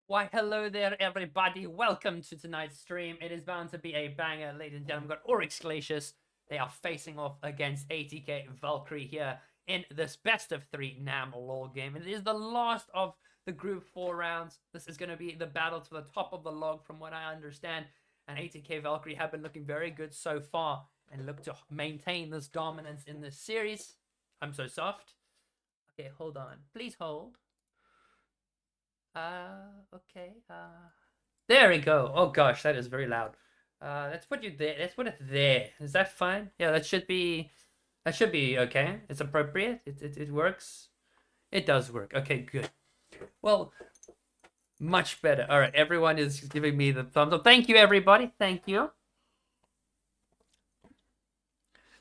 Why, hello there, everybody. Welcome to tonight's stream. It is bound to be a banger, ladies and gentlemen. We've got Oryx Glacius. They are facing off against ATK Valkyrie here in this best of three NamLoL game. It is the last of the group 4 rounds. This is going to be the battle to the top of the log, from what I understand. And ATK Valkyrie have been looking very good so far and look to maintain this dominance in this series. I'm so soft. Okay, hold on. Please hold. Okay. There we go. Oh gosh, that is very loud. Let's put you there. Let's put it there. Is that fine? Yeah, that should be okay. It's appropriate. It works. It does work. Okay, good. Well, much better. All right, everyone is giving me the thumbs up. Thank you, everybody. Thank you.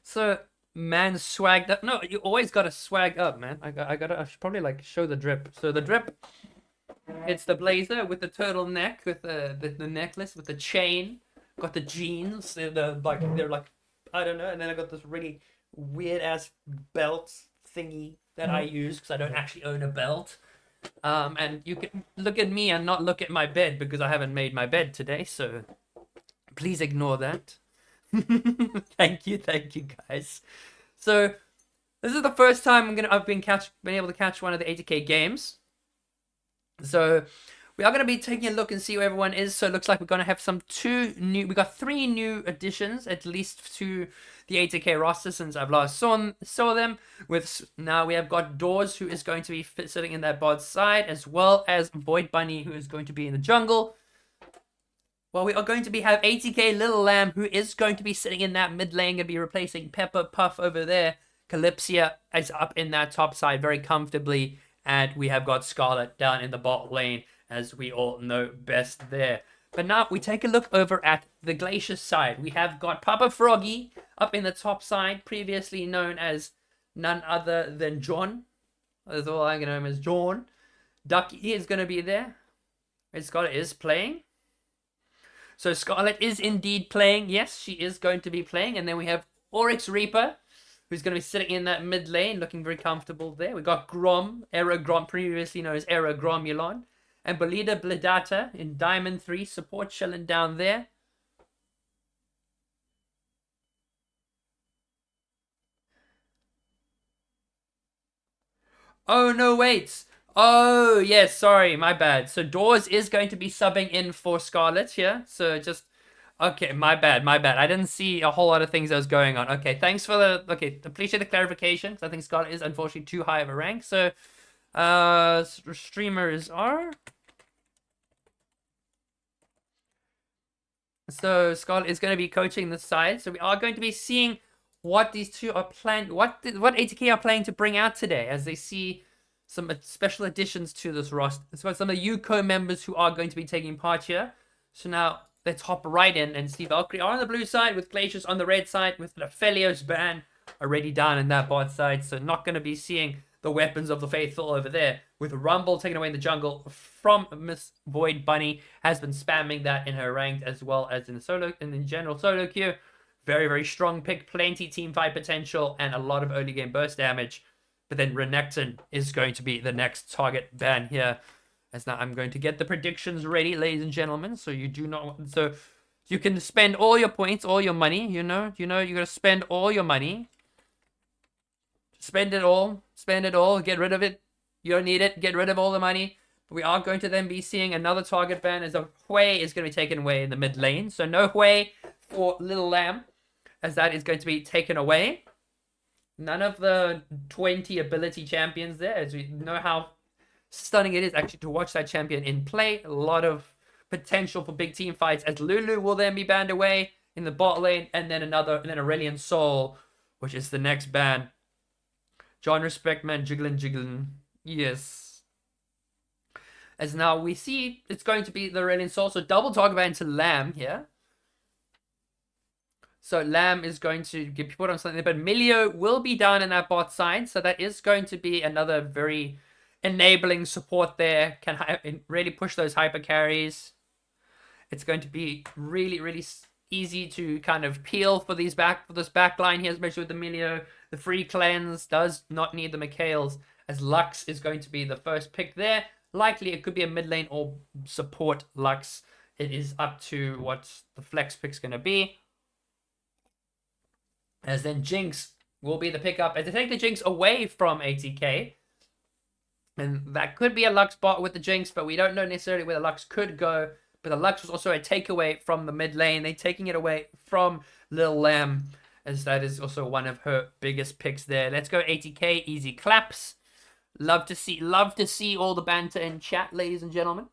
So, man, swagged up. No, you always gotta swag up, man. I should probably like show the drip. So the drip. It's the blazer with the turtleneck, with the necklace, with the chain. Got the jeans. They're like I don't know. And then I got this really weird ass belt thingy that I use because I don't actually own a belt. And you can look at me and not look at my bed because I haven't made my bed today. So please ignore that. Thank you, guys. So this is the first time I've been able to catch one of the ATK games. So we are going to be taking a look and see who everyone is. So it looks like we're going to have we got 3 new additions, at least, to the ATK roster since I've last saw them. Now we have got Doors, who is going to be sitting in that bot side, as well as Void Bunny, who is going to be in the jungle. Well, we are going to have ATK Little Lamb, who is going to be sitting in that mid lane, going to be replacing Pepper Puff over there. Calypsia is up in that top side very comfortably. And we have got Scarlet down in the bot lane, as we all know best there. But now we take a look over at the Glacius side. We have got Papa Froggy up in the top side, previously known as none other than John. That's all I can know him as, John. Ducky is going to be there. And Scarlet is playing. So Scarlet is indeed playing. Yes, she is going to be playing. And then we have Oryx Reaper, who's going to be sitting in that mid lane, looking very comfortable there. We got Grom, Era Grom, previously known as Era Gromulon. And Belida Bledata in Diamond 3, support chilling down there. Oh, no, wait. Oh, yes, sorry, my bad. So Doors is going to be subbing in for Scarlet here. So just... Okay, my bad. I didn't see a whole lot of things that was going on. Okay, thanks for appreciate the clarification. I think Scarlet is unfortunately too high of a rank. So, streamers are... So, Scarlet is going to be coaching this side. So, we are going to be seeing what these two are planning, what ATK are planning to bring out today, as they see some special additions to this roster. It's got some of the UCO members who are going to be taking part here. So now... let's hop right in and see Valkyrie are on the blue side with Glacius on the red side with the Felios ban already down in that bot side. So not going to be seeing the weapons of the faithful over there. With Rumble taken away in the jungle from Miss Void Bunny, has been spamming that in her ranked as well as in the solo and in general solo queue. Very, very strong pick, plenty team fight potential and a lot of early game burst damage. But then Renekton is going to be the next target ban here. As now I'm going to get the predictions ready, ladies and gentlemen. So you do not, so you can spend all your points, all your money. You know, you gotta spend all your money. Spend it all, get rid of it. You don't need it. Get rid of all the money. We are going to then be seeing another target ban as a Hui is going to be taken away in the mid lane. So no Hui for Little Lamb, as that is going to be taken away. None of the 20 ability champions there, as we know how stunning it is actually to watch that champion in play. A lot of potential for big team fights, as Lulu will then be banned away in the bot lane, and then Aurelion Sol, which is the next ban. John Respectman, jiggling. Yes. As now we see it's going to be the Aurelion Sol, so double target ban to Lamb here. So Lamb is going to get put on something, but Milio will be down in that bot side, so that is going to be another very enabling support there. Can really push those hyper carries. It's going to be really, really easy to kind of peel for this back line here, especially with the Milio. The free cleanse does not need the Mikhails, as Lux is going to be the first pick there. likely it could be a mid lane or support Lux. It is up to what the flex pick's going to be. As then Jinx will be the pickup. As they take the Jinx away from ATK. And that could be a Lux bot with the Jinx, but we don't know necessarily where the Lux could go. But the Lux was also a takeaway from the mid lane. They're taking it away from Lil Lamb, as that is also one of her biggest picks there. Let's go ATK, easy claps. Love to see all the banter in chat, ladies and gentlemen.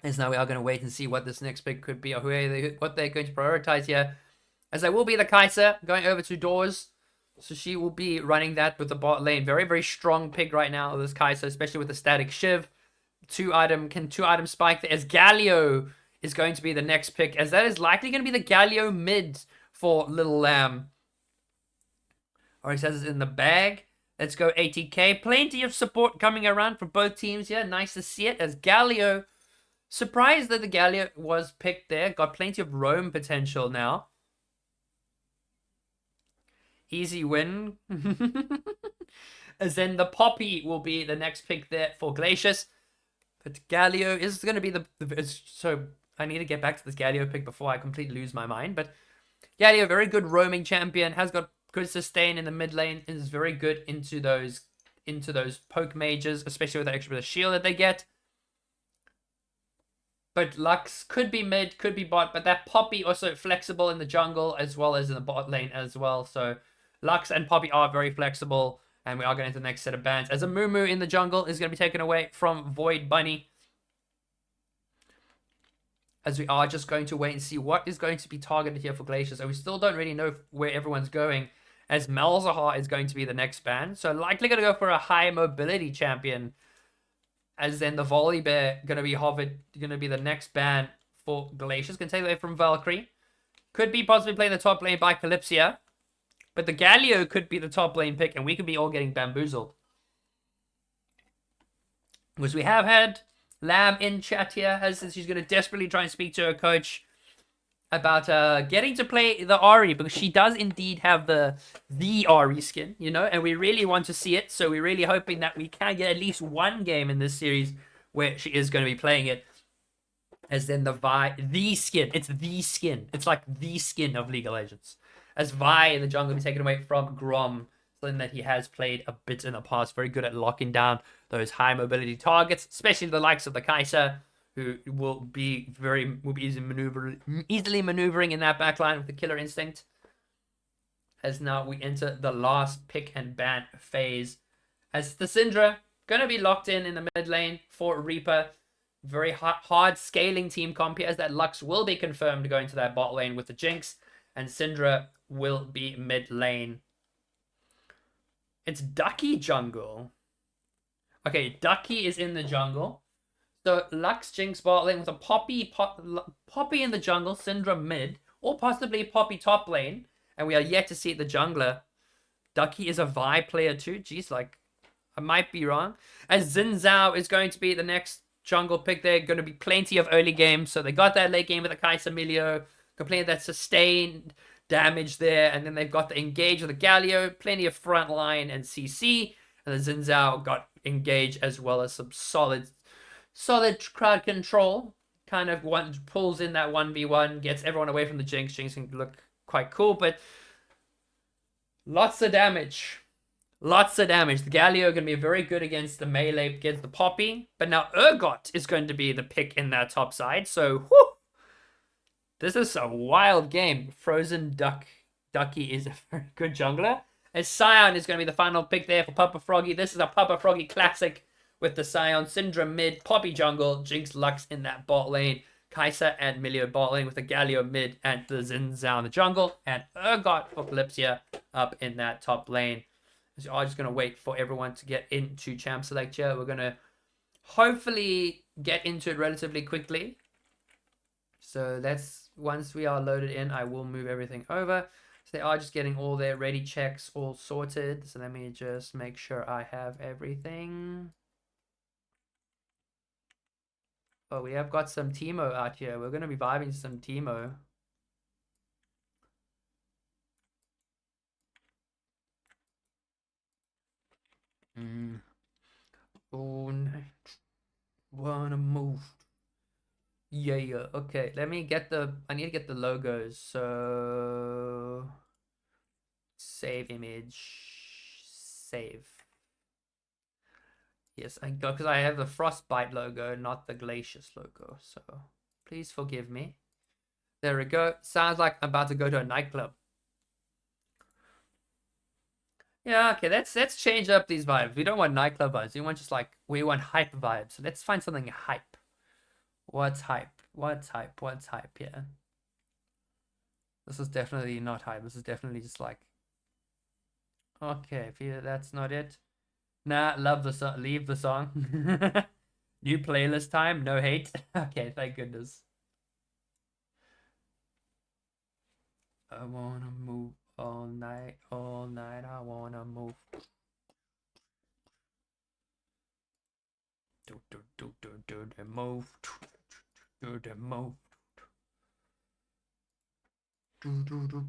As now we are going to wait and see what this next pick could be, or what they're going to prioritize here. As I will be the Kai'Sa going over to Doors. So she will be running that with the bot lane. Very, very strong pick right now, this Kai'Sa, especially with the static Shiv. Two item spike there, as Galio is going to be the next pick, as that is likely going to be the Galio mid for Little Lamb. Oryx has it in the bag. Let's go ATK. Plenty of support coming around for both teams here. Nice to see it, as Galio, surprised that the Galio was picked there. Got plenty of roam potential now. Easy win. As then the Poppy will be the next pick there for Glacius. But Galio is going to be so I need to get back to this Galio pick before I completely lose my mind. But Galio, very good roaming champion, has got good sustain in the mid lane, is very good into those poke mages, especially with the extra bit of shield that they get. But Lux could be mid, could be bot, but that Poppy also flexible in the jungle as well as in the bot lane as well. So Lux and Poppy are very flexible, and we are going into the next set of bans. As a Mumu in the jungle is going to be taken away from Void Bunny. As we are just going to wait and see what is going to be targeted here for Glacius. And we still don't really know where everyone's going, as Malzahar is going to be the next ban. So likely going to go for a high mobility champion. As then the Volibear going to be the next ban for Glacius. Can take away from Valkyrie. Could be possibly playing the top lane by Calypsia. But the Galio could be the top lane pick, and we could be all getting bamboozled. Because we have had Lamb in chat here, as she's going to desperately try and speak to her coach about getting to play the Ahri, because she does indeed have the Ahri skin, you know, and we really want to see it. So we're really hoping that we can get at least one game in this series where she is going to be playing it. As then the skin. It's the skin. It's like the skin of League of Legends. As Vi in the jungle will be taken away from Grom, something that he has played a bit in the past. Very good at locking down those high mobility targets, especially the likes of the Kai'Sa, who will be easily maneuvering in that backline with the killer instinct. As now we enter the last pick and ban phase, as the Syndra gonna be locked in the mid lane for Reaper. Very hard scaling team comp here, as that Lux will be confirmed going to that bot lane with the Jinx, and Syndra will be mid lane. It's Ducky jungle. Okay, Ducky is in the jungle. So Lux, Jinx bot lane with a Poppy in the jungle, Syndra mid, or possibly Poppy top lane. And we are yet to see the jungler. Ducky is a Vi player too. Jeez, like, I might be wrong. As Xin Zhao is going to be the next jungle pick. There going to be plenty of early games. So they got that late game with the Kai'Sa Milio. Completed that sustained damage there. And then they've got the engage with the Galio. Plenty of front line and CC. And the Xin Zhao got engage as well as some solid crowd control. Kind of pulls in that 1v1. Gets everyone away from the Jinx. Jinx can look quite cool. But lots of damage. Lots of damage. The Galio going to be very good against the melee, against the Poppy. But now Urgot is going to be the pick in that top side. So, whew, this is a wild game. Frozen Ducky is a very good jungler. As Scion is going to be the final pick there for Papa Froggy. This is a Papa Froggy classic with the Scion. Syndra mid, Poppy jungle, Jinx Lux in that bot lane. Kai'Sa and Milio bot lane with the Galio mid and the Xin Zhao in the jungle. And Urgot for Calypsia up in that top lane. So I'm just going to wait for everyone to get into Champ Select here. We're going to hopefully get into it relatively quickly. So once we are loaded in, I will move everything over. So they are just getting all their ready checks all sorted. So let me just make sure I have everything. Oh, we have got some Teemo out here. We're going to be vibing some Teemo. Oh, Wanna move. Yeah, yeah. Okay, let me get the. I need to get the logos. So save image. Save. Yes, I got because I have the Frostbite logo, not the Glacius logo. So please forgive me. There we go. Sounds like I'm about to go to a nightclub. Yeah, okay. Let's change up these vibes. We don't want nightclub vibes. We want just like we want hype vibes. So let's find something hype. What's hype? What's hype? What's hype? Yeah. This is definitely not hype. This is definitely just like okay. If that's not it. Nah, love the song. Leave the song. New playlist time. No hate. Okay, thank goodness. I wanna move all night, all night. I wanna move. Do the move. Do the move. Do.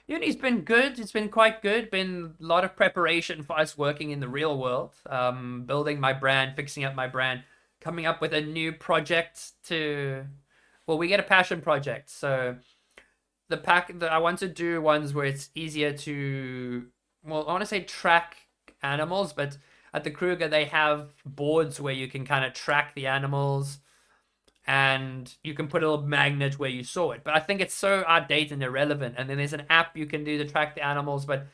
Uni's been good. It's been quite good. Been a lot of preparation for us working in the real world. Building my brand, fixing up my brand, coming up with a new project to. Well, we get a passion project, so the pack that I want to do ones where it's easier to. Well, I want to say track animals, but at the Kruger they have boards where you can kind of track the animals and you can put a little magnet where you saw it. But I think it's so outdated and irrelevant. And then there's an app you can do to track the animals, but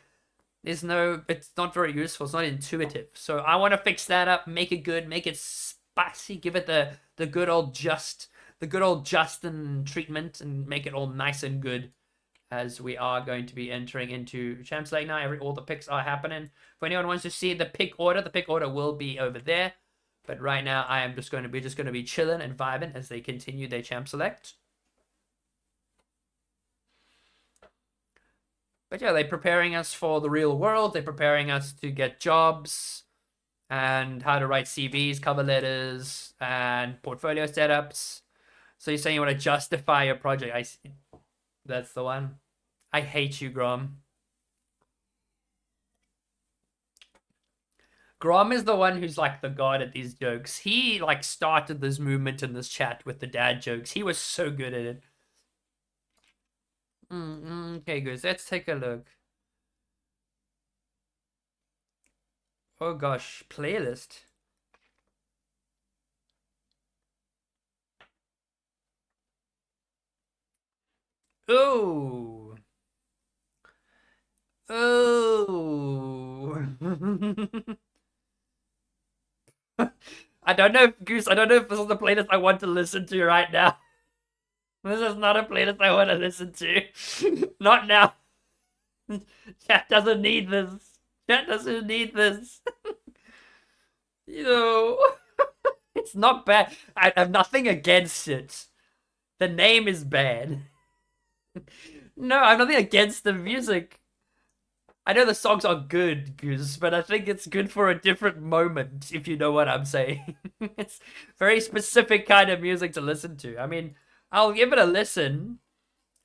it's not very useful. It's not intuitive. So I want to fix that up, make it good, make it spicy, give it the good old Justin treatment, and make it all nice and good. As we are going to be entering into Champs League now, all the picks are happening. If anyone wants to see the pick order will be over there. But right now, I am just going to be chilling and vibing as they continue their champ select. But yeah, they're preparing us for the real world. They're preparing us to get jobs and how to write CVs, cover letters, and portfolio setups. So you're saying you want to justify your project? That's the one. I hate you, Grom. Grom is the one who's like the god at these jokes. He like started this movement in this chat with the dad jokes. He was so good at it. Okay, guys, let's take a look. Oh gosh, playlist. Oh. Oh. I don't know, Goose. I don't know if this is the playlist I want to listen to right now. This is not a playlist I want to listen to. Not now. Chat doesn't need this. Chat doesn't need this. You know, it's not bad. I have nothing against it. The name is bad. No, I have nothing against the music. I know the songs are good, Goose, but I think it's good for a different moment, if you know what I'm saying. It's very specific kind of music to listen to. I mean, I'll give it a listen.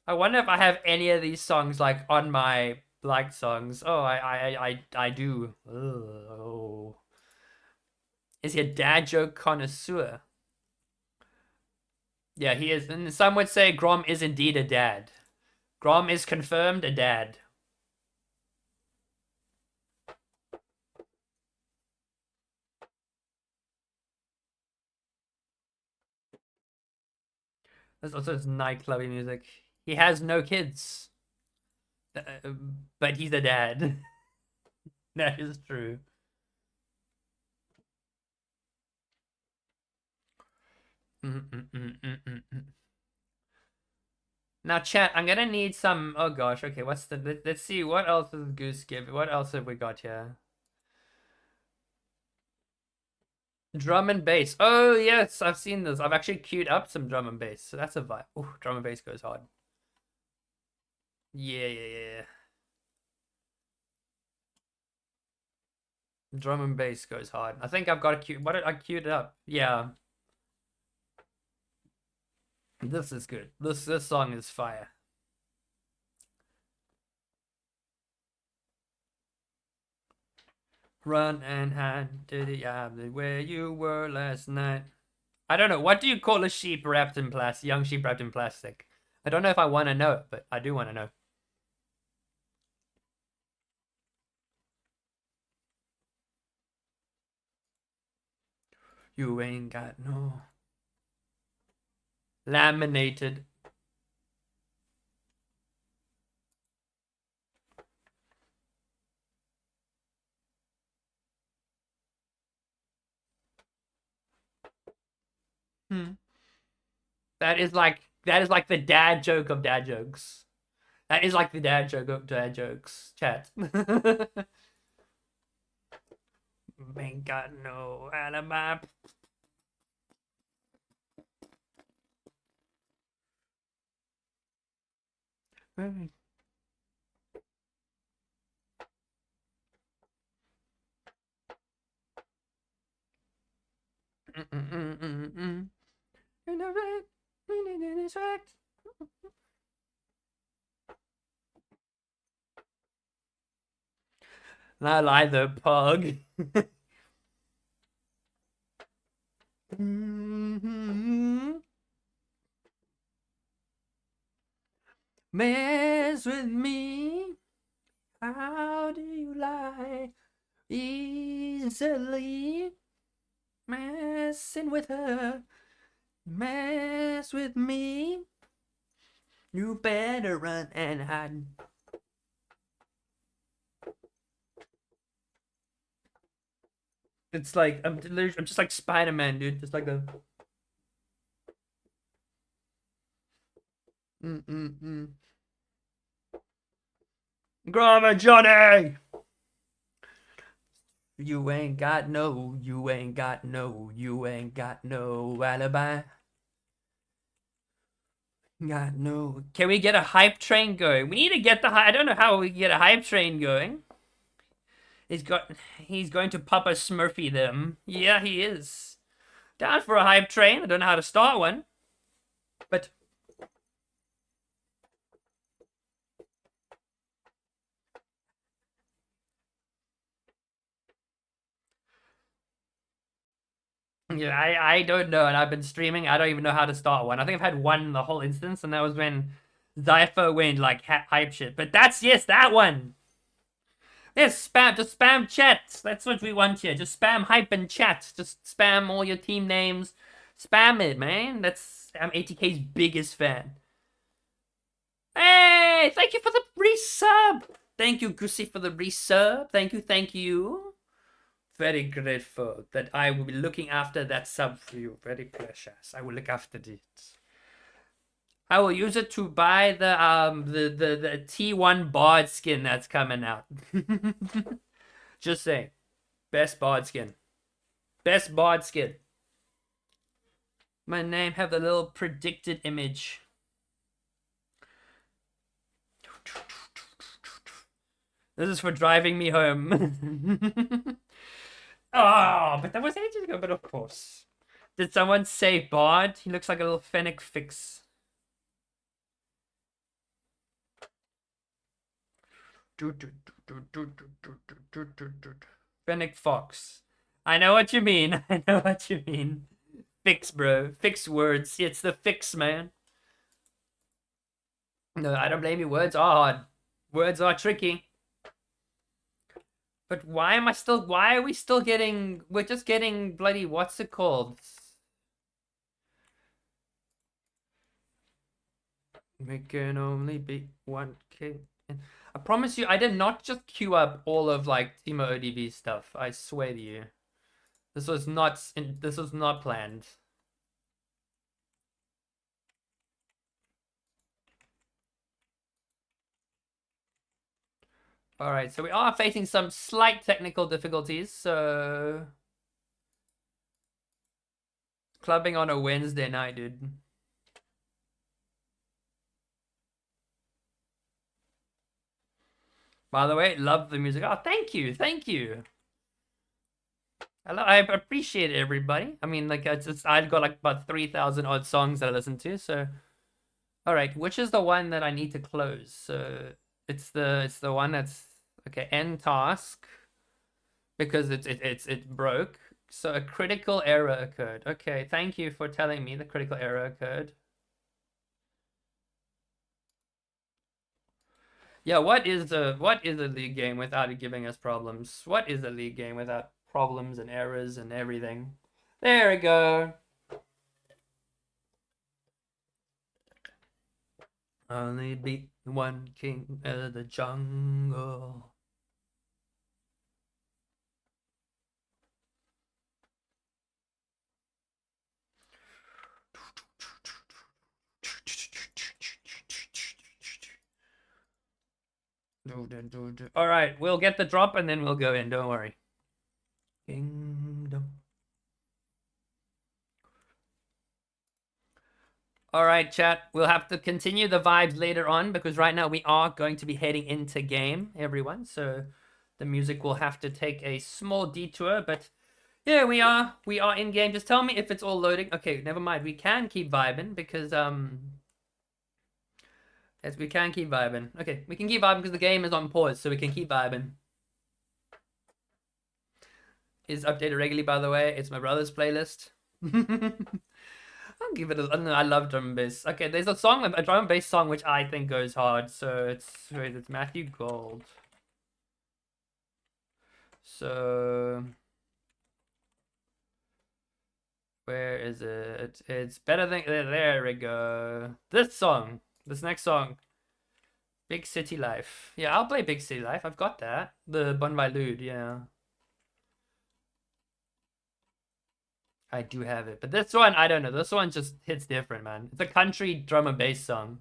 I wonder if I have any of these songs like on my liked songs. Oh, I do. Oh. Is he a dad joke connoisseur? Yeah, he is. And some would say Grom is indeed a dad. Grom is confirmed a dad. There's also his nightclubby music. He has no kids, but he's a dad. That is true. Now, chat, I'm gonna need some. Oh gosh, okay. What's the? Let's see. What else does Goose give? What else have we got here? Drum and bass. Oh yes, I've seen this. I've actually queued up some drum and bass, so that's a vibe. Ooh, drum and bass goes hard. Yeah. Drum and bass goes hard. I think I've got a queue. What did I queued it up? Yeah. This is good. This song is fire. Run and hide to the island where you were last night. I don't know. What do you call a sheep wrapped in plastic? Young sheep wrapped in plastic. I don't know if I want to know, but I do want to know. You ain't got no laminated. Hmm. That is like the dad joke of dad jokes. That is like the dad joke of dad jokes. Chat. Ain't got no alibi. Not like the pug. Mess with me. How do you lie? Easily. Messing with her. Mess with me. You better run and hide. It's like I'm just like Spider-Man, dude. Just like a. Grandma Johnny. You ain't got no alibi. Got no. Can we get a hype train going? We need to get the. I don't know how we get a hype train going. He's going to Papa Smurfy them. Yeah, he is. Down for a hype train. I don't know how to start one, but. Yeah, I don't know, and I've been streaming. I don't even know how to start one. I think I've had one in the whole instance, and that was when Zypher went like hype shit. But that's yes, that one. Yes, just spam chat. That's what we want here. Just spam hype and chat. Just spam all your team names. Spam it, man. I'm ATK's biggest fan. Hey, thank you for the resub. Thank you, Goosey, for the resub. Thank you. Very grateful that I will be looking after that sub for you. Very precious. I will look after it. I will use it to buy the T1 Bard skin that's coming out. Just saying. Best Bard skin. Best Bard skin. My name have the little predicted image. This is for driving me home. Oh, but that was ages ago, but of course. Did someone say Bard? He looks like a little Fennec fix. Fennec Fox. I know what you mean. I know what you mean. Fix, bro. Fix words. It's the fix, man. No, I don't blame you. Words are hard. Words are tricky. But why are we still getting, we're just getting bloody, what's it called? It can only be one king. I promise you, I did not just queue up all of like Timo ODB stuff. I swear to you, this was not planned. All right, so we are facing some slight technical difficulties. So clubbing on a Wednesday night, dude. By the way, love the music. Oh, thank you, thank you. I appreciate it, everybody. I mean, like, I've got like about 3,000 odd songs that I listen to. So, all right, which is the one that I need to close? So it's the one that's okay. End task. because it broke. So a critical error occurred. Okay, thank you for telling me the critical error occurred. Yeah, what is a league game without it giving us problems? What is a league game without problems and errors and everything? There we go. Only be one king of the jungle. All right, we'll get the drop and then we'll go in. Don't worry. Kingdom. All right, chat. We'll have to continue the vibes later on because right now we are going to be heading into game, everyone. So the music will have to take a small detour, but yeah, we are in game. Just tell me if it's all loading. Okay, never mind. We can keep vibing because yes, we can keep vibing. Okay, we can keep vibing because the game is on pause, so we can keep vibing. Is updated regularly, by the way. It's my brother's playlist. I'll give it a. No, I love drum and bass. Okay, there's a song, a drum and bass song, which I think goes hard. So it's Matthew Gold. So where is it? It's better than there we go. This song, this next song, Big City Life. Yeah, I'll play Big City Life. I've got that. The Bon Lude, yeah. I do have it. But this one, I don't know. This one just hits different, man. It's a country drum and bass song.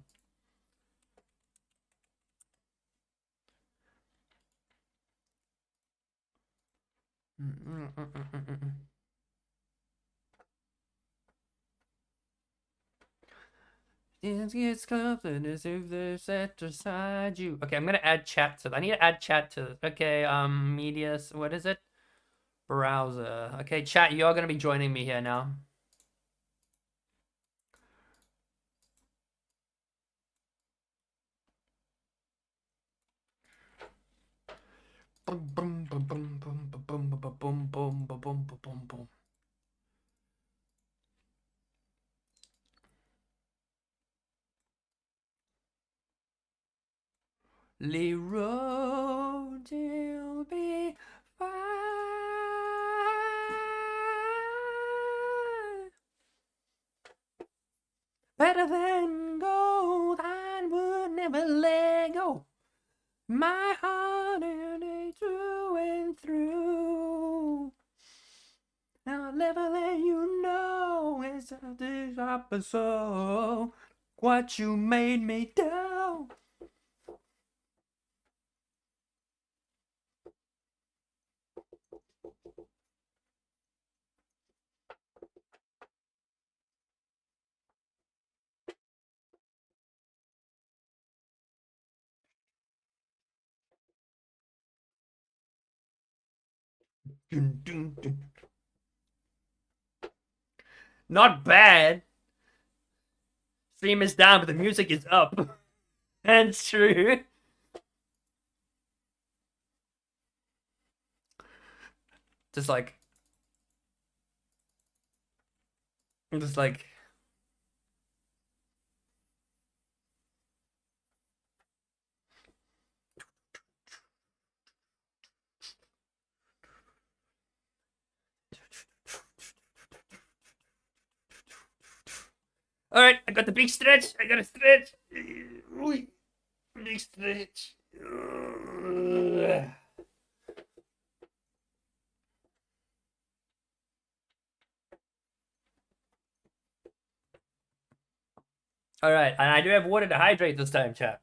It gets closer as if they're set beside you. Okay, I'm gonna add chat to. I need to add chat to. Okay, media. What is it? Browser. Okay, chat. You're gonna be joining me here now. Lee Road will be fine. Better than gold, I would never let go. My heart and through and through. I'll never let you know it's this episode. What you made me do. Dun, dun, dun. Not bad. Stream is down, but the music is up. That's true. Just like. Just like. Alright, I got the big stretch. I got a stretch. Big stretch. Alright, and I do have water to hydrate this time, chat.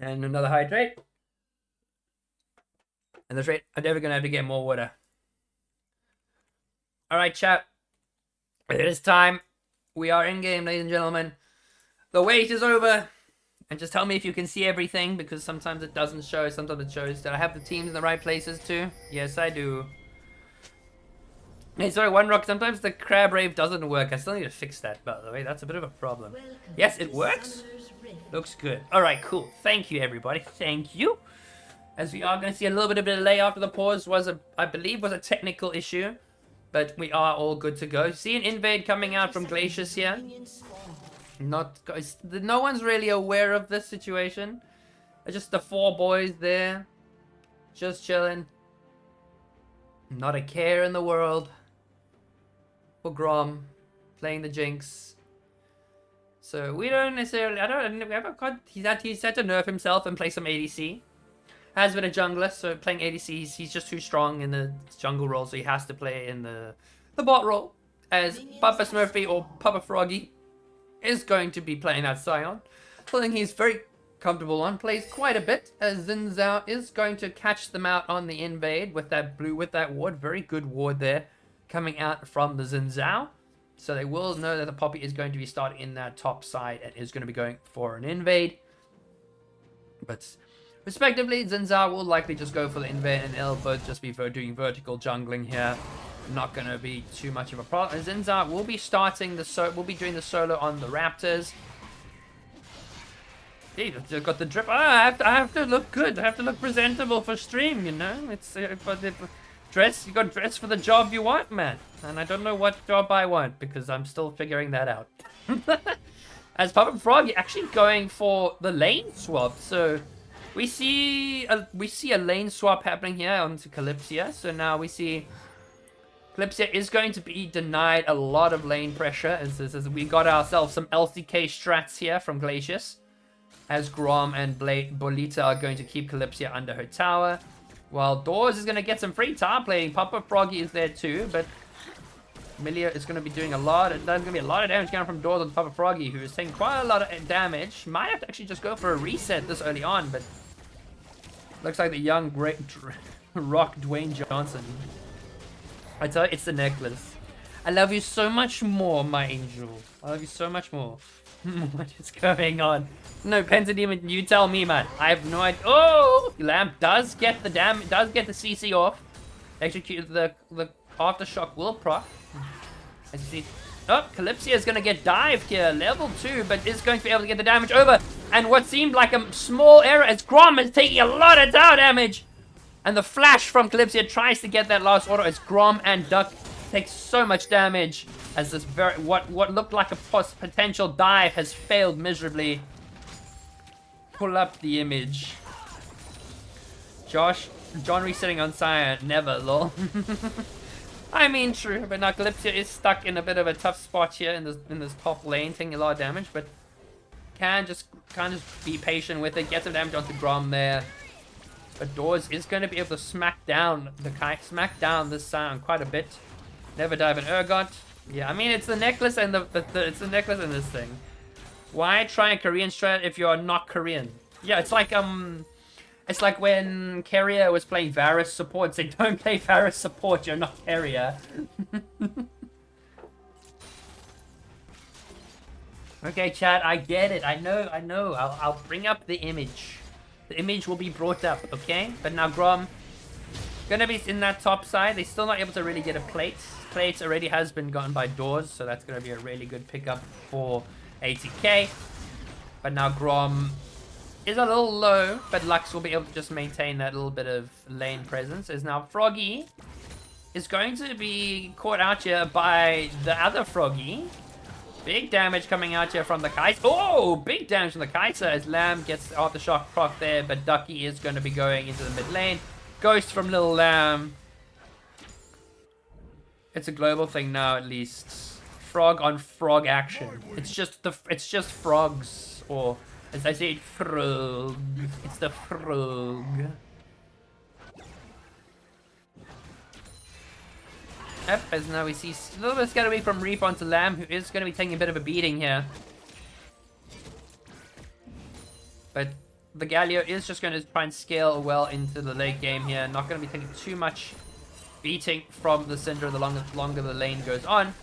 And another hydrate. And that's right. I'm never gonna have to get more water. Alright, chat. It is time. We are in game, ladies and gentlemen. The wait is over. And just tell me if you can see everything, because sometimes it doesn't show, sometimes it shows. Did I have the teams in the right places too? Yes, I do. Hey, sorry, one rock. Sometimes the crab rave doesn't work. I still need to fix that, by the way. That's a bit of a problem. Yes, it works. Looks good. All right, cool. Thank you, everybody. Thank you. As we are going to see a little bit of delay after the pause I believe, was a technical issue. But we are all good to go. See an invade coming out from Glacius here. No one's really aware of this situation. It's just the 4 boys there. Just chilling. Not a care in the world. For Grom. Playing the Jinx. So we don't necessarily... we haven't got... He's had to nerf himself and play some ADC. Has been a jungler, so playing ADC, he's just too strong in the jungle role, so he has to play in the bot role. As Papa Smurfy or Papa Froggy is going to be playing that Scion. Something he's very comfortable on, plays quite a bit, as Xin Zhao is going to catch them out on the invade with that ward. Very good ward there coming out from the Xin Zhao. So they will know that the Poppy is going to be starting in that top side and is going to be going for an invade. But... respectively, Xin Zhao will likely just go for the invade and they'll both just be doing vertical jungling here. Not going to be too much of a problem. Xin Zhao will be starting doing the solo on the Raptors. Hey, they've got the drip. I have to look good. I have to look presentable for stream, you know? It's you got dress for the job you want, man. And I don't know what job I want because I'm still figuring that out. As Papa Frog actually going for the lane swap, so we see a lane swap happening here onto Calypsia. So now we see Calypsia is going to be denied a lot of lane pressure as we got ourselves some LCK strats here from Glacius. As Grom and Bolita are going to keep Calypsia under her tower. While Doors is going to get some free tower playing. Papa Froggy is there too, but Millia is going to be doing there's going to be a lot of damage coming from Doors on Papa Froggy, who is taking quite a lot of damage. Might have to actually just go for a reset this early on, but looks like the young great rock Dwayne Johnson. I tell you, it's the necklace. I love you so much more, my angel. I love you so much more. What is going on? No, Pentademon, you tell me, man. I have no idea. Oh, Lamp does get the CC off. Execute the aftershock will proc. As you see, oh, Calypsia is going to get dived here, level 2, but is going to be able to get the damage over. And what seemed like a small error as Grom is taking a lot of tower damage. And the flash from Calypsia tries to get that last auto as Grom and Duck take so much damage. As this what looked like a potential dive has failed miserably. Pull up the image. John resetting on Sire, never, lol. I mean, true, but now Calypsia is stuck in a bit of a tough spot here in this top lane, taking a lot of damage, but can't just be patient with it. Get some damage onto Grom there. But Doors is going to be able to smack down this Scion quite a bit. Never dive an Urgot. Yeah, I mean it's the necklace and it's the necklace and this thing. Why try a Korean strat if you're not Korean? Yeah, it's like when Carrier was playing Varus support. Say, don't play Varus support, you're not Carrier. Okay, chat, I get it. I know. I'll bring up the image. The image will be brought up, okay? But now Grom gonna be in that top side. They're still not able to really get a plate. Plate already has been gotten by Doors, so that's gonna be a really good pickup for ATK. But now Grom is a little low, but Lux will be able to just maintain that little bit of lane presence. As now Froggy is going to be caught out here by the other Froggy. Big damage coming out here from the Kai'Sa. Oh, big damage from the Kai'Sa as Lamb gets the aftershock proc there, but Ducky is going to be going into the mid lane. Ghost from Little Lamb. It's a global thing now, at least. Frog on frog action. It's just frogs, or as I say, frog. It's the frog. Yep, as now we see a little bit of scattered away from Reap onto Lamb, who is going to be taking a bit of a beating here. But the Galio is just going to try and scale well into the late game here. Not going to be taking too much beating from the Syndra the longer the lane goes on.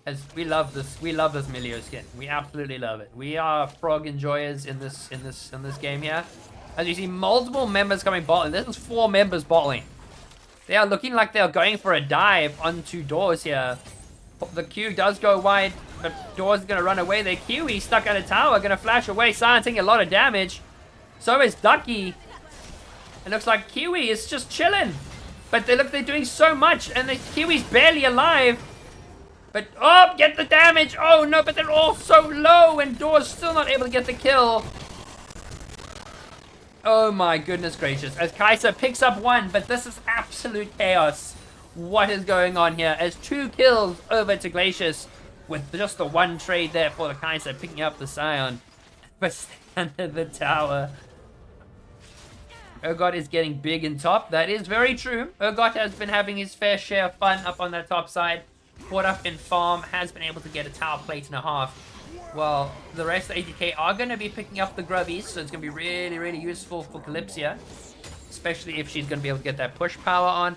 As we love this Milio skin. We absolutely love it. We are frog enjoyers in this game here. As you see multiple members coming bot lane. This is 4 members bot lane. They are looking like they are going for a dive onto Doors here. The Q does go wide, but Doors is going to run away. Their Kiwi stuck at a tower, going to flash away. Sion taking a lot of damage. So is Ducky. It looks like Kiwi is just chilling. But they're doing so much, and the Kiwi's barely alive. But, oh, get the damage. Oh, no, but they're all so low, and Doors still not able to get the kill. Oh, my goodness gracious. As Kai'Sa picks up one, but this is absolute chaos. What is going on here? As 2 kills over to Glacius, with just the 1 trade there for the Kai'Sa picking up the Sion. But under the tower. Urgot is getting big in top. That is very true. Urgot has been having his fair share of fun up on that top side. Caught up in farm, has been able to get a tower plate and a half. Well, the rest of the ATK are going to be picking up the grubbies, so it's going to be really, really useful for Calypsia. Especially if she's going to be able to get that push power on.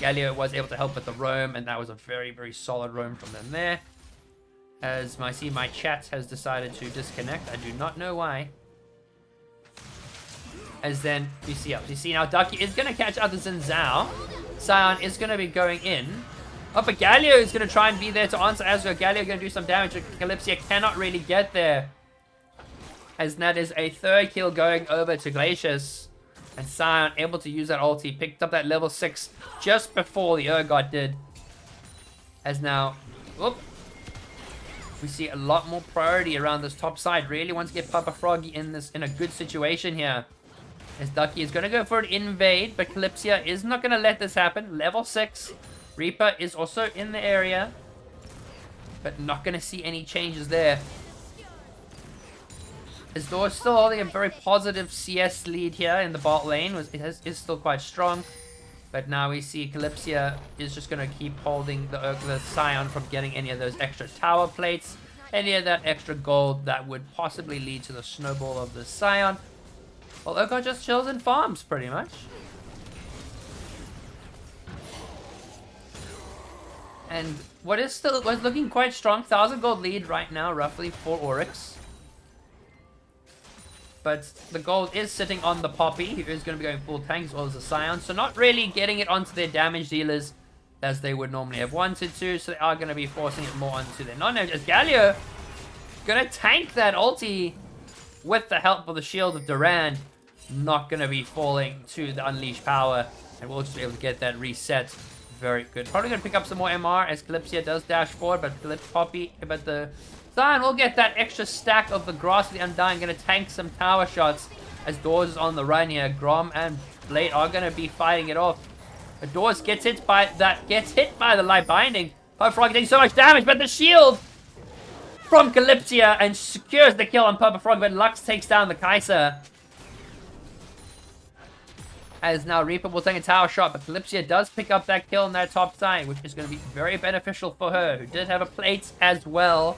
Galio was able to help with the roam, and that was a very, very solid roam from them there. As I see my chat has decided to disconnect. I do not know why. As then, you see now Ducky is going to catch other than Zhao. Sion is going to be going in. Oh, but Galio is going to try and be there to answer as well. Galio going to do some damage. Calypsia cannot really get there. As that is a 3rd kill going over to Glacius. And Sion able to use that ulti. Picked up that level 6 just before the Urgot did. As now, whoop. We see a lot more priority around this top side. Really wants to get Papa Froggy in a good situation here. As Ducky is going to go for an invade, but Calypsia is not going to let this happen. Level 6. Reaper is also in the area, but not going to see any changes there. As Doors still holding a very positive CS lead here in the bot lane. Is still quite strong, but now we see Calypsia is just going to keep holding the Sion from getting any of those extra tower plates, any of that extra gold that would possibly lead to the snowball of the Sion. Well, Urgot just chills and farms, pretty much. And was looking quite strong. 1,000 gold lead right now, roughly, for Oryx. But the gold is sitting on the Poppy, who is going to be going full tank as well as the Sion. So not really getting it onto their damage dealers as they would normally have wanted to. So they are going to be forcing it more onto their non-damage. As Galio going to tank that ulti with the help of the shield of Durand. Not going to be falling to the unleashed power. And we'll just be able to get that reset. Very good. Probably going to pick up some more MR as Calypsia does dash forward. But the Sion will get that extra stack of the Grass of the Undying. Going to tank some tower shots as Doors is on the run here. Grom and Blade are going to be fighting it off. But Doors gets hit by the light binding. Papa Frog getting so much damage, but the shield from Calypsia and secures the kill on Papa Frog. But Lux takes down the Kai'Sa. As now Reaper will take a tower shot, but Calypsia does pick up that kill on that top side, which is going to be very beneficial for her, who did have a plate as well.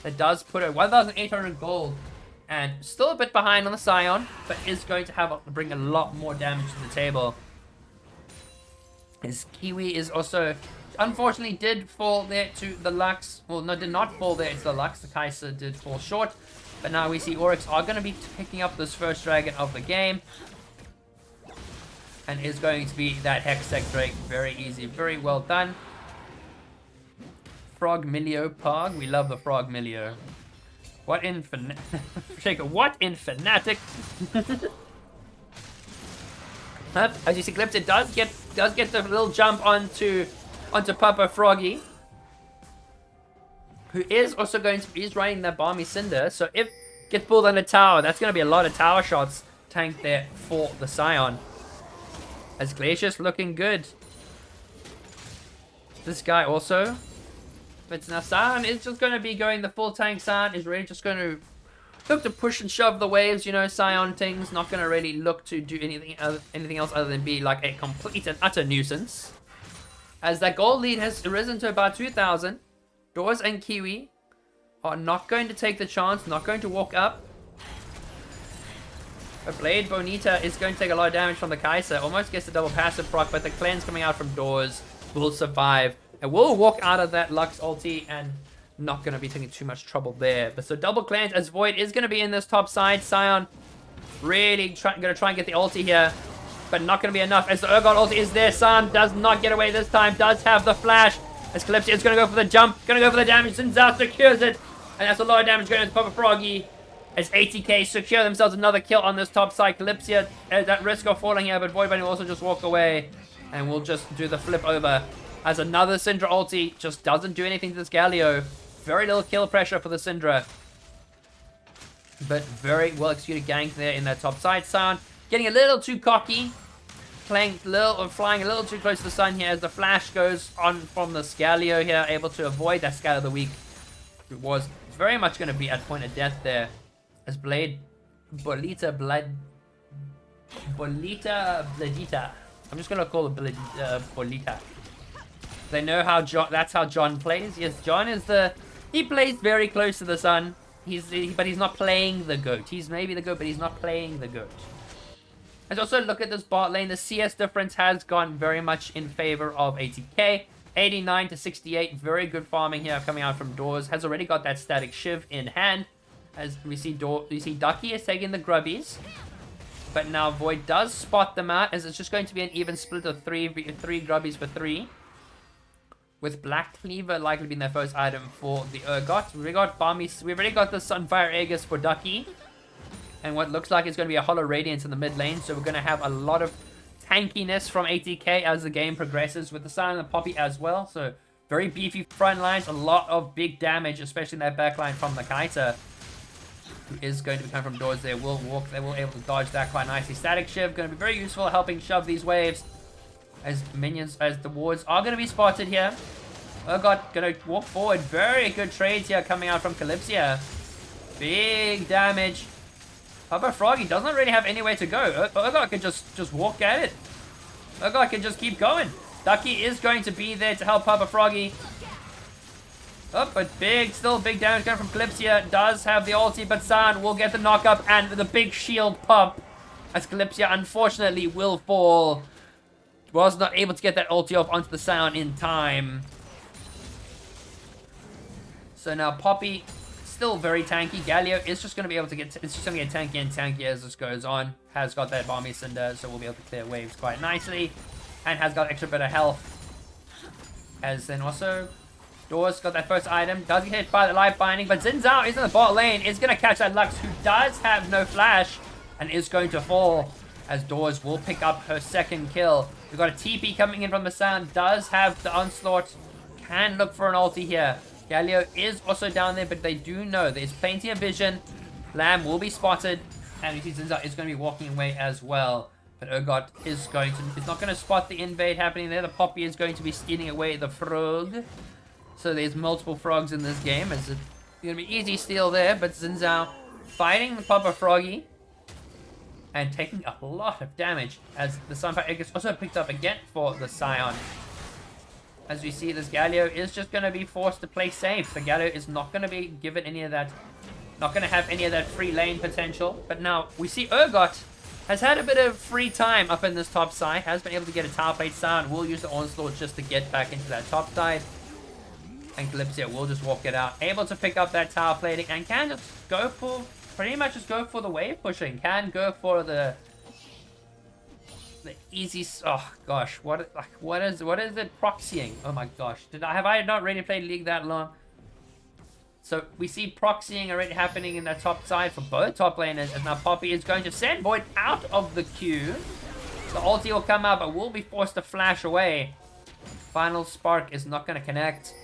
That does put her 1,800 gold, and still a bit behind on the Sion, but is going to bring a lot more damage to the table. His Kiwi is also, unfortunately, did fall there to the Lux. Well, no, did not fall there to the Lux. The Kai'Sa did fall short, but now we see Oryx are going to be picking up this first dragon of the game. And is going to be that Hextech Drake. Very easy. Very well done. Frog Milio Pog. We love the Frog Milio. What in Shaker, what in Fnatic? As you see, Calypsia does get the little jump onto Papa Froggy. Who is also is running that Balmy Cinder. So if gets pulled on the tower, that's going to be a lot of tower shots tanked there for the Sion. As Glacius looking good. This guy also. But now Sion is just going to be going the full tank. Sion is really just going to look to push and shove the waves. You know, Sion things. Not going to really look to do anything else other than be like a complete and utter nuisance. As that gold lead has risen to about 2,000. Doors and Kiwi are not going to take the chance. Not going to walk up. A Blade Bonita is going to take a lot of damage from the Kai'Sa. Almost gets the double passive proc, but the cleanse coming out from Doors will survive. And will walk out of that Lux ulti and not going to be taking too much trouble there. But so double cleanse as Void is going to be in this top side. Sion really going to try and get the ulti here. but not going to be enough as the Urgot ulti is there. San does not get away this time, does have the flash. As Calypso is going to go for the jump, going to go for the damage. Zinzao secures it, and that's a lot of damage going into Papa Froggy. As ATK secure themselves another kill on this top side. Calypso is at risk of falling here, but Void Bunny will also just walk away, and we'll just do the flip over. As another Syndra ulti just doesn't do anything to this Galio. Very little kill pressure for the Syndra, but very well executed gank there in that top side. Sound getting a little too cocky, flying a little too close to the sun here as the flash goes on from the Scalio here, able to avoid that Scale of the Week. It was very much going to be at point of death there. As Bladita. I'm just going to call it Bolita. They know how that's how John plays. Yes, John is he plays very close to the sun. But he's not playing the GOAT. He's maybe the GOAT, but he's not playing the GOAT. Let's also look at this bot lane. The CS difference has gone very much in favor of ATK. 89 to 68. Very good farming here coming out from Doors. Has already got that static shiv in hand. As we see Ducky is taking the grubbies. But now Void does spot them out, as it's just going to be an even split of three grubbies for 3. With Black Cleaver likely being their first item for the Urgot. We've already got the Sunfire Aegis for Ducky. And what looks like it's going to be a Hollow Radiance in the mid lane. So we're going to have a lot of tankiness from ATK as the game progresses, with the Silent and Poppy as well. So very beefy front lines, a lot of big damage, especially in that back line from the Kaita, who is going to be coming from Doors. They will able to dodge that quite nicely. Static Shiv going to be very useful, helping shove these waves as the wards are going to be spotted here. Urgot going to walk forward. Very good trades here coming out from Calypso. Big damage. Papa Froggy doesn't really have anywhere to go. Urgot can just walk at it. Urgot can just keep going. Ducky is going to be there to help Papa Froggy. Oh, but still big damage coming from Calypso. Does have the ulti, but San will get the knock up and the big shield pop. As Calypso unfortunately will fall. Was not able to get that ulti off onto the Sound in time. So now Poppy still very tanky. Galio is just going to be able to get tanky and tanky as this goes on. Has got that Balmy Cinder, so we'll be able to clear waves quite nicely. And has got extra bit of health. As then also Doors got that first item. Does get hit by the life binding, but Zinzao is in the bot lane. Is going to catch that Lux, who does have no flash and is going to fall. As Doors will pick up her second kill. We've got a TP coming in from the Sound. Does have the Onslaught. Can look for an ulti here. Galio is also down there, but they do know there's plenty of vision. Lamb will be spotted. And you see Zinzao is going to be walking away as well. But Urgot is not going to spot the invade happening there. The Poppy is going to be stealing away the frog. So there's multiple frogs in this game. It's going to be easy steal there. But Zinzao fighting the Papa Froggy. And taking a lot of damage. As the Sunfire Aegis also picked up again for the Scion. As we see, this Galio is just going to be forced to play safe. The Galio is not going to be given any of that. Not going to have any of that free lane potential. But now we see Urgot has had a bit of free time up in this top side. Has been able to get a tower plate Sound. Will use the Onslaught just to get back into that top side. And Calypso will just walk it out. Able to pick up that tower plating. And can just go for... Pretty much just go for the wave pushing. Can go for the easy... Oh gosh. What is it proxying? Oh my gosh. Have I not really played League that long? So we see proxying already happening in that top side for both top laners. And now Poppy is going to send Void out of the queue. The ulti will come out, but will be forced to flash away. Final spark is not going to connect.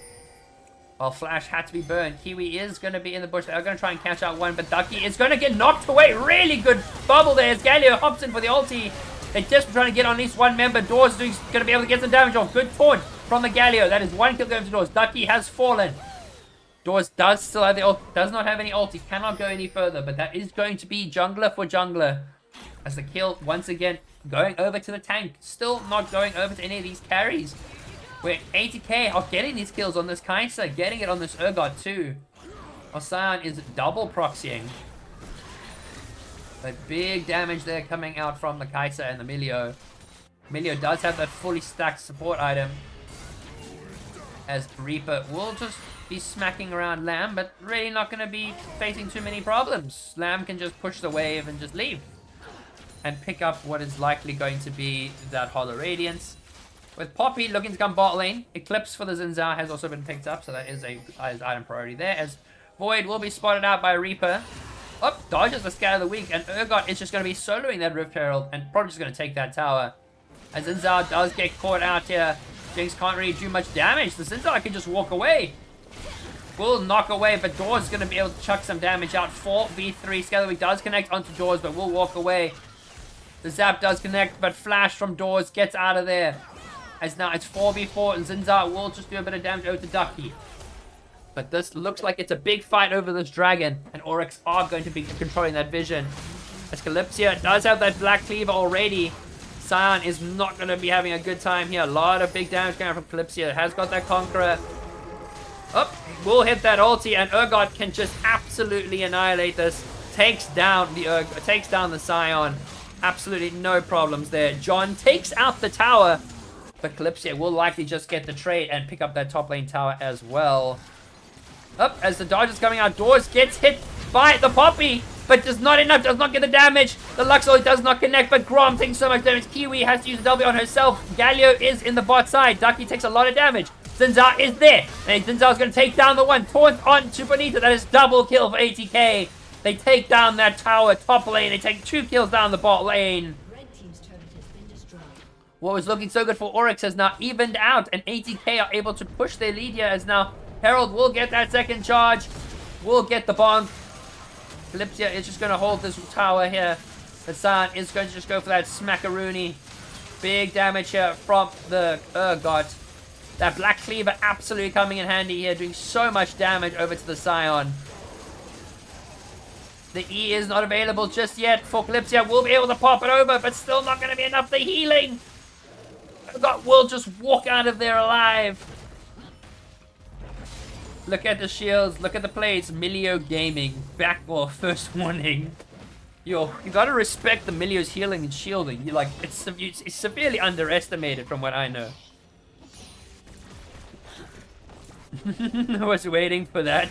Well, Flash had to be burned. Kiwi is going to be in the bush. They're going to try and catch out one, but Ducky is going to get knocked away. Really good bubble there as Galio hops in for the ulti. They're just trying to get on at least one member. Doors is going to be able to get some damage off. Good taunt from the Galio. That is one kill going to Doors. Ducky has fallen. Doors does still have the ult. Does not have any ulti. Cannot go any further, but that is going to be jungler for jungler. As the kill, once again, going over to the tank. Still not going over to any of these carries. Where ATK are getting these kills on this Kaisa, getting it on this Urgot too. Osan is double proxying. But big damage there coming out from the Kaisa and the Milio. Milio does have that fully stacked support item. As Reaper will just be smacking around Lamb, but really not going to be facing too many problems. Lamb can just push the wave and just leave. and pick up what is likely going to be that Hollow Radiance. With Poppy looking to come bot lane, Eclipse for the Xin Zhao has also been picked up, so that is a item priority there, as Void will be spotted out by Reaper. Oh, dodges the Scatter the Weak, and Urgot is just going to be soloing that Rift Herald, and probably just going to take that tower. As Xin Zhao does get caught out here, Jinx can't really do much damage. The Xin Zhao can just walk away. Will knock away, but Doors is going to be able to chuck some damage out. 4v3, Scatter the Weak does connect onto Doors, but will walk away. The Zap does connect, but Flash from Doors gets out of there. As now it's 4v4, and Xin Zhao will just do a bit of damage over to Ducky. But this looks like it's a big fight over this dragon, and Oryx are going to be controlling that vision. As Calypsia does have that Black Cleaver already, Sion is not going to be having a good time here. A lot of big damage coming from Calypsia. Has got that Conqueror. Oh, will hit that ulti, and Urgot can just absolutely annihilate this. Takes down the Sion. Absolutely no problems there. John takes out the tower, but Calypsia will likely just get the trade and pick up that top lane tower as well. Up as the dodge is coming out, Doors gets hit by the Poppy, but does not get the damage. The Luxor does not connect, but Grom takes so much damage. Kiwi has to use the W on herself. Galio is in the bot side. Ducky takes a lot of damage. Xin Zhao is there, and Xin Zhao is going to take down the one. Taunt on to Bonita. That is double kill for ATK. They take down that tower top lane. They take 2 kills down the bot lane. What was looking so good for Oryx has now evened out, and ATK are able to push their lead here, as now Herald will get that second charge, will get the bonk. Calypsia is just going to hold this tower here. Hassan is going to just go for that smackaroony. Big damage here from the Urgot. That Black Cleaver absolutely coming in handy here, doing so much damage over to the Sion. The E is not available just yet for Calypsia. Will be able to pop it over, but still not going to be enough. The healing. Urgot will just walk out of there alive. Look at the shields. Look at the plays. Milio Gaming. Backball. First warning. Yo, you gotta respect the Milio's healing and shielding. You like it's severely underestimated from what I know. I was waiting for that.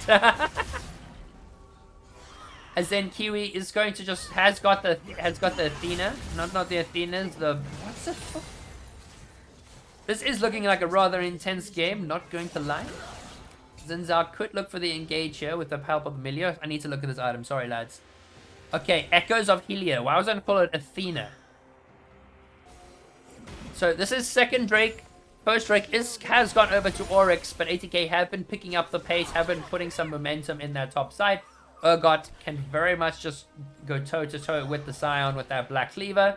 As then Kiwi is going to just has got the Athena. Not the Athenas, the what's the fuck? This is looking like a rather intense game, not going to lie. Xin Zhao could look for the engage here with the help of Milio. I need to look at this item, sorry lads. Okay, Echoes of Helia. Why was I going to call it Athena? So this is second Drake. First Drake has gone over to Oryx, but ATK have been picking up the pace, have been putting some momentum in that top side. Urgot can very much just go toe-to-toe with the Sion with that Black Cleaver.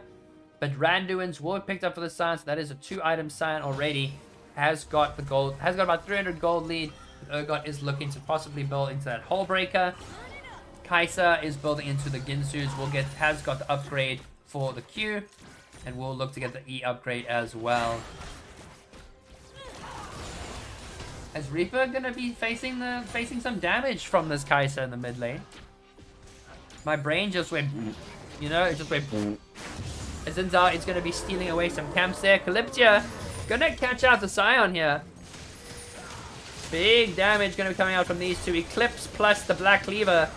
But Randuin's will be picked up for the Sion, so that is a 2-item Sion already. Has got the gold, has got about 300 gold lead. Urgot is looking to possibly build into that Hullbreaker. Kai'Sa is building into the Ginsu's. Has got the upgrade for the Q, and we'll look to get the E upgrade as well. Is Reaper gonna be facing some damage from this Kai'Sa in the mid lane? My brain just went, you know, it just went. Xin Zhao is gonna be stealing away some camps there. Calypsia gonna catch out the Sion here. Big damage gonna be coming out from these two. Eclipse plus the Black Cleaver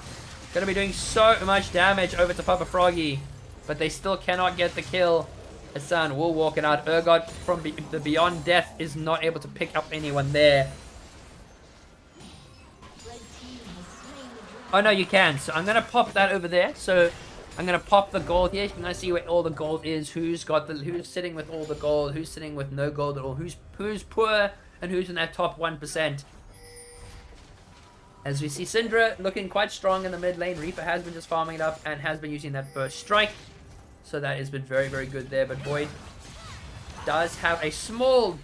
gonna be doing so much damage over to Papa Froggy, but they still cannot get the kill. Hassan will walk it out. Urgot from the Beyond Death is not able to pick up anyone there. Oh no, you can. So I'm gonna pop that over there. So I'm gonna pop the gold here. You can see where all the gold is. Who's sitting with all the gold? Who's sitting with no gold at all? Who's poor and who's in that top 1%? As we see Syndra looking quite strong in the mid lane. Reaper has been just farming it up and has been using that first strike. So that has been very, very good there. But Void does have a small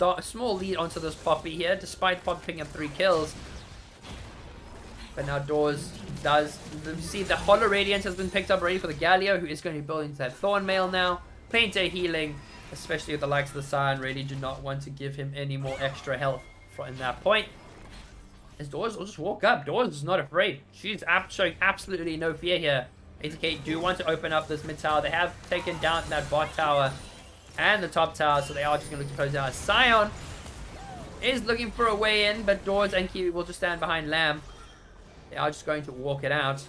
lead onto this Poppy here, despite Poppy picking up 3 kills. But now Doors does... You see the Hollow Radiance has been picked up already for the Galio, who is going to be building that Thornmail now. Plenty of healing, especially with the likes of the Sion. Really do not want to give him any more extra health in that point. As Doors will just walk up. Doors is not afraid. She's showing absolutely no fear here. ATK do want to open up this mid tower. They have taken down that bot tower and the top tower, so they are just going to look to close down. Sion is looking for a way in, but Doors and Kiwi will just stand behind Lamb. They are just going to walk it out.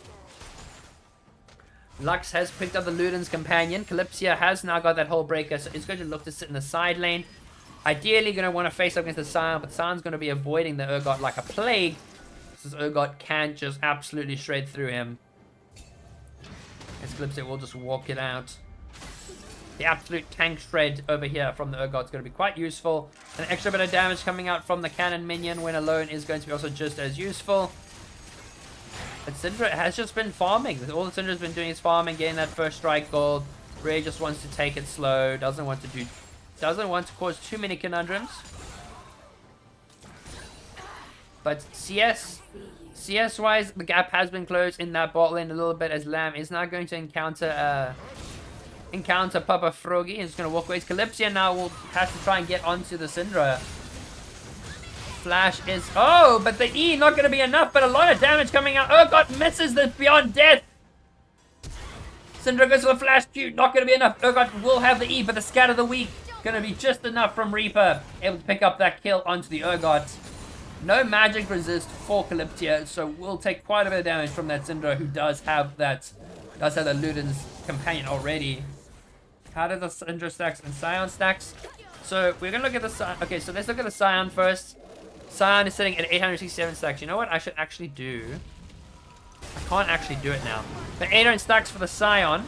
Lux has picked up the Luden's companion. Calypsia has now got that Hull Breaker, so it's going to look to sit in the side lane. Ideally, going to want to face up against the Scion, but Scion's going to be avoiding the Urgot like a plague. This Urgot can't just absolutely straight through him. As Calypsia will just walk it out. The absolute tank shred over here from the Urgot is going to be quite useful. An extra bit of damage coming out from the cannon minion when alone is going to be also just as useful. But Syndra has just been farming. All that Syndra's been doing is farming, getting that first strike gold. Really just wants to take it slow. Doesn't want to cause too many conundrums. But CS wise, the gap has been closed in that bot lane a little bit, as Lamb is now going to encounter Papa Froggy. He's going to walk away. Calypsia now will have to try and get onto the Syndra. Flash is... Oh, but the E not going to be enough, but a lot of damage coming out. Oh, God, misses the Beyond Death. Syndra goes for the Flash Q. Not going to be enough. Oh, God, will have the E, but the Scatter the Weak going to be just enough from Reaper. Able to pick up that kill onto the Urgot. No magic resist for Calypsia, so we'll take quite a bit of damage from that Syndra, who does have the Luden's companion already. How do the Syndra stacks and Scion stacks? So we're going to look at the Scion. Okay, so let's look at the Scion first. Scion is sitting at 867 stacks. You know what I should actually do? I can't actually do it now. The 800 stacks for the Scion.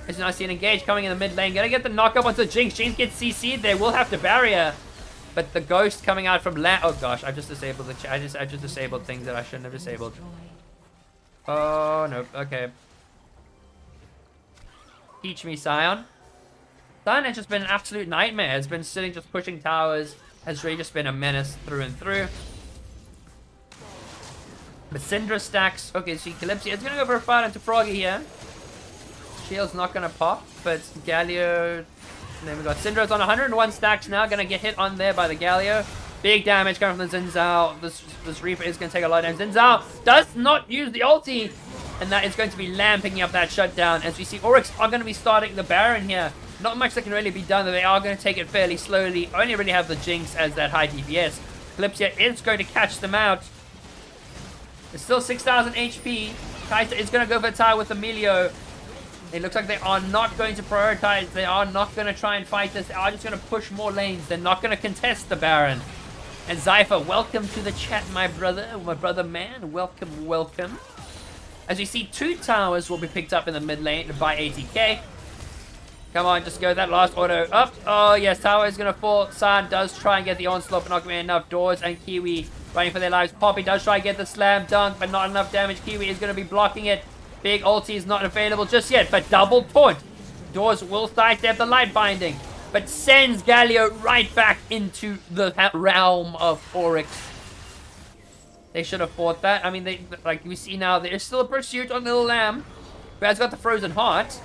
As you now see an engage coming in the mid lane. Gonna get the knock up onto Jinx. Jinx gets CC'd there. We'll have to barrier. But the ghost coming out from land. Oh gosh, I've just disabled the I just disabled things that I shouldn't have disabled. Oh no, okay. Teach me, Scion. Scion has just been an absolute nightmare. Has been sitting just pushing towers. Has really just been a menace through and through. But Syndra stacks. Okay, so Calypsia is gonna go for a fight into Froggy here. Shield's not gonna pop, but Galio. Then we got Syndra's on 101 stacks now, gonna get hit on there by the Galio. Big damage coming from the Xin Zhao. This Reaper is gonna take a lot of damage. Xin Zhao does not use the ulti, and that is going to be Lamb picking up that shutdown. As we see, Oryx are gonna be starting the Baron here. Not much that can really be done, though they are gonna take it fairly slowly. Only really have the Jinx as that high DPS. Calypsia is going to catch them out. It's still 6,000 HP. Kaisa is gonna go for a tie with Emilio. It looks like they are not going to prioritize. They are not going to try and fight this. They are just going to push more lanes. They're not going to contest the Baron. And Zypher, welcome to the chat, my brother man. Welcome, welcome. As you see, 2 towers will be picked up in the mid lane by ATK. Come on, just go that last auto up. Oh, yes, tower is going to fall. San does try and get the onslaught, but not going to be enough. Doors and Kiwi running for their lives. Poppy does try and get the slam dunk, but not enough damage. Kiwi is going to be blocking it. Big ulti is not available just yet, but double taunt. Doors will sidestep the light binding, but sends Galio right back into the realm of Oryx. They should have fought that. I mean, like we see now, there is still a pursuit on Little Lamb, who has got the frozen heart.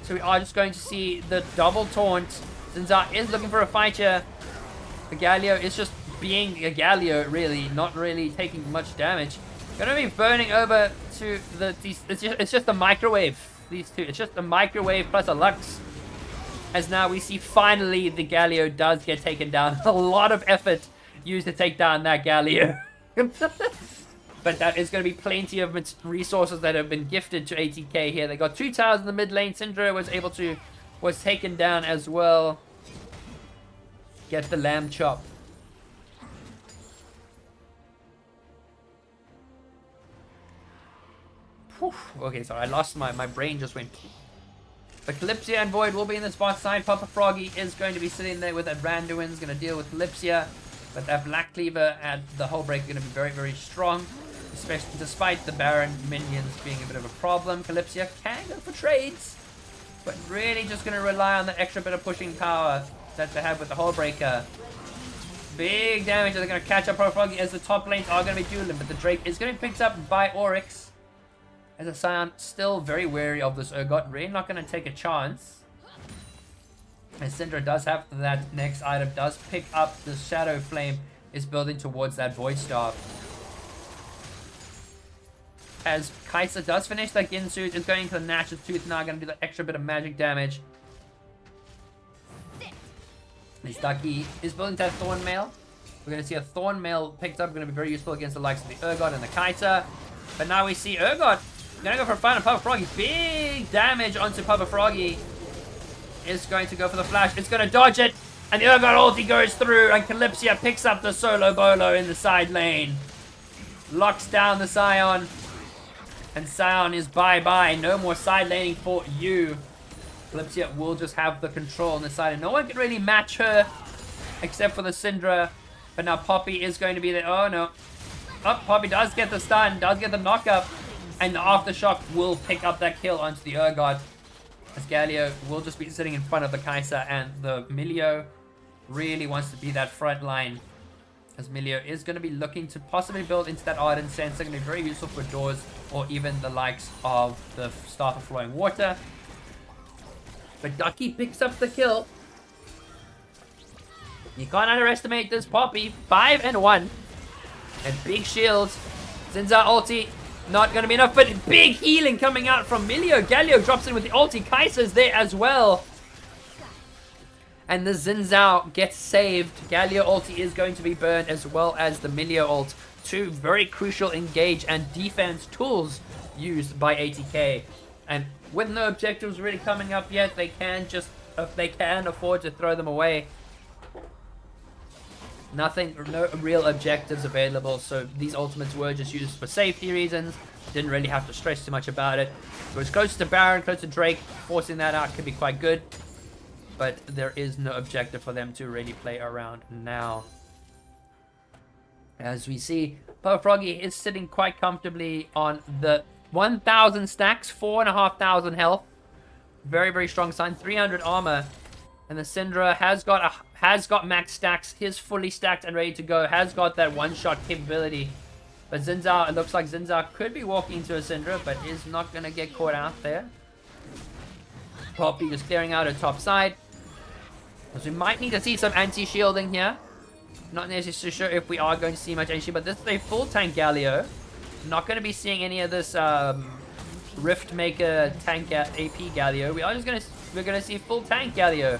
So we are just going to see the double taunt. Zinza is looking for a fight here. The Galio is just being a Galio, really, not really taking much damage. Gonna be burning over to it's just a microwave, these two. It's just a microwave plus a Lux. As now we see finally the Galio does get taken down. A lot of effort used to take down that Galio. But that is going to be plenty of resources that have been gifted to ATK here. They got 2 towers in the mid lane. Syndra was taken down as well. Get the lamb chop. Okay, sorry, I lost my brain just went. But Calypsia and Void will be in the spot side. Papa Froggy is going to be sitting there with that Randuin's going to deal with Calypsia. But that Black Cleaver and the Hull Break are going to be very, very strong. Especially despite the Baron minions being a bit of a problem. Calypsia can go for trades. But really just going to rely on the extra bit of pushing power that they have with the Hull Breaker. Big damage. They're going to catch up Papa Froggy as the top lanes are going to be dueling. But the Drake is going to be picked up by Oryx. As a Scion, still very wary of this Urgot. Really not going to take a chance. And Syndra does have that next item. Does pick up the Shadow Flame. Is building towards that Void Staff. As Kaisa does finish that Ginsu. Is going into the Gnash's Tooth now. Going to do that extra bit of magic damage. This Ducky is building that Thorn Mail. We're going to see a Thorn Mail picked up. Going to be very useful against the likes of the Urgot and the Kaisa. But now we see Urgot Gonna go for a fight on Papa Froggy. Big damage onto Papa Froggy. Is going to go for the flash. It's going to dodge it. And the Urgot ulti goes through. And Calypsia picks up the solo bolo in the side lane. Locks down the Scion. And Scion is bye-bye. No more side laning for you. Calypsia will just have the control on the side. And no one can really match her. Except for the Syndra. But now Poppy is going to be there. Oh, no. Oh, Poppy does get the stun. Does get the knock-up. And the Aftershock will pick up that kill onto the Urgot. As Galio will just be sitting in front of the Kai'Sa, and the Milio really wants to be that front line. As Milio is going to be looking to possibly build into that Ardent Sense. They're going to be very useful for doors or even the likes of the Staff of Flowing Water. But Ducky picks up the kill. You can't underestimate this Poppy. 5-1. And big shields. Zinza ulti. Not going to be enough, but big healing coming out from Milio. Galio drops in with the ulti. Kai'Sa's there as well. And the Xin Zhao gets saved. Galio ulti is going to be burned as well as the Milio ult. Two very crucial engage and defense tools used by ATK. And with no objectives really coming up yet, they can just, if they can afford to throw them away. Nothing, no real objectives available, so these ultimates were just used for safety reasons. Didn't really have to stress too much about it. So it's close to Baron, close to Drake. Forcing that out could be quite good. But there is no objective for them to really play around now. As we see, Papa Froggy is sitting quite comfortably on the 1,000 stacks, 4,500 health. Very, very strong sign, 300 armor. And the Syndra has got max stacks. He's fully stacked and ready to go. Has got that one-shot capability. But Xin Zhao, it looks like Xin Zhao could be walking into a Syndra, but is not going to get caught out there. Poppy is clearing out her top side. So we might need to see some anti-shielding here. Not necessarily sure if we are going to see much anti-shield, but this is a full tank Galio. Not going to be seeing any of this Rift Maker tank AP Galio. We're gonna see full tank Galio.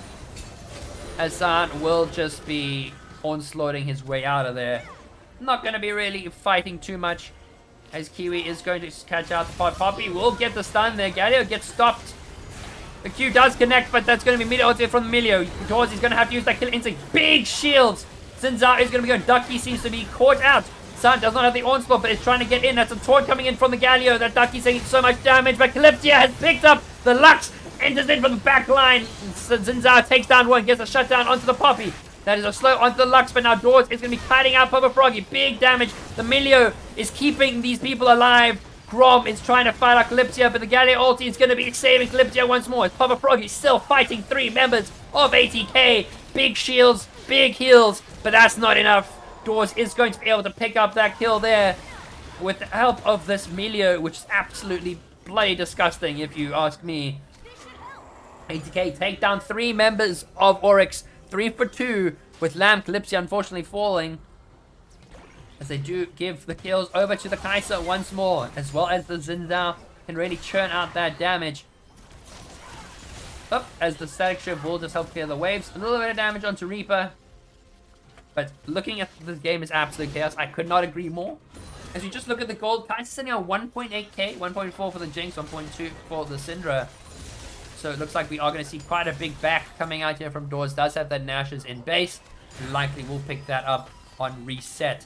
Hassan will just be onslaughting his way out of there. Not going to be really fighting too much. As Kiwi is going to catch out the pot. Poppy will get the stun there. Galio gets stopped. The Q does connect, but that's going to be melee ulti from the Milio. He's going to have to use that kill instinct. Big shields. Zinza is going to be going. Ducky seems to be caught out. Sun does not have the onslaught, but is trying to get in. That's a taunt coming in from the Galio. That Ducky's taking so much damage, but Calypsia has picked up the Lux. Enters in from the back line. Zinza takes down one, gets a shutdown onto the Poppy. That is a slow onto the Lux, but now Doors is going to be kiting out Papa Froggy. Big damage. The Milio is keeping these people alive. Grom is trying to fight out Calypsia, but the Galio ulti is going to be saving Calypsia once more. As Papa Froggy still fighting 3 members of ATK. Big shields, big heals, but that's not enough. Doors is going to be able to pick up that kill there with the help of this Milio, which is absolutely bloody disgusting if you ask me. ATK take down 3 members of Oryx, 3 for 2, with Lamb Calypsia unfortunately falling. As they do give the kills over to the Kai'Sa once more, as well as the Xin Zhao can really churn out that damage. Up as the Static Strip will just help clear the waves. A little bit of damage onto Reaper. But looking at this game is absolute chaos. I could not agree more. As you just look at the gold, Kai'Sa sitting on 1.8k, 1.4 for the Jinx, 1.2 for the Syndra. So it looks like we are going to see quite a big back coming out here from Doors. Does have that Nash's in base. Likely will pick that up on reset.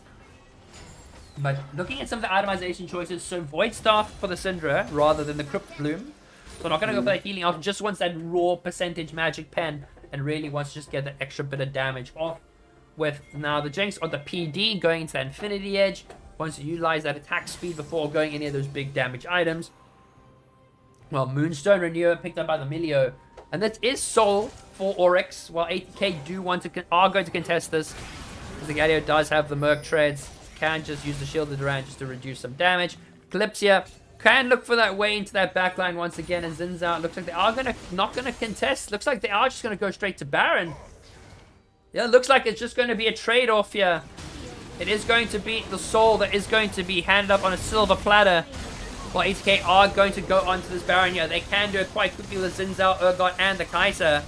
But looking at some of the itemization choices, so Void Staff for the Syndra rather than the Crypt Bloom. So not going to go for that healing out. Just wants that raw percentage magic pen and really wants to just get that extra bit of damage off. With now the Jinx on the PD going into that Infinity Edge. Wants to utilize that attack speed before going any of those big damage items. Well, Moonstone Renewer picked up by the Milio. And that is Soul for Oryx. While ATK are going to contest this. Because the Galio does have the Merc Treads. Can just use the Shielded Durand just to reduce some damage. Calypsia can look for that way into that backline once again. And Xin Zhao looks like they are not going to contest. Looks like they are just going to go straight to Baron. Yeah, looks like it's just going to be a trade-off here. It is going to be the Soul that is going to be handed up on a silver platter. While ATK are going to go onto this Baron here. They can do it quite quickly with Xin Zhao, Urgot, and the Kai'Sa.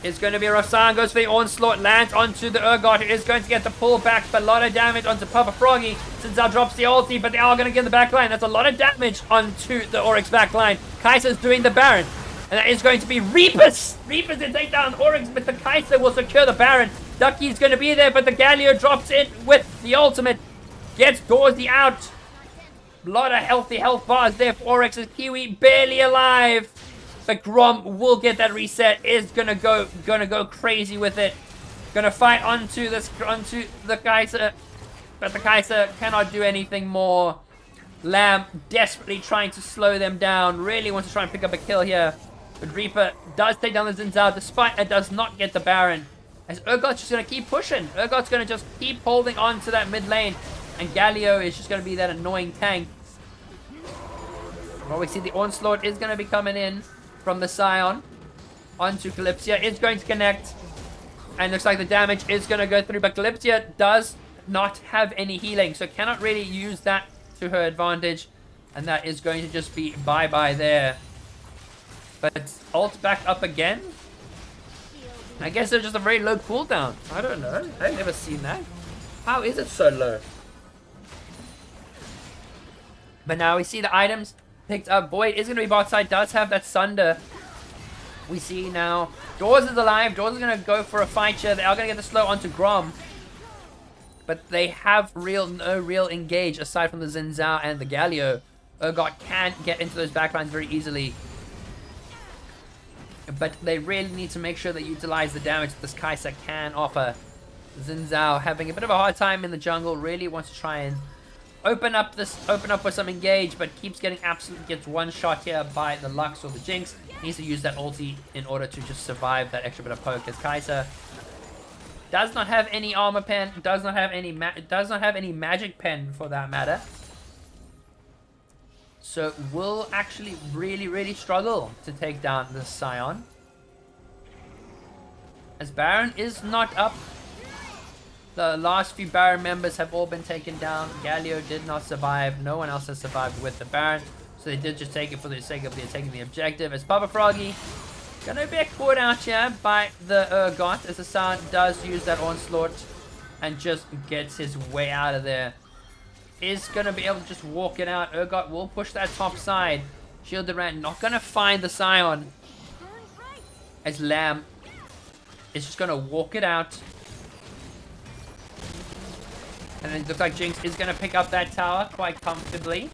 It's going to be Rasan, goes for the onslaught, lands onto the Urgot. It is going to get the pull back, but a lot of damage onto Papa Froggy. Sinzao drops the ulti, but they are going to get the back line. That's a lot of damage onto the Oryx back line. Kai'Sa's doing the Baron. And that is going to be Reapers. Reapers to take down Oryx, but the Kai'Sa will secure the Baron. Ducky's going to be there, but the Galio drops in with the ultimate. Gets Dorsey out. A lot of healthy health bars there for Oryx. As Kiwi barely alive. But Grom will get that reset. Is gonna go crazy with it. Gonna fight onto the Kai'Sa. But the Kai'Sa cannot do anything more. Lamb desperately trying to slow them down. Really wants to try and pick up a kill here. But Reaper does take down the Xin Zhao, despite it does not get the Baron. As Urgot's just going to keep pushing. Urgot's going to just keep holding on to that mid lane. And Galio is just going to be that annoying tank. Well, we see the Onslaught is going to be coming in from the Scion onto Calypsia. It's going to connect. And looks like the damage is going to go through. But Calypsia does not have any healing, so cannot really use that to her advantage, and that is going to just be bye-bye there. But ult back up again. I guess there's just a very low cooldown. I don't know. I've never seen that. How is it so low? But now we see the items picked up. Void is going to be bot side. Does have that Sunder. We see now Jaws is alive. Jaws is going to go for a fight here. They are going to get the slow onto Grom. But they have no real engage aside from the Xin Zhao and the Galio. Urgot can't get into those backlines very easily. But they really need to make sure they utilize the damage that this Kai'Sa can offer. Xin Zhao having a bit of a hard time in the jungle. Really wants to try and open up for some engage, but keeps getting gets one shot here by the Lux or the Jinx. Needs to use that ulti in order to just survive that extra bit of poke, as Kai'Sa does not have any armor pen, does not have any magic pen for that matter. So will actually really struggle to take down the Scion. As Baron is not up. The last few Baron members have all been taken down. Galio did not survive. No one else has survived with the Baron. So they did just take it for the sake of taking the objective. As Papa Froggy gonna be caught out here by the Urgot, as the Sound does use that Onslaught and just gets his way out of there. Is gonna be able to just walk it out. Urgot will push that top side. Shielded Rat not gonna find the Scion. As Lamb is just gonna walk it out. And then it looks like Jinx is gonna pick up that tower quite comfortably.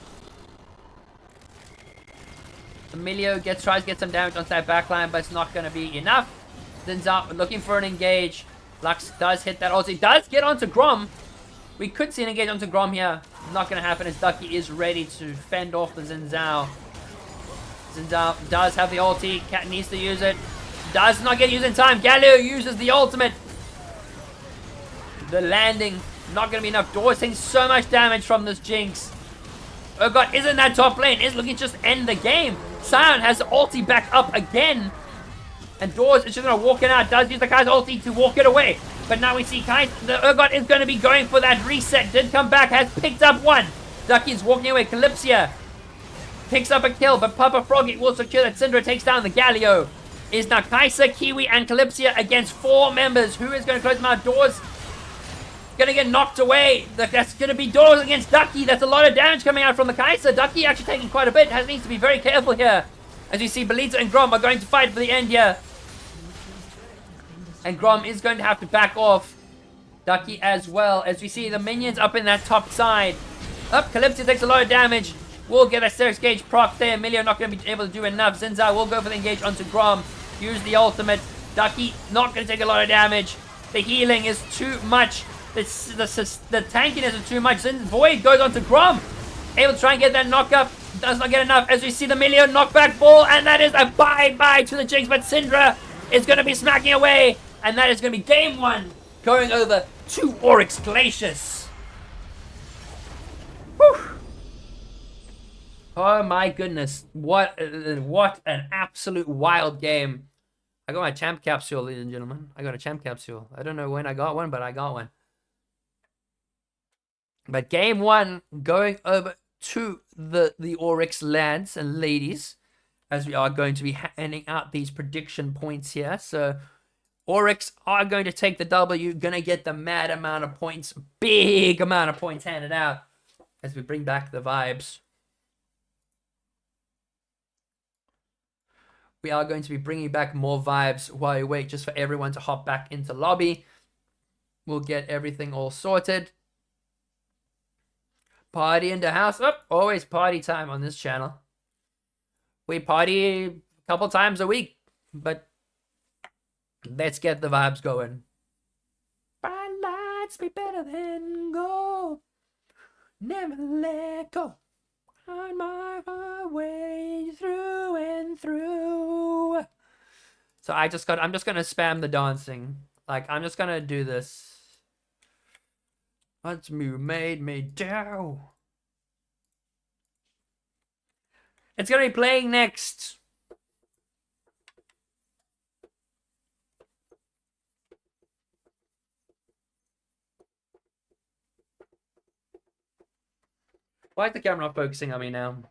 Emilio tries to get some damage onto that backline, but it's not going to be enough. Xin Zhao looking for an engage. Lux does hit that ulti. Does get onto Grom. We could see an engage onto Grom here. Not going to happen as Ducky is ready to fend off the Xin Zhao. Xin Zhao does have the ulti. Cat needs to use it. Does not get used in time. Galio uses the ultimate. The landing not going to be enough. Doors taking so much damage from this Jinx. Urgot is in that top lane. Is looking to just end the game. Sion has the ulti back up again. And Doors is just going to walk it out. Does use the Kai's ulti to walk it away. But now we see the Urgot is going to be going for that reset. Did come back. Has picked up one. Ducky's walking away. Calypsia picks up a kill. But Papa Froggy will secure that. Syndra takes down the Galio. Is now Kai'Sa, Kiwi, and Calypsia against 4 members. Who is going to close them out? Doors gonna get knocked away. That's gonna be Doors against Ducky. That's a lot of damage coming out from the Kai'Sa. Ducky actually taking quite a bit. Needs to be very careful here. As you see, Belita and Grom are going to fight for the end here. And Grom is going to have to back off. Ducky as well. As we see the minions up in that top side. Calypso takes a lot of damage. Will get a Serix Gauge proc there. Emilio not going to be able to do enough. Xin Zhao will go for the engage onto Grom. Use the ultimate. Ducky not going to take a lot of damage. The healing is too much. The tankiness is too much. Void goes on to Grom. Able to try and get that knock-up. Does not get enough as we see the million knockback ball. And that is a bye-bye to the Jinx. But Syndra is going to be smacking away. And that is going to be game 1. Going over to Oryx Glacius. Whew. Oh my goodness. What an absolute wild game. I got my champ capsule, ladies and gentlemen. I got a champ capsule. I don't know when I got one, but I got one. But game 1 going over to the Oryx lads and ladies, as we are going to be handing out these prediction points here. So Oryx are going to take the W, going to get the mad amount of points, big amount of points handed out. as we bring back the vibes. We are going to be bringing back more vibes while we wait just for everyone to hop back into lobby. We'll get everything all sorted. Party in the house. Oh, always party time on this channel. We party a couple times a week, but let's get the vibes going. Bright lights be better than gold. Never let go. On my way through and through. So I'm just gonna spam the dancing. Like, I'm just gonna do this. Once you made me down. It's gonna be playing next. Why is the camera not focusing on me now?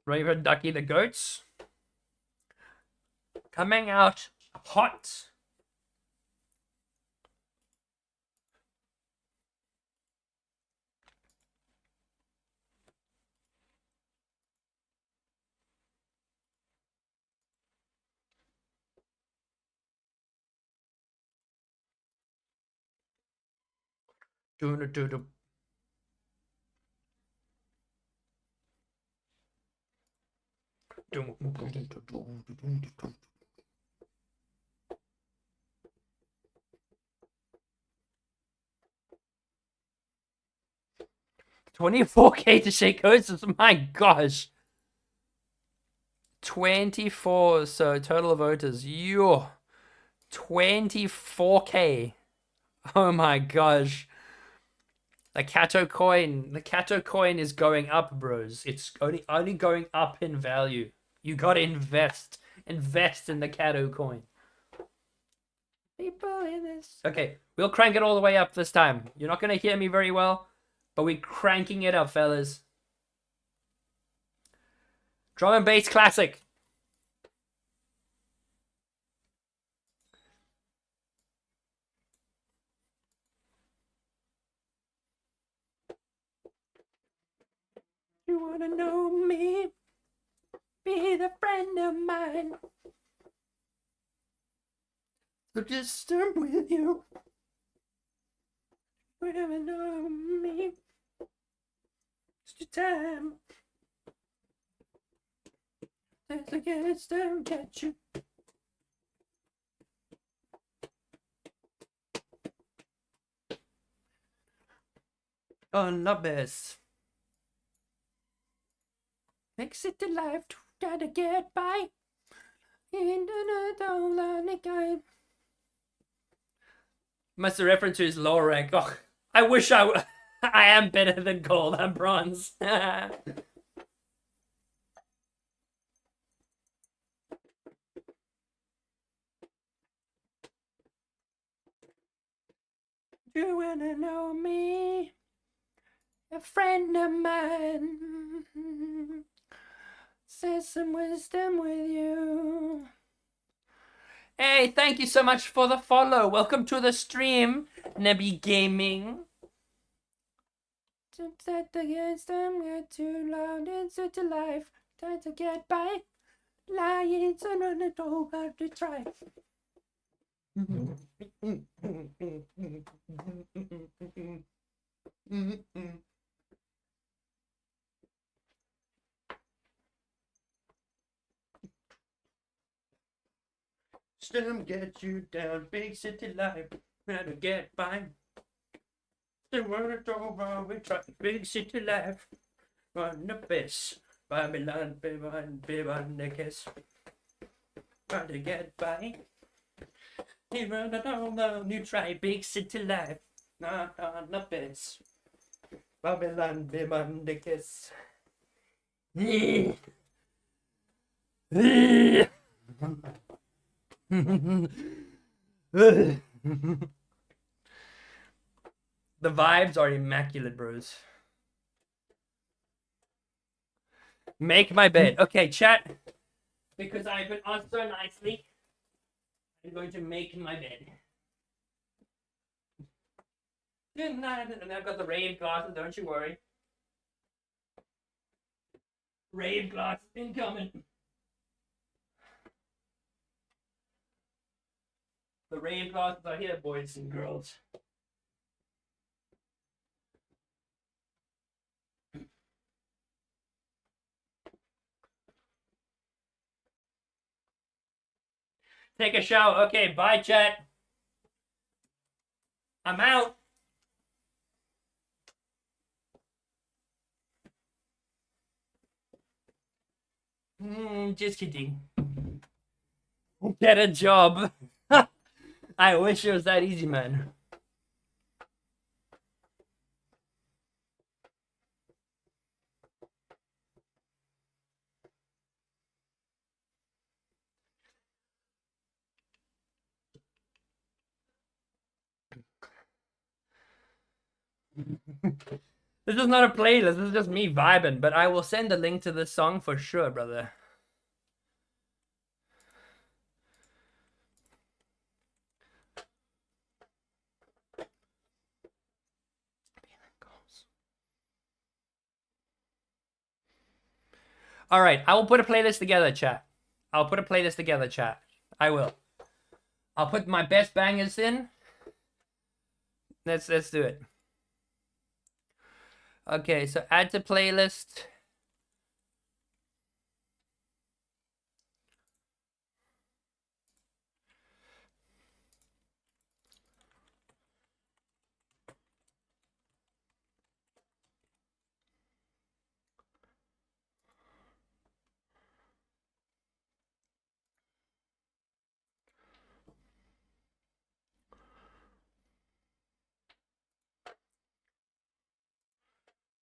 Ready for Ducky the Goats? Coming out hot. Do. 24k to shake coasts. My gosh. 24, so total of voters. Yo. 24k. Oh my gosh. The Kato coin is going up, bros. It's only going up in value. You gotta invest in the Kato coin. People in this. Okay, we'll crank it all the way up this time. You're not gonna hear me very well, but we're cranking it up, fellas. Drum and bass classic. You wanna know me? Be the friend of mine. So just stand with you. You never know me. It's your time. Let's get it down, get you. On the best. Makes it to life, gotta get by. Must have reference to his lower rank. Oh, I wish I am better than gold. I'm bronze. You wanna know me? A friend of mine. Share some wisdom with you. Hey, thank you so much for the follow. Welcome to the stream, Nebby Gaming. Set against them, get too loud and such a life. Try to get by. Lying to run it over to try. Still get you down, big city life. How to get by. The world over, we try big city life. Run the best. Babylon, the kiss. Try to get by. You run it over, you try big city life. Not on the best. Babylon, the kiss. The vibes are immaculate, bros. Make my bed. Okay, chat. Because I've been asked so nicely, I'm going to make my bed. And I've got the rave glasses, don't you worry. Rave glasses incoming. The rave glasses are here, boys and girls. Take a shower. Okay, bye, chat. I'm out. Just kidding. Get a job. I wish it was that easy, man. This is not a playlist, this is just me vibing, but I will send a link to this song for sure, brother. All right, I will put a playlist together, chat. I'll put a playlist together, chat. I will. I'll put my best bangers in. Let's do it. Okay, so add to playlist.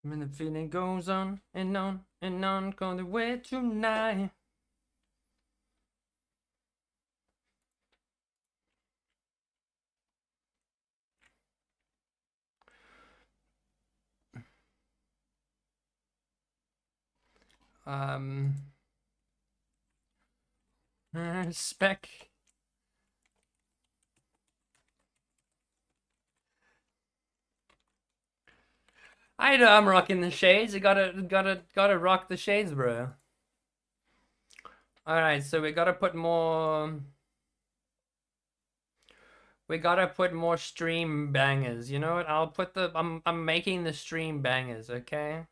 When the feeling goes on and on and on, going the way tonight. Spec. I know I'm rocking the shades. You gotta rock the shades, bro. All right, so we gotta put more. We gotta put more stream bangers. You know what? I'll put the. I'm making the stream bangers. Okay.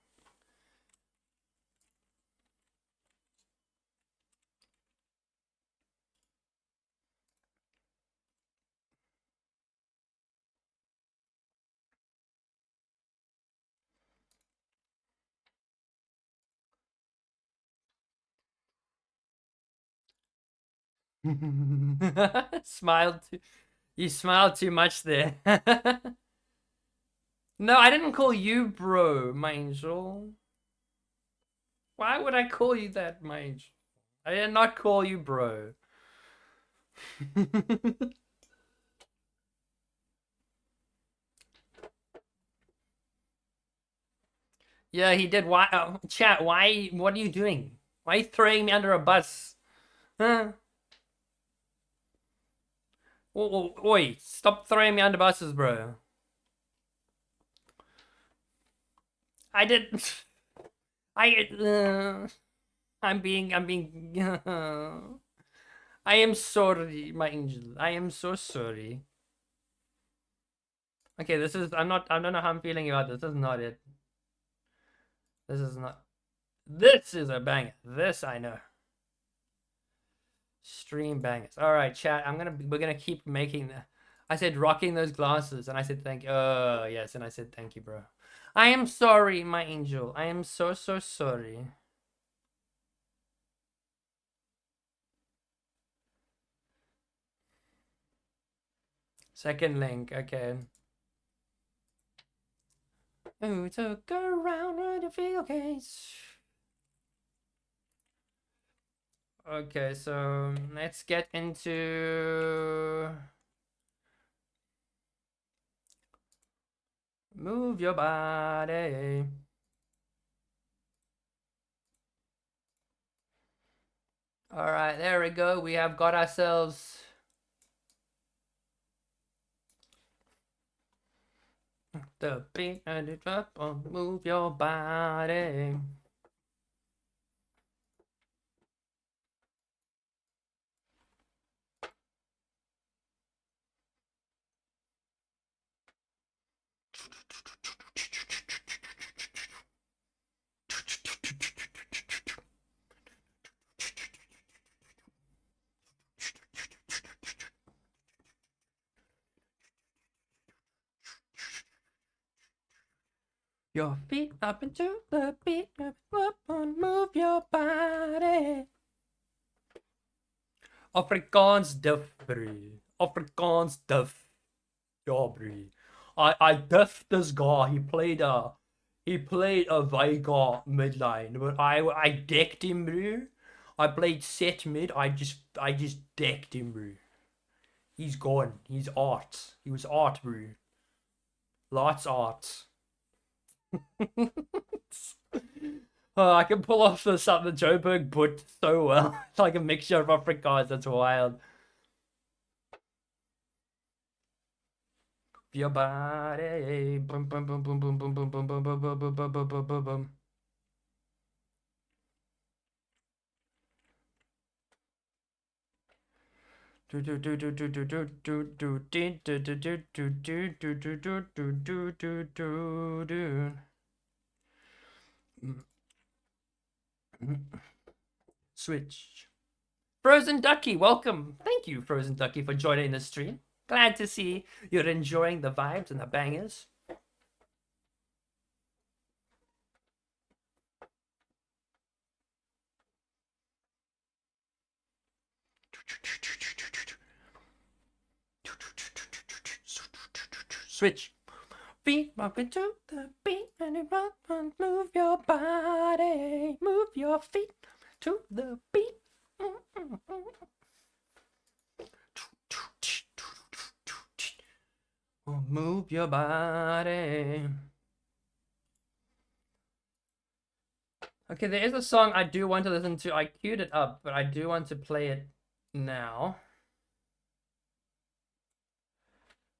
Smiled. You smiled too much there. No, I didn't call you bro, my angel. Why would I call you that, my angel? I did not call you bro. Yeah, he did. Why? Chat, why? What are you doing? Why are you throwing me under a bus? Huh? Oi, stop throwing me under buses, bro. I did. I. I'm being. I am sorry, my angel. I am so sorry. Okay, this is. I'm not. I don't know how I'm feeling about this. This is not it. This is not. This is a banger. This I know. Stream bangers. All right, chat. We're gonna keep making the. I said rocking those glasses, and I said thank you. Yes, and I said thank you, bro. I am sorry, my angel. I am so sorry. Second link. Okay. Who took around with the field case? Okay, so let's get into. Move your body. All right, there we go. We have got ourselves the beat and the drop on. Move your body. Your feet up into the beat, up and move your body. Afrikaans duf, brie. Afrikaans duf. Ja, brie. I duffed this guy. He played a Veigar midline, but I decked him, bro. I played set mid. I just decked him, bro. He's gone. He's art. He was art, bro. Lots art. Oh, I can pull off the something Joburg put so well. It's like a mixture of Afrikaans. That's wild. Your body. Boom, boom, boom, boom, boom, boom, boom, boom, boom, boom, boom, boom, boom, boom, boom, boom. Switch. Frozen Ducky, welcome. Thank you, Frozen Ducky, for joining the stream. Glad to see you're enjoying the vibes and the bangers. Switch. Feet rocking to the beat and it rock and move your body. Move your feet to the beat. Move your body. Okay, there is a song I do want to listen to. I queued it up, but I do want to play it now.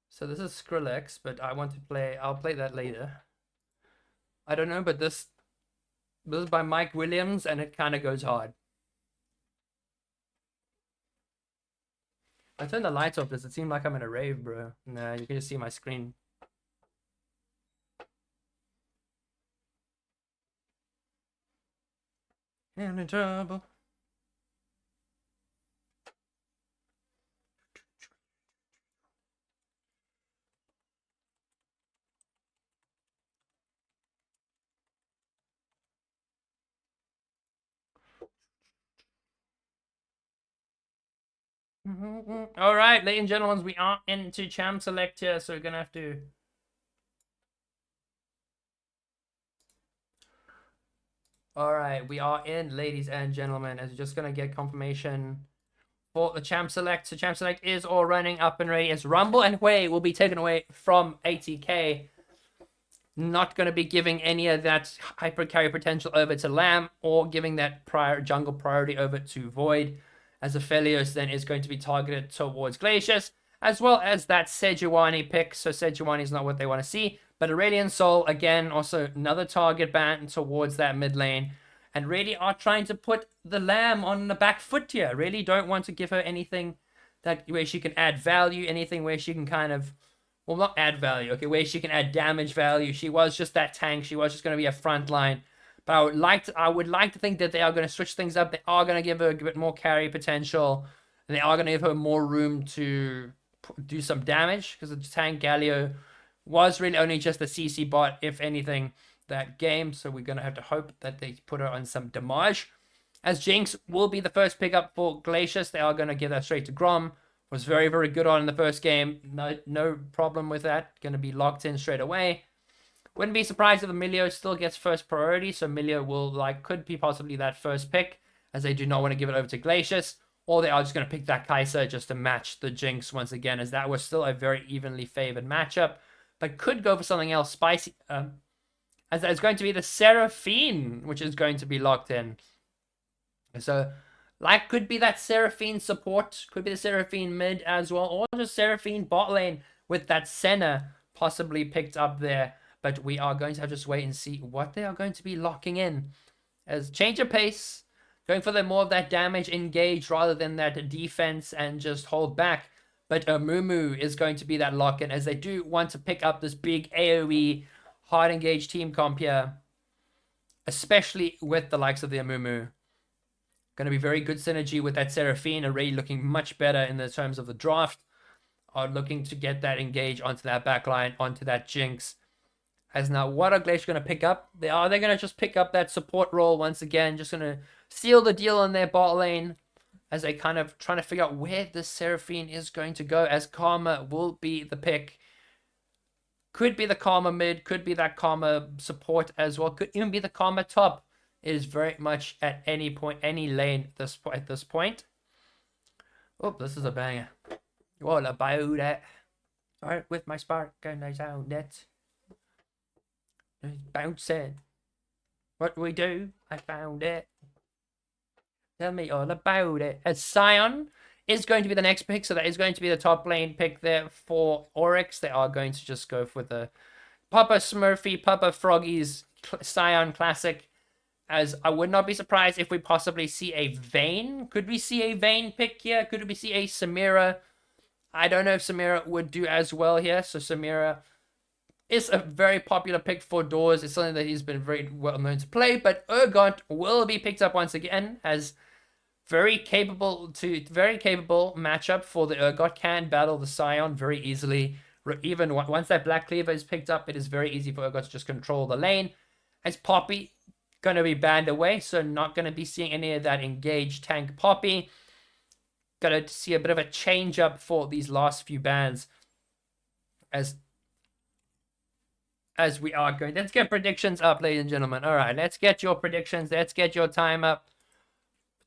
So this is Skrillex, but I'll play that later. I don't know, but this is by Mike Williams, and it kind of goes hard. I turned the lights off. Does it seem like I'm in a rave, bro? Nah, you can just see my screen. I'm in trouble. All right, ladies and gentlemen, we are into Champ Select here, so we're gonna have to. All right, we are in, ladies and gentlemen, as we're just gonna get confirmation for the Champ Select. So Champ Select is all running up and ready. As Rumble and Hui will be taken away from ATK. Not going to be giving any of that hyper carry potential over to Lamb or giving that jungle priority over to Void, as Aphelios then is going to be targeted towards Glacius, as well as that Sejuani pick. So Sejuani is not what they want to see, but Aurelion Sol, again, also another target ban towards that mid lane, and really are trying to put the Lamb on the back foot here. Really don't want to give her anything where she can add value, anything where she can kind of, well, not add value, okay, where she can add damage value. She was just that tank. She was just going to be a front line. But I would like to think that they are going to switch things up. They are going to give her a bit more carry potential. And they are going to give her more room to do some damage, because the tank Galio was really only just a CC bot, if anything, that game. So we're going to have to hope that they put her on some damage. As Jinx will be the first pickup for Glacius, they are going to give that straight to Grom. Was very, very good on in the first game. No problem with that. Going to be locked in straight away. Wouldn't be surprised if Emilio still gets first priority. So Emilio could be possibly that first pick, as they do not want to give it over to Glacius. Or they are just going to pick that Kai'Sa just to match the Jinx once again, as that was still a very evenly favored matchup. but could go for something else spicy. As it's going to be the Seraphine, which is going to be locked in. So, like, could be that Seraphine support, could be the Seraphine mid as well, or just Seraphine bot lane with that Senna possibly picked up there. But we are going to have to just wait and see what they are going to be locking in. As change of pace, going for more of that damage engage rather than that defense and just hold back. But Amumu is going to be that lock-in, as they do want to pick up this big AoE hard engage team comp here, especially with the likes of the Amumu. Going to be very good synergy with that Seraphine, already looking much better in the terms of the draft. Are looking to get that engage onto that backline, onto that Jinx. As now, what are Glacius going to pick up? They're going to just pick up that support role once again, just going to seal the deal on their bot lane, as they kind of trying to figure out where this Seraphine is going to go, as Karma will be the pick. Could be the Karma mid, could be that Karma support as well, could even be the Karma top. It is very much at any point, any lane at this point. Oh, this is a banger. What about that? Alright, with my spark and I sound it. Bouncing. What do we do? I found it. Tell me all about it. As Sion is going to be the next pick, so that is going to be the top lane pick there for Oryx. They are going to just go for the Papa Smurfy, Papa Froggy's Sion Classic. As I would not be surprised if we possibly see a Vayne. Could we see a Vayne pick here? Could we see a Samira? I don't know if Samira would do as well here. So Samira is a very popular pick for Doors. It's something that he's been very well known to play. But Urgot will be picked up once again as very capable matchup for the Urgot. Can battle the Sion very easily. Even once that Black Cleaver is picked up, it is very easy for Urgot to just control the lane. As Poppy going to be banned away, so not going to be seeing any of that engaged tank Poppy. Going to see a bit of a change up for these last few bans as we are going. Let's get predictions up, ladies and gentlemen. All right, let's get your predictions. Let's get your time up.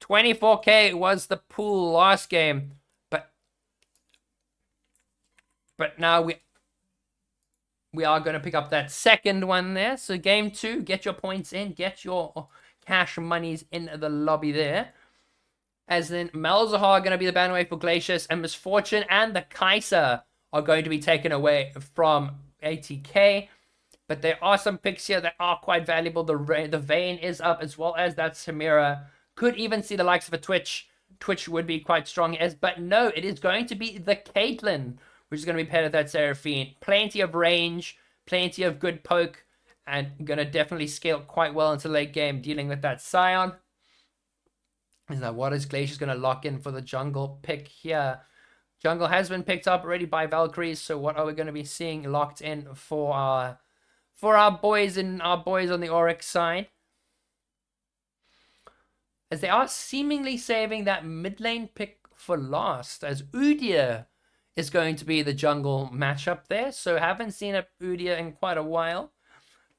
24K was the pool last game, but now we are going to pick up that second one there. So game 2, get your points in, get your cash monies in the lobby there. As then Malzahar are going to be the ban away for Glacius, and Misfortune and the Kaiser are going to be taken away from ATK. But there are some picks here that are quite valuable. The Vayne is up, as well as that Samira. Could even see the likes of a Twitch. Twitch would be quite strong as, but no, it is going to be the Caitlyn, which is going to be paired with that Seraphine. Plenty of range, plenty of good poke, and going to definitely scale quite well into late game, dealing with that Sion. Now, what is Glacius going to lock in for the jungle pick here? Jungle has been picked up already by Valkyries, so what are we going to be seeing locked in for our boys on the Oryx side? As they are seemingly saving that mid lane pick for last, as Udyr is going to be the jungle matchup there. So haven't seen a Udyr in quite a while,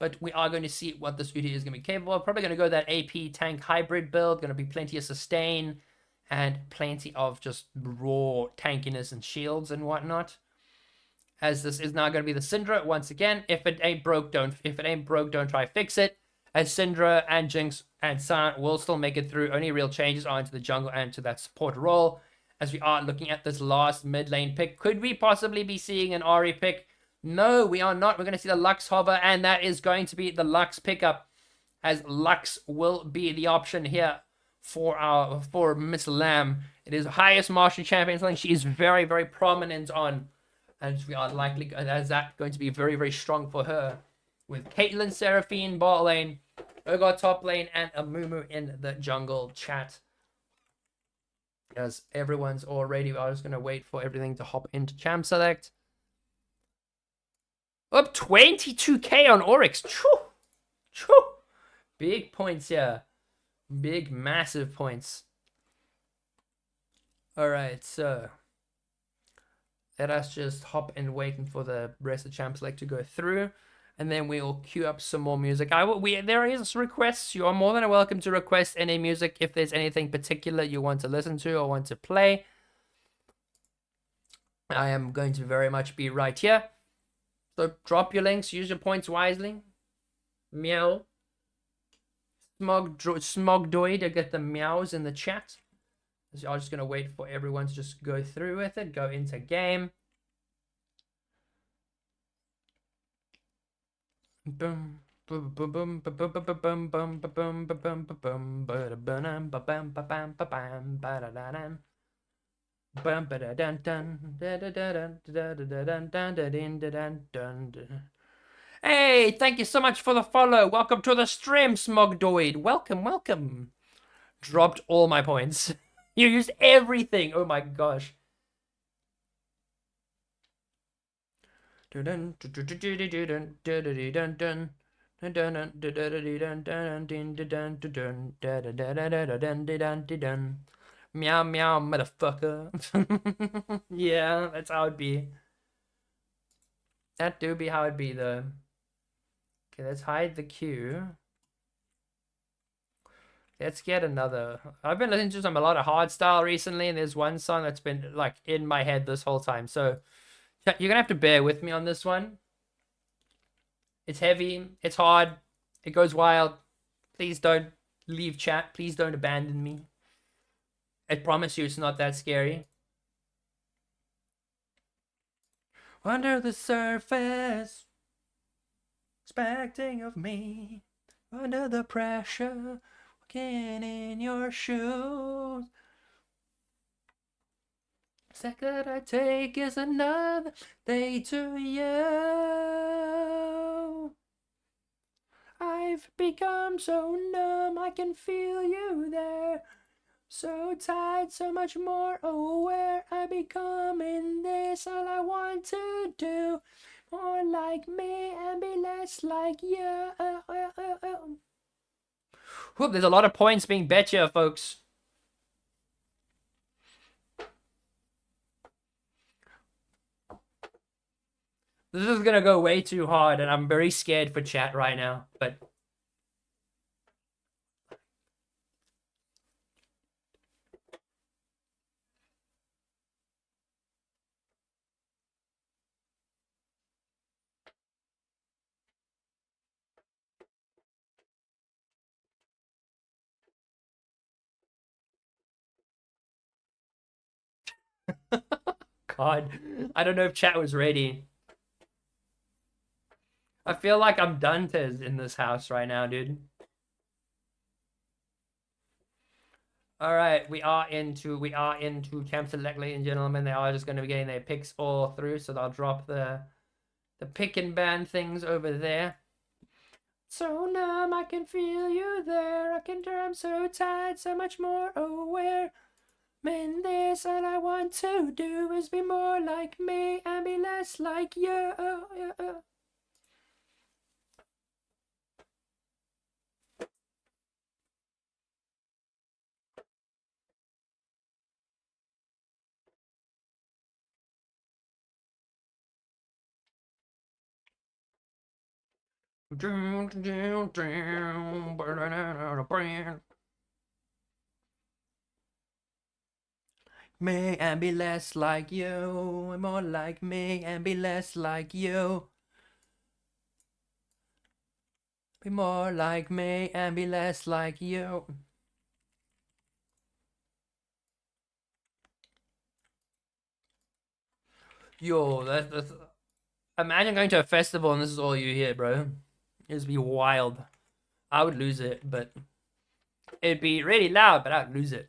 but we are going to see what this Udyr is going to be capable of. Probably going to go that AP tank hybrid build. Going to be plenty of sustain and plenty of just raw tankiness and shields and whatnot. As this is now going to be the Syndra once again. If it ain't broke, don't try fix it. As Syndra and Jinx and Sion will still make it through. Only real changes are into the jungle and to that support role. As we are looking at this last mid lane pick, could we possibly be seeing an Ahri pick? No, we are not. We're going to see the Lux hover, and that is going to be the Lux pickup, as Lux will be the option here for Miss Lamb. It is highest mastery champion, something she is very, very prominent on, and we are likely as that going to be very, very strong for her. With Caitlyn, Seraphine bot lane, Urgot top lane, and Amumu in the jungle chat. As everyone's already, I was going to wait for everything to hop into Champ Select. Up 22k on Oryx. Choo! Choo! Big points here. Big, massive points. Alright, so let us just hop and wait for the rest of Champ Select to go through. And then we'll queue up some more music. There is requests. You are more than welcome to request any music if there's anything particular you want to listen to or want to play. I am going to very much be right here. So drop your links, use your points wisely. Meow. Smogdoid to get the meows in the chat. So I'm just gonna wait for everyone to just go through with it, go into game. Boom. Hey, thank you so much for the follow. Welcome to the stream, Smogdoid. Welcome, welcome. Dropped all my points. You used everything. Oh my gosh. Meow meow, motherfucker. Yeah, that's how it'd be. That do be how it'd be though. Okay, let's hide the queue. Let's get another. I've been listening to a lot of hardstyle recently, and there's one song that's been like in my head this whole time. So you're gonna have to bear with me on this one. It's heavy, it's hard, it goes wild. Please don't leave chat. Please don't abandon me. I promise you it's not that scary. Under the surface, expecting of me, under the pressure, walking in your shoes. Step that I take is another day to you. I've become so numb, I can feel you there. So tired, so much more aware. I become in this all I want to do. More like me and be less like you. Whoop, there's a lot of points being bet here, folks. This is gonna go way too hard, and I'm very scared for chat right now, but... God, I don't know if chat was ready. I feel like I'm Dantes in this house right now, dude. All right, we are into Camp Select, ladies and gentlemen. They are just going to be getting their picks all through, so they'll drop the pick and ban things over there. So numb, I can feel you there. I'm so tired, so much more aware. Man, this all I want to do is be more like me and be less like you. Me and be less like you, more like me and be less like you. Be more like me and be less like you. Yo, that's... Imagine going to a festival and this is all you hear, bro. It'd be wild. I would lose it, but... It'd be really loud, but I'd lose it.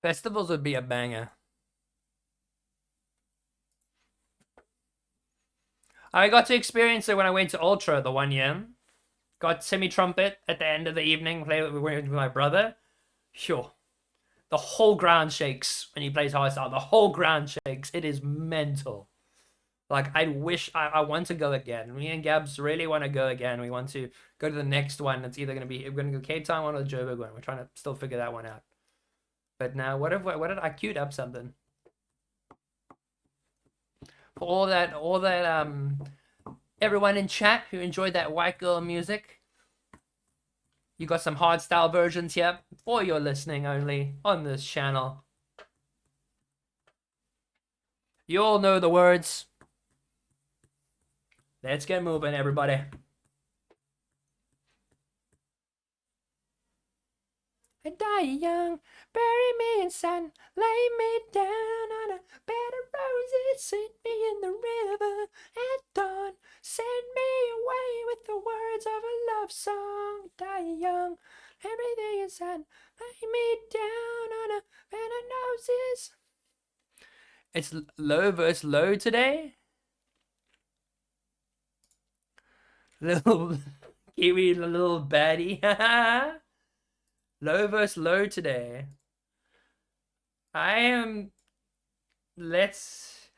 Festivals would be a banger. I got to experience it when I went to Ultra the one year. Got semi-trumpet at the end of the evening, played with my brother. Sure. The whole ground shakes when he plays hardstyle. The whole ground shakes. It is mental. Like, I wish I want to go again. Me and Gabs really want to go again. We want to go to the next one. It's either going to be, we're going to go Cape Town one or the Joburg one. We're trying to still figure that one out. But now, what did I queued up something? For all that everyone in chat who enjoyed that white girl music. You got some hardstyle versions here for your listening only on this channel. You all know the words. Let's get moving, everybody. I die young, bury me in sun, lay me down on a bed of roses, sink me in the river at dawn, send me away with the words of a love song. Die young, everything is sun, lay me down on a bed of roses. It's low versus low today. Little Kiwi, little baddie. Low versus low today. I am. Let's.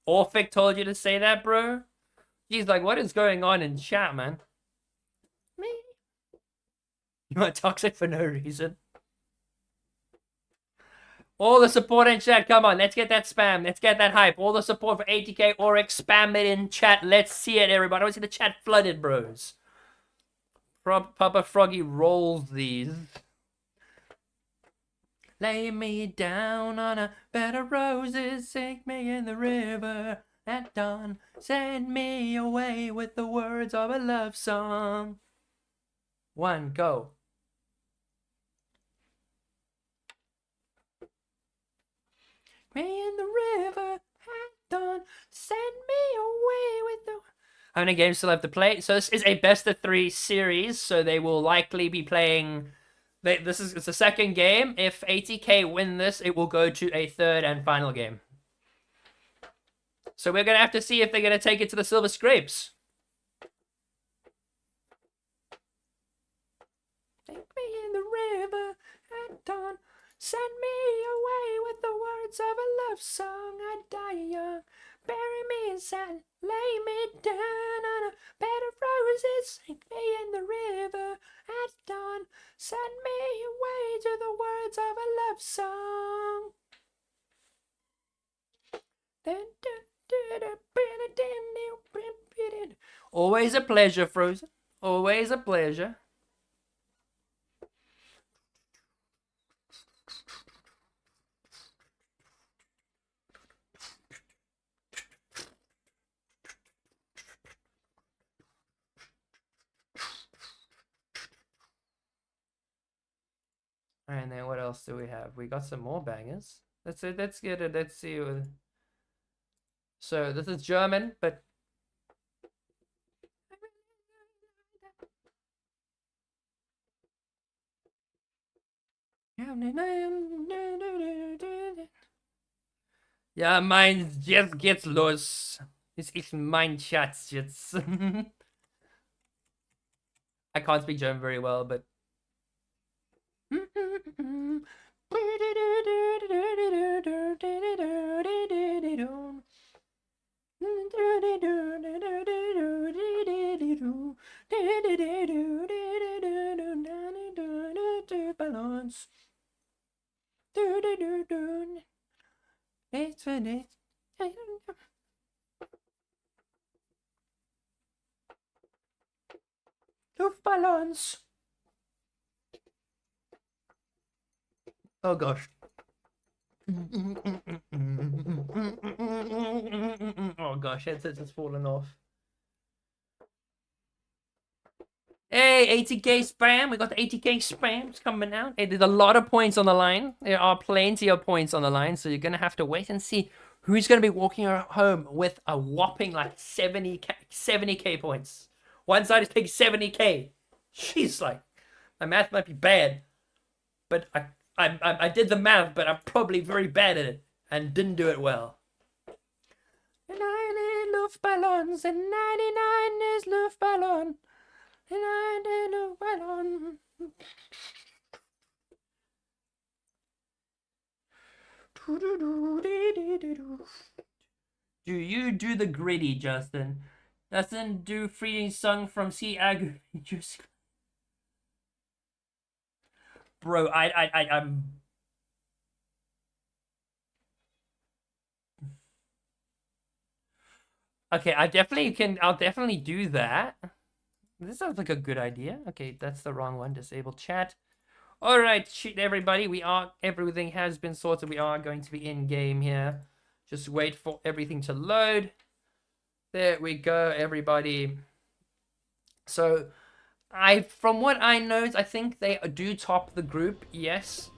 Orphic told you to say that, bro? He's like, what is going on in chat, man? Me? You are toxic for no reason. All the support in chat, come on, let's get that spam, let's get that hype. All the support for ATK Oryx, spam it in chat. Let's see it, everybody. I want to see the chat flooded, bros. Papa Froggy rolls these. Lay me down on a bed of roses, sink me in the river at dawn, send me away with the words of a love song. One, go. Me in the river at dawn, send me away with the... How many games still have to play? So this is a best of 3 series, so they will likely be playing... It's the second game. If ATK win this, it will go to a third and final game. So we're going to have to see if they're going to take it to the Silver Scrapes. Take me in the river at dawn. Send me away with the words of a love song. I die young. Bury me in sand. Lay me down on a bed of roses. Sink me in the river at dawn. Send me away to the words of a love song. Always a pleasure, Frozen. Always a pleasure. And then what else do we have? We got some more bangers. Let's get it. Let's see. So this is German, but ja, mein jetzt geht's los. Es ist mein Schatz jetzt. I can't speak German very well, but balance. It's finished. Luftballons. Oh gosh. Oh gosh, headset's just fallen off. Hey, ATK spam. We got the ATK spams coming out. Hey, there's a lot of points on the line. There are plenty of points on the line, so you're going to have to wait and see who's going to be walking home with a whopping like 70k points. One side is taking 70k. She's like, my math might be bad, but I did the math, but I'm probably very bad at it and didn't do it well. 90 Luftballons and 99 is Luftballon. And I did Luftballon. Do you do the gritty, Justin? Justin, do Freeding Sung from Sea Agri. Bro, I'm Okay, I definitely can. I'll definitely do that. This sounds like a good idea. Okay, that's the wrong one. Disable chat. All right, shit, everybody. Everything has been sorted. We are going to be in game here. Just wait for everything to load. There we go, everybody. So, from what I know, I think they do top the group. Yes,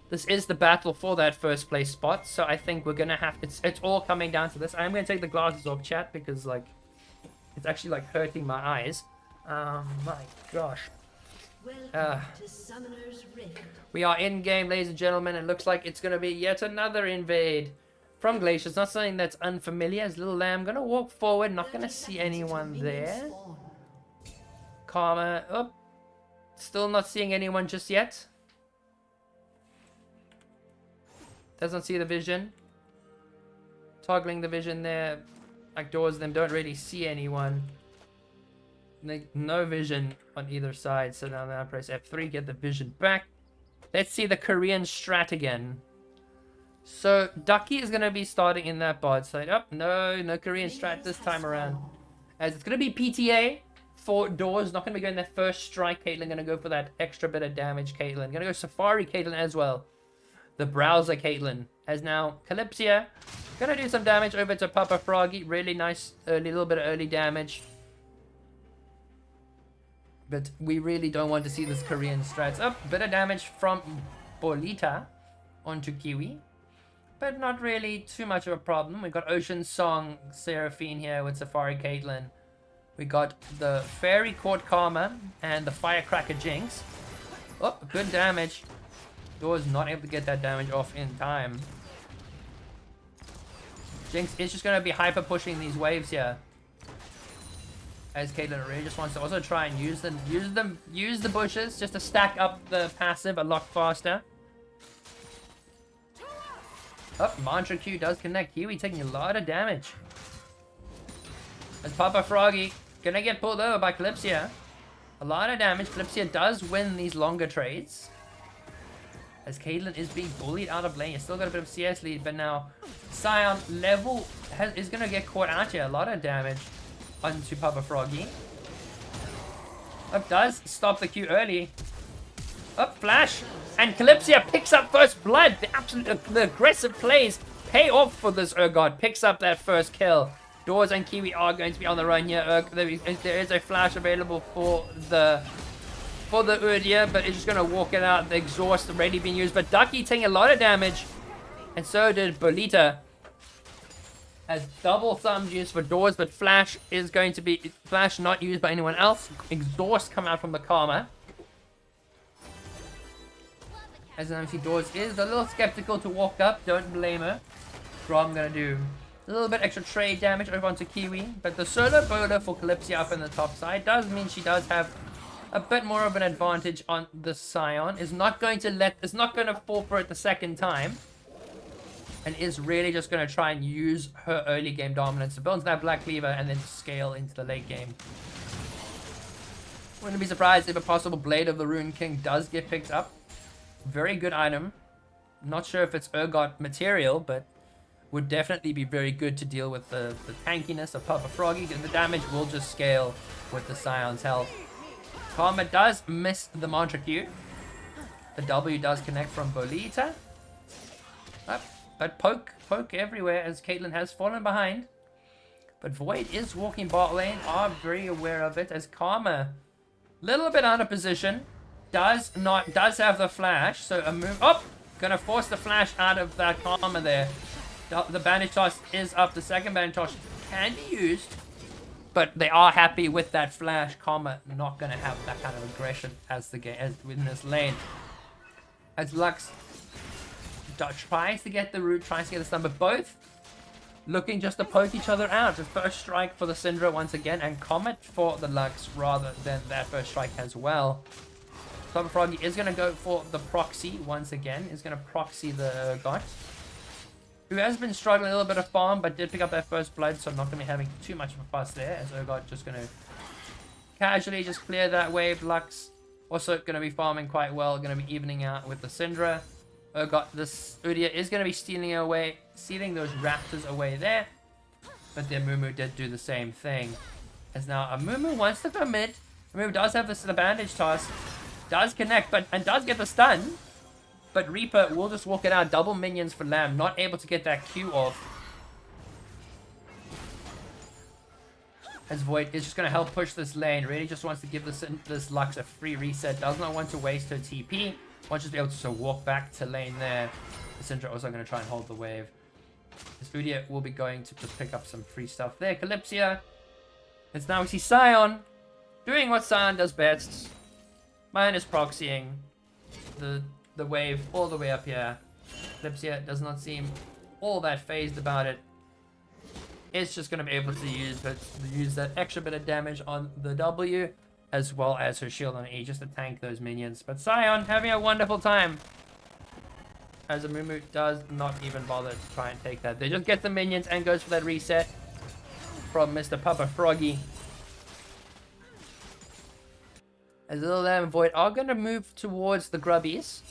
this is the battle for that first place spot. So I think we're gonna have it's all coming down to this. I'm gonna take the glasses off, chat, because like it's actually like hurting my eyes. My gosh. We are in game, ladies and gentlemen, and looks like it's gonna be yet another invade from Glacius. Not something that's unfamiliar. As Little Lamb gonna walk forward, not gonna see anyone there. Karma, oh, still not seeing anyone just yet. Doesn't see the vision. Toggling the vision there. Like doors them, don't really see anyone. No vision on either side. So now I press F3, get the vision back. Let's see the Korean strat again. So Ducky is going to be starting in that bot side. Oh, no Korean strat this time around. As it's going to be PTA for doors. Not going to be going that first strike. Caitlyn going to go for that extra bit of damage. Caitlyn going to go Safari Caitlyn as well. The browser Caitlyn. As now Calypsia going to do some damage over to Papa Froggy. Really nice little bit of early damage. But we really don't want to see this Korean strats up. Bit of damage from Bolita onto Kiwi. But not really too much of a problem. We got Ocean Song Seraphine here with Safari Caitlyn. We got the Fairy Court Karma and the Firecracker Jinx. Oh, good damage. Door's not able to get that damage off in time. Jinx is just going to be hyper pushing these waves here. As Caitlyn really just wants to also try and use the bushes just to stack up the passive a lot faster. Oh, Mantra Q does connect. Kiwi taking a lot of damage. As Papa Froggy gonna get pulled over by Calypsia. A lot of damage. Calypsia does win these longer trades. As Caitlyn is being bullied out of lane. He's still got a bit of CS lead, but now Scion level is gonna get caught out here. A lot of damage onto Papa Froggy. Up does stop the Q early. Up flash. And Calypsia picks up first blood. The aggressive plays pay off for this Urgot. Picks up that first kill. Doors and Kiwi are going to be on the run here. There is a flash available for the Urdia, but it's just going to walk it out. The exhaust already being used. But Ducky taking a lot of damage. And so did Bolita. As double thumbs used for doors, but flash is going to be flash not used by anyone else. Exhaust come out from the Karma. As an MC Doors is a little skeptical to walk up, don't blame her. Grom gonna do a little bit extra trade damage over onto Kiwi, but the solo bowler for Calypsia up in the top side does mean she does have a bit more of an advantage on the Scion. Is not going to fall for it the second time. And is really just going to try and use her early game dominance to build into that Black Cleaver and then scale into the late game. Wouldn't be surprised if a possible Blade of the Rune King does get picked up. Very good item. Not sure if it's Urgot material, but would definitely be very good to deal with the tankiness of Papa Froggy, and the damage will just scale with the Scion's health. Karma does miss the Mantra Q. The W does connect from Bolita. But poke everywhere as Caitlyn has fallen behind. But Void is walking bot lane, are very aware of it as Karma, little bit out of position, does have the flash, so a move up, gonna force the flash out of that Karma there. The bandage toss is up, the second bandage toss can be used, but they are happy with that flash. Karma not gonna have that kind of aggression as within this lane. As Lux tries to get the root, tries to get the stun, but both looking just to poke each other out. The first strike for the Syndra once again, and Comet for the Lux rather than that first strike as well. Papa Froggy is going to go for the proxy once again. Is going to proxy the Urgot, who has been struggling a little bit of farm, but did pick up that first blood, so I'm not going to be having too much of a fuss there, as Urgot just going to casually just clear that wave. Lux also going to be farming quite well, going to be evening out with the Syndra. Urgot, this Udyr is going to be stealing those raptors away there. But then Mumu did do the same thing. As now Mumu wants to go mid. Mumu does have the bandage toss. Does connect, and does get the stun. But Reaper will just walk it out. Double minions for Lamb. Not able to get that Q off. As Void is just going to help push this lane. Really just wants to give this Lux a free reset. Does not want to waste her TP. Wants to be able to walk back to lane there. Syndra also going to try and hold the wave. This Udyr will be going to just pick up some free stuff there. Calypsia. As now we see Sion doing what Sion does best. Mine is proxying the wave all the way up here. Calypsia does not seem all that phased about it. It's just going to be able to use that extra bit of damage on the W, as well as her shield on E, just to tank those minions. But Sion having a wonderful time, as Amumu does not even bother to try and take that. They just get the minions and goes for that reset from Mr. Papa Froggy. As Little Lamb and Void are going to move towards the Grubbies.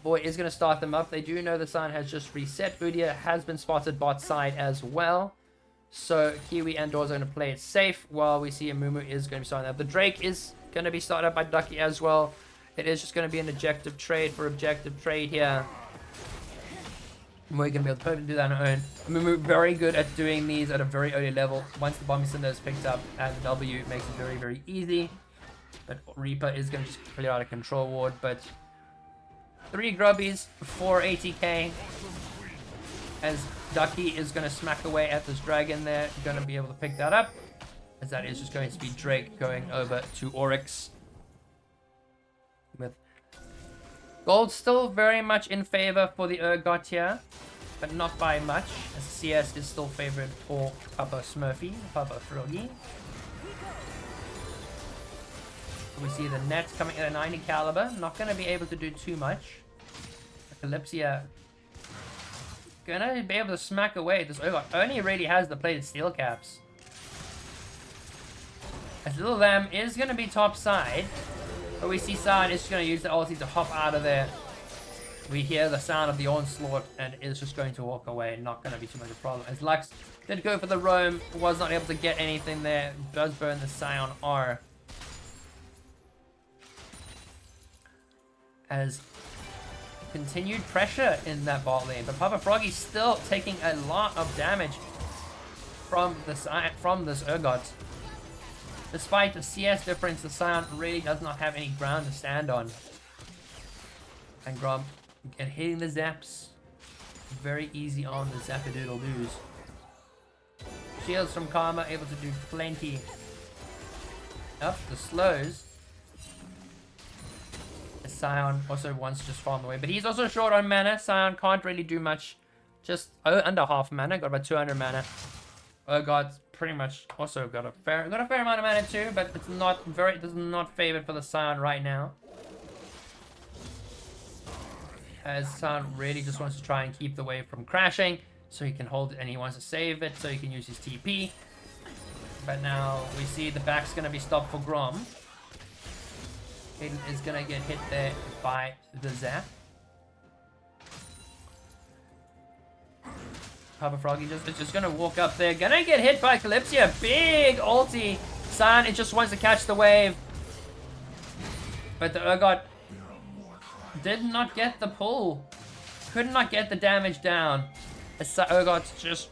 Void is going to start them up. They do know the Sion has just reset. Udyr has been spotted bot side as well. So Kiwi and Doors are going to play it safe, while we see Amumu is going to be starting up. The Drake is going to be started up by Ducky as well. It is just going to be an objective trade for objective trade here. We're going to be able to perfectly do that on our own. Amumu very good at doing these at a very early level. Once the Bombing Cinder is picked up and the W, it makes it very, very easy. But Reaper is going to just clear out a control ward. But 3 Grubbies, 4 ATK. As Ducky is going to smack away at this dragon there. Going to be able to pick that up. As that is just going to be Drake going over to Oryx. With gold still very much in favor for the Urgot here. But not by much. As CS is still favored for Papa Smurfy, Papa Froggy. We see the nets coming at a 90 caliber. Not going to be able to do too much. Calypsia gonna be able to smack away this Urgot. Only really has the plated steel caps. As Little Lamb is going to be top side. But we see Sion is just going to use the ulti to hop out of there. We hear the sound of the onslaught and is just going to walk away. Not going to be too much of a problem. As Lux did go for the roam. Was not able to get anything there. Does burn the Sion R. As continued pressure in that bot lane, but Papa Froggy still taking a lot of damage from this Urgot. Despite the CS difference, the Sion really does not have any ground to stand on. And Grom hitting the zaps very easy on the Zappadoodle-doos. Shields from Karma able to do plenty. Up the slows. Sion also wants to just farm away, but he's also short on mana. Sion can't really do much. Just under half mana, got about 200 mana. Urgot's pretty much also got a fair amount of mana too, but it's not very, does not favor for the Sion right now. As Sion really just wants to try and keep the wave from crashing, so he can hold it and he wants to save it, so he can use his TP. But now we see the back's gonna be stopped for Grom. Hayden is going to get hit there by the Zap. Papa Froggy is just going to walk up there. Going to get hit by Calypsia. Big ulti. Sion, it just wants to catch the wave. But the Urgot did not get the pull. Could not get the damage down. Urgot just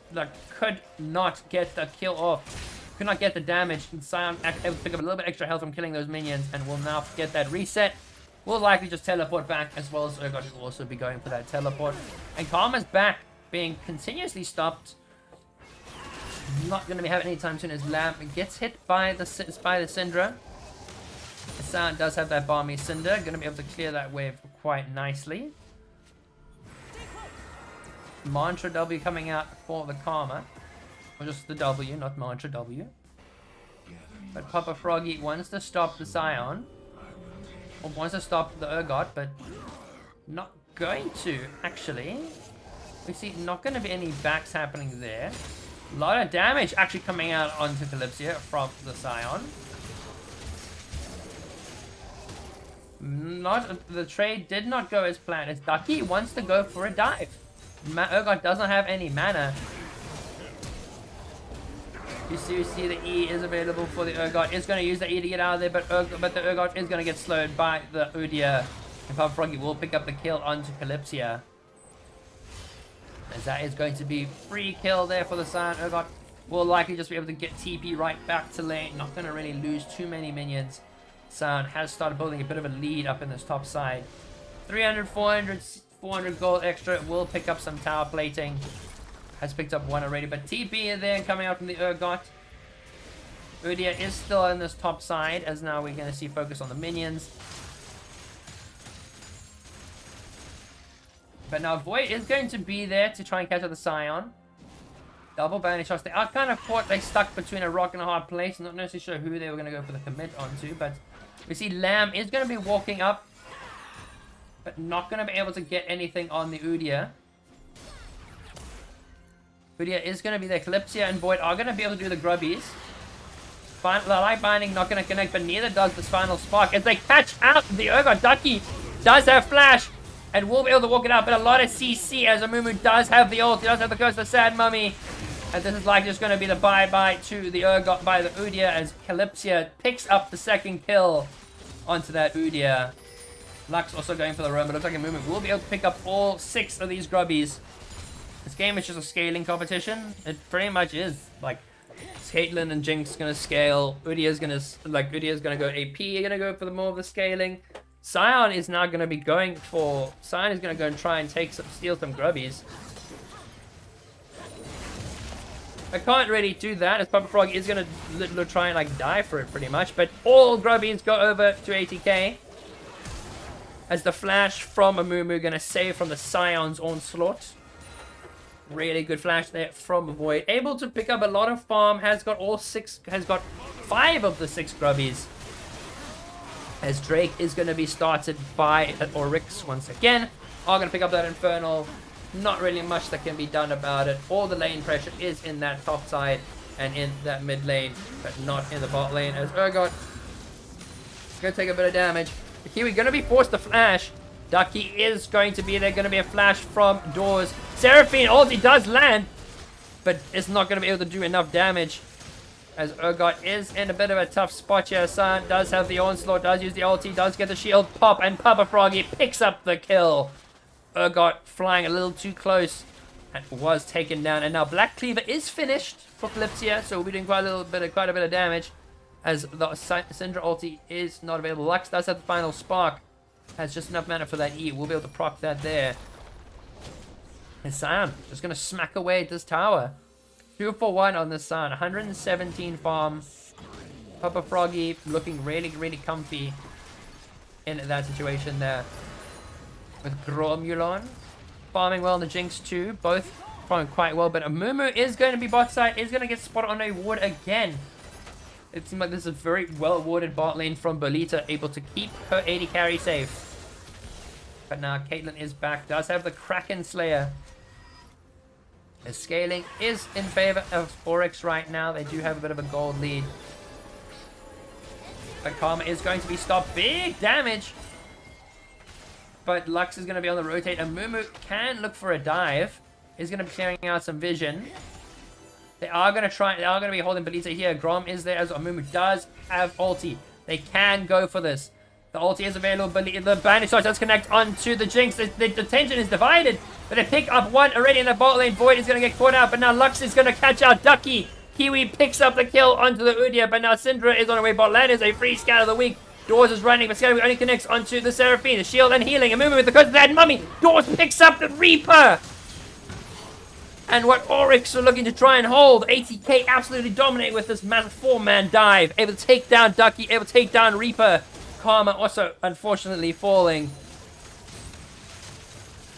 could not get the kill off. Could not get the damage, and Sion able to pick up a little bit extra health from killing those minions, and will now get that reset. Will likely just teleport back, as well as Urgot will also be going for that teleport. And Karma's back, being continuously stopped. Not going to be having any time soon as Lamb gets hit by the Syndra. Sion does have that Balmy Cinder, going to be able to clear that wave quite nicely. Mantra W coming out for the Karma. Or just the W, not Mantra W. But Papa Froggy wants to stop the Sion. Or wants to stop the Urgot, but not going to, actually. We see not going to be any backs happening there. A lot of damage actually coming out onto Calypsia from the Sion. The trade did not go as planned, as Ducky wants to go for a dive. Urgot doesn't have any mana. You see the E is available for the Urgot. Is going to use the E to get out of there, but the Urgot is going to get slowed by the Udyr. And Papa Froggy will pick up the kill onto Calypsia. As that is going to be free kill there for the Scion. Urgot will likely just be able to get TP right back to lane. Not going to really lose too many minions. Scion has started building a bit of a lead up in this top side. 300, 400 gold extra. Will pick up some tower plating. Has picked up one already, but TP in there coming out from the Urgot. Udyr is still in this top side, as now we're going to see focus on the minions. But now Void is going to be there to try and catch up the Scion. Double bounty shots. They are kind of caught, they stuck between a rock and a hard place. Not necessarily sure who they were going to go for the commit onto, but we see Lamb is going to be walking up, but not going to be able to get anything on the Udyr. Udyr is going to be there. Calypsia and Void are going to be able to do the grubbies. The light binding not going to connect, but neither does the final spark. As they catch out the Urgot, Ducky does have flash and will be able to walk it out, but a lot of CC as Amumu does have the ult. He does have the curse of the Sad Mummy. And this is like just going to be the bye-bye to the Urgot by the Udyr as Calypsia picks up the second kill onto that Udyr. Lux also going for the roam, but looks like Amumu will be able to pick up all 6 of these grubbies. This game is just a scaling competition. It pretty much is. Like, Caitlyn and Jinx gonna scale. Udyr's gonna go AP. Gonna go for the more of the scaling. Scion is now gonna be going for. Scion is gonna go and try and steal some grubbies. I can't really do that, as Papa Frog is gonna try and like die for it pretty much. But all grubbies go over to ATK. As the flash from Amumu gonna save from the Scion's onslaught. Really good flash there from Void. Able to pick up a lot of farm. Has got 5 of the 6 grubbies. As Drake is going to be started by Oryx once again. Are going to pick up that Infernal. Not really much that can be done about it. All the lane pressure is in that top side and in that mid lane, but not in the bot lane. As Urgot is going to take a bit of damage. The Kiwi going to be forced to flash. Ducky is going to be there. Going to be a flash from Doors. Seraphine ulti does land, but it's not going to be able to do enough damage. As Urgot is in a bit of a tough spot here. Scion does have the onslaught, does use the ulti, does get the shield pop, and Papa Froggy picks up the kill. Urgot flying a little too close and was taken down. And now Black Cleaver is finished for Calypsia, so we'll be doing quite a bit of damage. As the Syndra ulti is not available. Lux does have the final spark. Has just enough mana for that E. We'll be able to proc that there. And Scion just going to smack away at this tower. 2 for 1 on this Scion. 117 farm. Papa Froggy looking really, really comfy in that situation there. With Gromulon farming well in the Jinx too. Both farming quite well. But Amumu is going to be bot side. Is going to get spotted on a ward again. It seems like this is a very well-warded bot lane from Bolita, able to keep her AD carry safe. But now Caitlyn is back, does have the Kraken Slayer. The scaling is in favor of Oryx right now. They do have a bit of a gold lead. But Karma is going to be stopped. Big damage! But Lux is going to be on the rotate. And Mumu can look for a dive. Is going to be clearing out some vision. They are going to be holding Bolita here. Grom is there as Amumu does have ulti. They can go for this. The ulti is available. The bandage shot does connect onto the Jinx. The tension is divided. But they pick up one already in the bot lane. Void is going to get caught out. But now Lux is going to catch out Ducky. Kiwi picks up the kill onto the Udyr. But now Syndra is on her way. Bot lane is a free scout of the week. Doors is running, but Scatter only connects onto the Seraphine. The shield and healing. Amumu with the curse of that mummy. Doors picks up the Reaper. And what Oryx are looking to try and hold. ATK absolutely dominate with this massive 4-man dive. Able to take down Ducky, able to take down Reaper. Karma also, unfortunately, falling.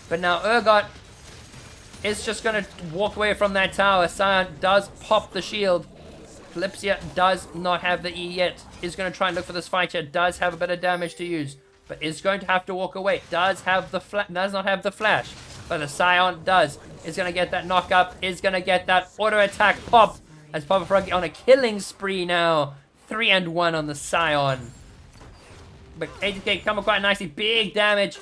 But now Urgot is just going to walk away from that tower. Scion does pop the shield. Calypsia does not have the E yet. Is going to try and look for this fight here. Does have a bit of damage to use. But is going to have to walk away. Does not have the flash. But the Scion does. Is going to get that knock up. Is going to get that auto attack pop. As Papa Froggy on a killing spree now. 3-1 on the Scion. But ATK coming quite nicely. Big damage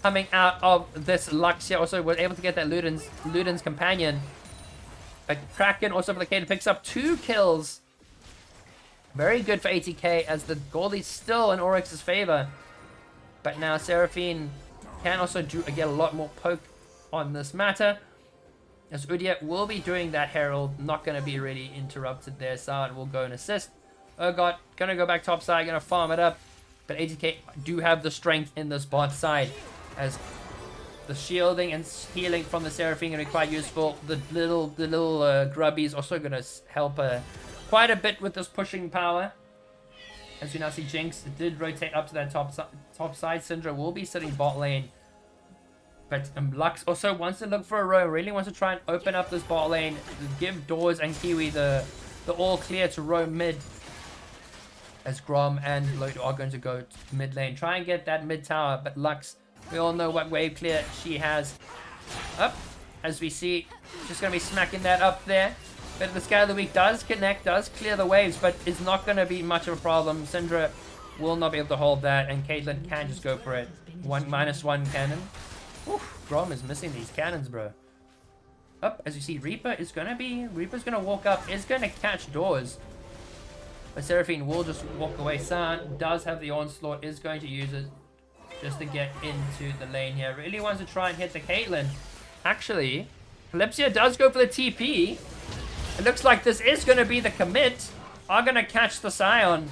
coming out of this Lux here. Also was able to get that Luden's companion. But Kraken also for the Caitlyn picks up 2 kills. Very good for ATK as the gold is still in Oryx's favor. But now Seraphine can also get a lot more poke on this matter. As Udyr will be doing that Herald, not going to be really interrupted there. Sard will go and assist. Urgot going to go back top side, going to farm it up. But ATK do have the strength in this bot side, as the shielding and healing from the Seraphine going to be quite useful. The little grubbies also going to help quite a bit with this pushing power. As we now see Jinx did rotate up to that top side. Syndra will be sitting bot lane. But Lux also wants to look for a roam. Really wants to try and open up this bot lane. Give Doors and Kiwi the all clear to roam mid. As Grom and Lloyd are going to go to mid lane. Try and get that mid tower. But Lux, we all know what wave clear she has. Up. As we see, just going to be smacking that up there. But the Sky of the Week does connect, does clear the waves, but it's not going to be much of a problem. Syndra will not be able to hold that, and Caitlyn can just go for it. -1 cannon. Oof, Grom is missing these cannons, bro. Up, as you see, Reaper's going to walk up, is going to catch Doors. But Seraphine will just walk away. San does have the onslaught, is going to use it just to get into the lane here. Really wants to try and hit the Caitlyn. Actually, Calypsia does go for the TP. It looks like this is going to be the commit. Are going to catch the Scion.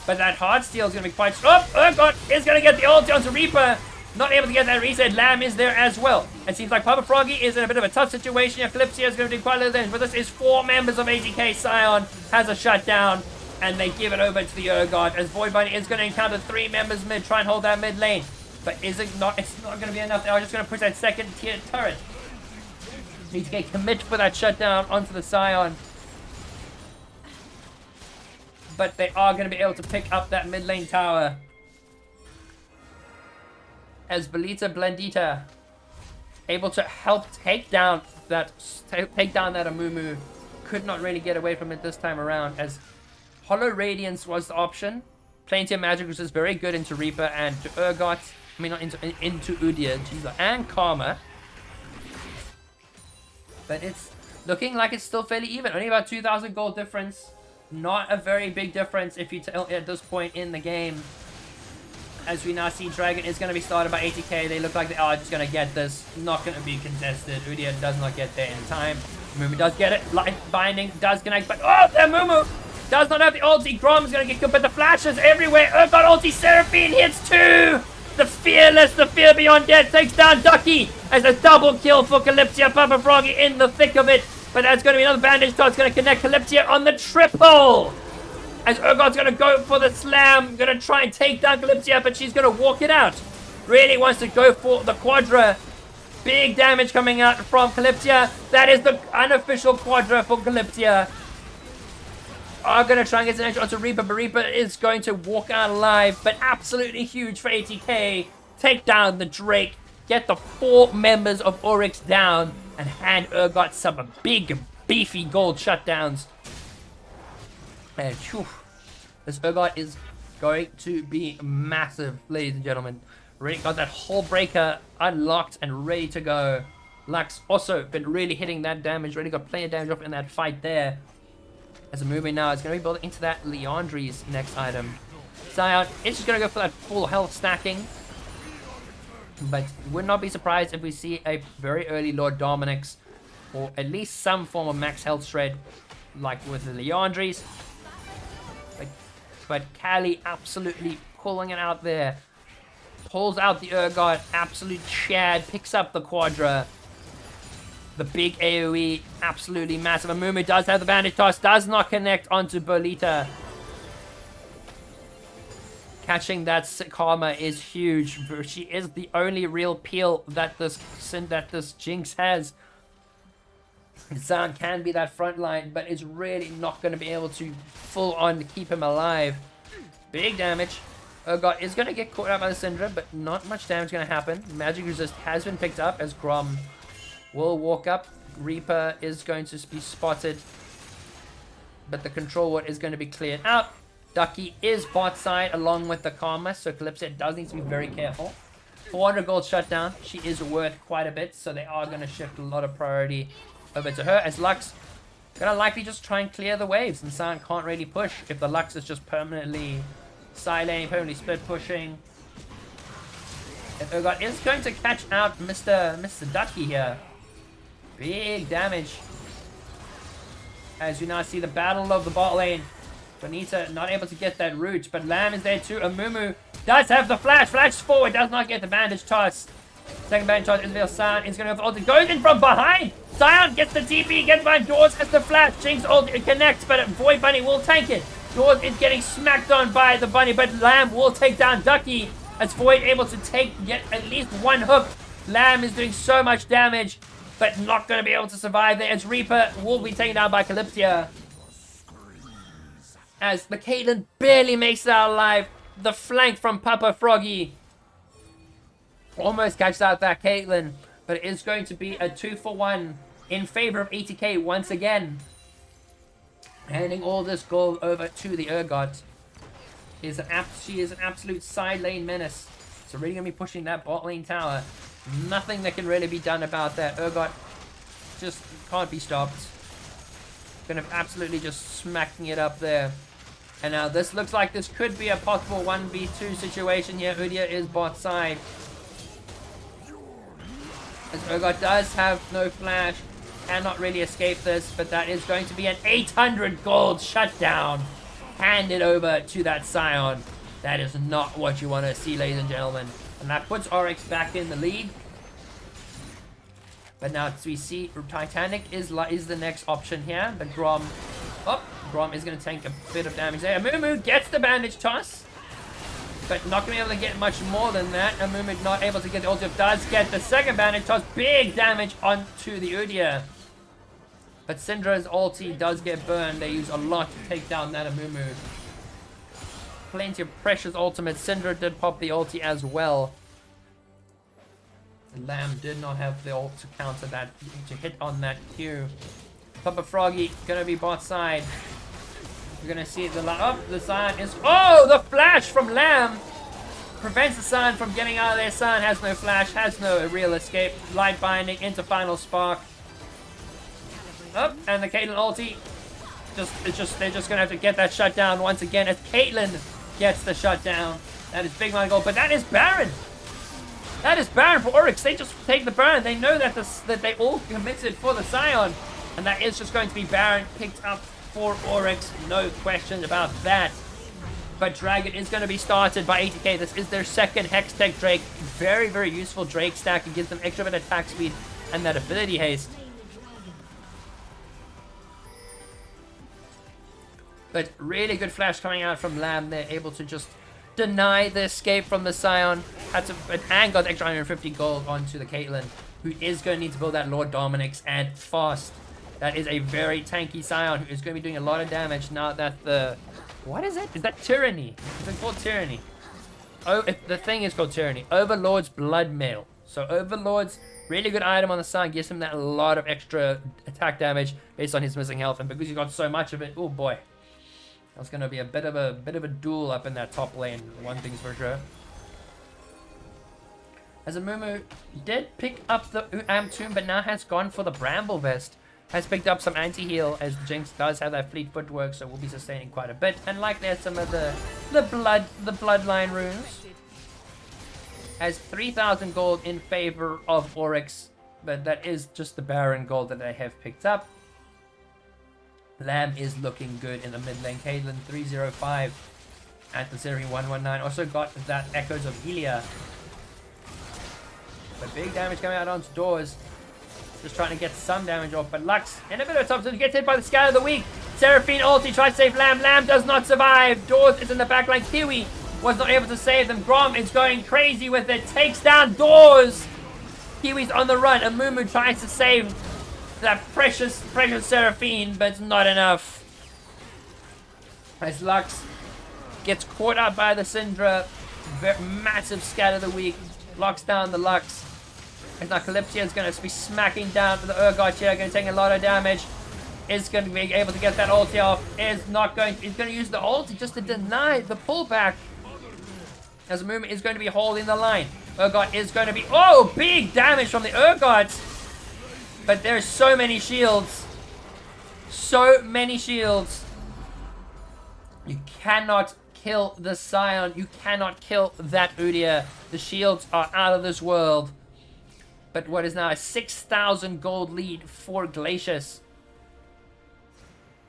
But that Heartsteel is going to be quite... Oh god, is going to get the ulti onto Reaper. Not able to get that reset. Lamb is there as well. It seems like Papa Froggy is in a bit of a tough situation. Calypsia is going to do quite a little damage. But this is 4 members of ATK. Scion has a shutdown. And they give it over to the Urgot. As Void Bunny is going to encounter 3 members mid. Try and hold that mid lane. But is it not... It's not going to be enough. They are just going to push that second tier turret. Need to get commit for that shutdown onto the Scion. But they are going to be able to pick up that mid lane tower. As Belita Blendita able to help take down that Amumu. Could not really get away from it this time around, as Hollow Radiance was the option. Plenty of magic, which is very good into Reaper and to Urgot. I mean, not into Udyr, Jesus, and Karma. But it's looking like it's still fairly even. Only about 2,000 gold difference. Not a very big difference if you tell at this point in the game. As we now see, Dragon is going to be started by ATK. They look like they are just going to get this. Not going to be contested. Udyr does not get there in time. Mumu does get it. Light Binding does connect. But oh, that Mumu does not have the ulti. Grom is going to get good. But the flashes everywhere. Urgot ulti. Seraphine hits 2. The Fearless, the Fear Beyond Death takes down Ducky as a double kill for Calypsia. Papa Froggy in the thick of it. But that's going to be another bandage toss. Going to connect Calypsia on the triple. As Urgot's going to go for the slam. Going to try and take down Calypsia, but she's going to walk it out. Really wants to go for the quadra. Big damage coming out from Calypsia. That is the unofficial quadra for Calypsia. Are going to try and get an edge onto Reaper, but Reaper is going to walk out alive. But absolutely huge for ATK. Take down the Drake. Get the 4 members of Oryx down. And hand Urgot some big, beefy gold shutdowns. And whew, this Urgot is going to be massive, ladies and gentlemen. Really got that whole breaker unlocked and ready to go. Lux also been really hitting that damage. Really got plenty of damage off in that fight there. As a movie now, it's going to be built into that Leandri's next item. Scion is just going to go for that full health stacking. But would not be surprised if we see a very early Lord Dominic's, or at least some form of max health shred, like with the Leandri's. But Callie absolutely pulling it out there. Pulls out the Urgot, absolute Chad, picks up the Quadra. The big AoE, absolutely massive. Amumu does have the bandage toss, does not connect onto Bolita. Catching that Karma is huge. She is the only real peel that this Jinx has. Zan can be that front line, but is really not going to be able to full on keep him alive. Big damage. Urgot is going to get caught out by the Syndra, but not much damage going to happen. Magic Resist has been picked up as Grom will walk up. Reaper is going to be spotted, but the control ward is going to be cleared out. Ducky is bot side along with the Karma, so Calypso does need to be very careful. 400 gold shutdown. She is worth quite a bit, so they are going to shift a lot of priority over to her. As Lux Gonna likely just try and clear the waves, and Sion can't really push if the Lux is just permanently side lane, permanently split pushing. And Urgot is going to catch out Mr. Ducky here. Big damage. As you now see the battle of the bot lane. Bonita not able to get that root, but Lamb is there too. Amumu does have the flash. Flash forward, does not get the bandage toss. Second bandage toss, Isabel Sion is going to ult. Goes in from behind. Sion gets the TP, gets behind Doors, has the flash. Jinx ult, it connects, but Void Bunny will tank it. Doors is getting smacked on by the Bunny, but Lamb will take down Ducky. As Void able to get at least one hook. Lamb is doing so much damage, but not going to be able to survive there. As Reaper will be taken down by Calypsia. As the Caitlyn barely makes it out alive. The flank from Papa Froggy almost catches out that Caitlyn, but it is going to be a 2-for-1 in favor of ATK once again. Handing all this gold over to the Urgot. She is an absolute side lane menace. So really going to be pushing that bot lane tower. Nothing that can really be done about that. Urgot just can't be stopped. Going to absolutely just smacking it up there. And now this looks like this could be a possible 1v2 situation here. Udyr is bot side. As Urgot does have no flash. Cannot really escape this. But that is going to be an 800 gold shutdown. Handed over to that Sion. That is not what you want to see, ladies and gentlemen. And that puts Oryx back in the lead. But now as we see, Titanic is the next option here. But Grom is going to take a bit of damage there. Amumu gets the bandage toss. But not going to be able to get much more than that. Amumu not able to get the ulti. Does get the second bandage toss. Big damage onto the Udyr. But Syndra's ulti does get burned. They use a lot to take down that Amumu. Plenty of precious ultimates. Syndra did pop the ulti as well. The Lamb did not have the ult to counter that, to hit on that Q. Papa Froggy gonna be bot side. You're gonna see the Sion is... Oh, the flash from Lamb prevents the Sion from getting out of there. Sion has no flash, has no real escape. Light binding into final spark. Up, and the Caitlyn ulti. They're just gonna have to get that shutdown once again as Caitlyn gets the shutdown. That is big money gold, but that is Baron. That is Baron for Oryx. They just take the Baron. They know that that they all committed for the Sion, and that is just going to be Baron picked up for Oryx. No question about that. But Dragon is going to be started by ATK. This is their second Hextech Drake. Very, very useful Drake stack. It gives them extra bit of attack speed and that affinity haste. But really good flash coming out from Lamb. They're able to just deny the escape from the Sion. And got extra 150 gold onto the Caitlyn, who is going to need to build that Lord Dominic's and fast. That is a very tanky Sion who is going to be doing a lot of damage now that the... What is it? Is that Tyranny? Is it called Tyranny? Oh, the thing is called Tyranny. Overlord's Blood Mail. So Overlord's really good item on the Sion. Gives him that a lot of extra attack damage based on his missing health. And because he's got so much of it, oh boy. That's going to be a bit of a duel up in that top lane. One thing's for sure. As Amumu did pick up the Tomb, but now has gone for the Bramble Vest. Has picked up some anti-heal, as Jinx does have that fleet footwork, so will be sustaining quite a bit. And like there's some of the bloodline runes. Has 3,000 gold in favor of Oryx, but that is just the Baron gold that they have picked up. Lamb is looking good in the mid lane. Caitlyn 305 at the Zeri 119. Also got that Echoes of Helia. But big damage coming out onto Doors. Just trying to get some damage off. But Lux in a bit of a tough zone. Gets hit by the Scout of the Week. Seraphine ulti tries to save Lamb. Lamb does not survive. Doors is in the back line. Kiwi was not able to save them. Grom is going crazy with it. Takes down Doors. Kiwi's on the run. Amumu tries to save that precious Seraphine, but it's not enough. As Lux gets caught up by the Syndra. Massive Scout of the Week. Locks down the Lux. As now Calypsia is going to be smacking down to the Urgot here. Going to take a lot of damage. Is going to be able to get that ulti off. Is going to use the ulti just to deny the pullback. As Amumu is going to be holding the line. Urgot is going to be... Oh, big damage from the Urgot. But there's so many shields. So many shields. You cannot kill the Scion. You cannot kill that Udyr. The shields are out of this world. But what is now a 6,000 gold lead for Glacius.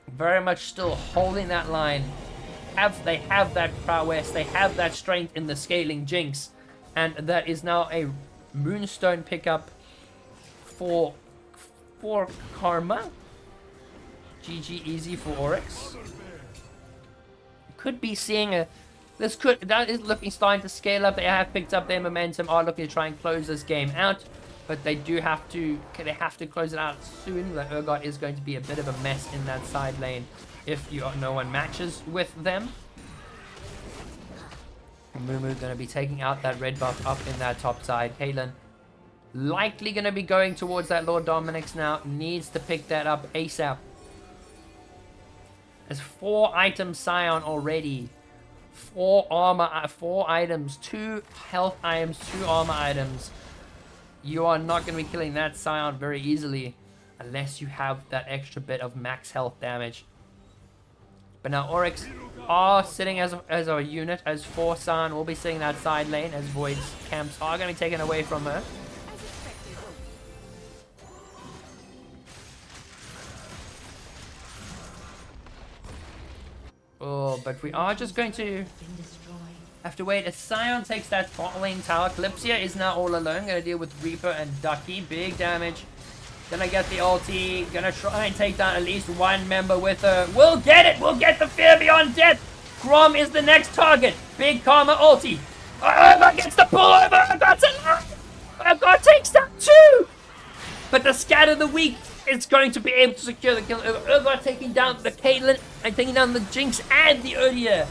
Very much still holding that line. They have that prowess. They have that strength in the scaling Jinx. And that is now a Moonstone pickup for Karma. GG easy for Oryx. Could be seeing a... That is starting to scale up. They have picked up their momentum. Are looking to try and close this game out. But they have to close it out soon. The Urgot is going to be a bit of a mess in that side lane if no one matches with them. Mumu going to be taking out that red buff up in that top side. Caitlyn likely going to be going towards that Lord Dominik's now. Needs to pick that up ASAP. There's 4 items Scion already. 4 armor, 4 items, 2 health items, 2 armor items. You are not going to be killing that Scion very easily unless you have that extra bit of max health damage. But now Oryx are sitting as a unit, as 4 Scion will be sitting that side lane as Void's camps are going to be taken away from her. Oh, but we are just going to have to wait as Scion takes that bot lane tower. Calypsia is now all alone. Gonna deal with Reaper and Ducky. Big damage. Gonna get the ulti. Gonna try and take down at least one member with her. We'll get it! We'll get the Fear Beyond Death! Grom is the next target. Big Karma ulti. Urgot gets the pull over. Urgot's alive! Urgot takes down 2! But the Scatter the Weak is going to be able to secure the kill. Urgot taking down the Caitlyn and taking down the Jinx and the Udyr.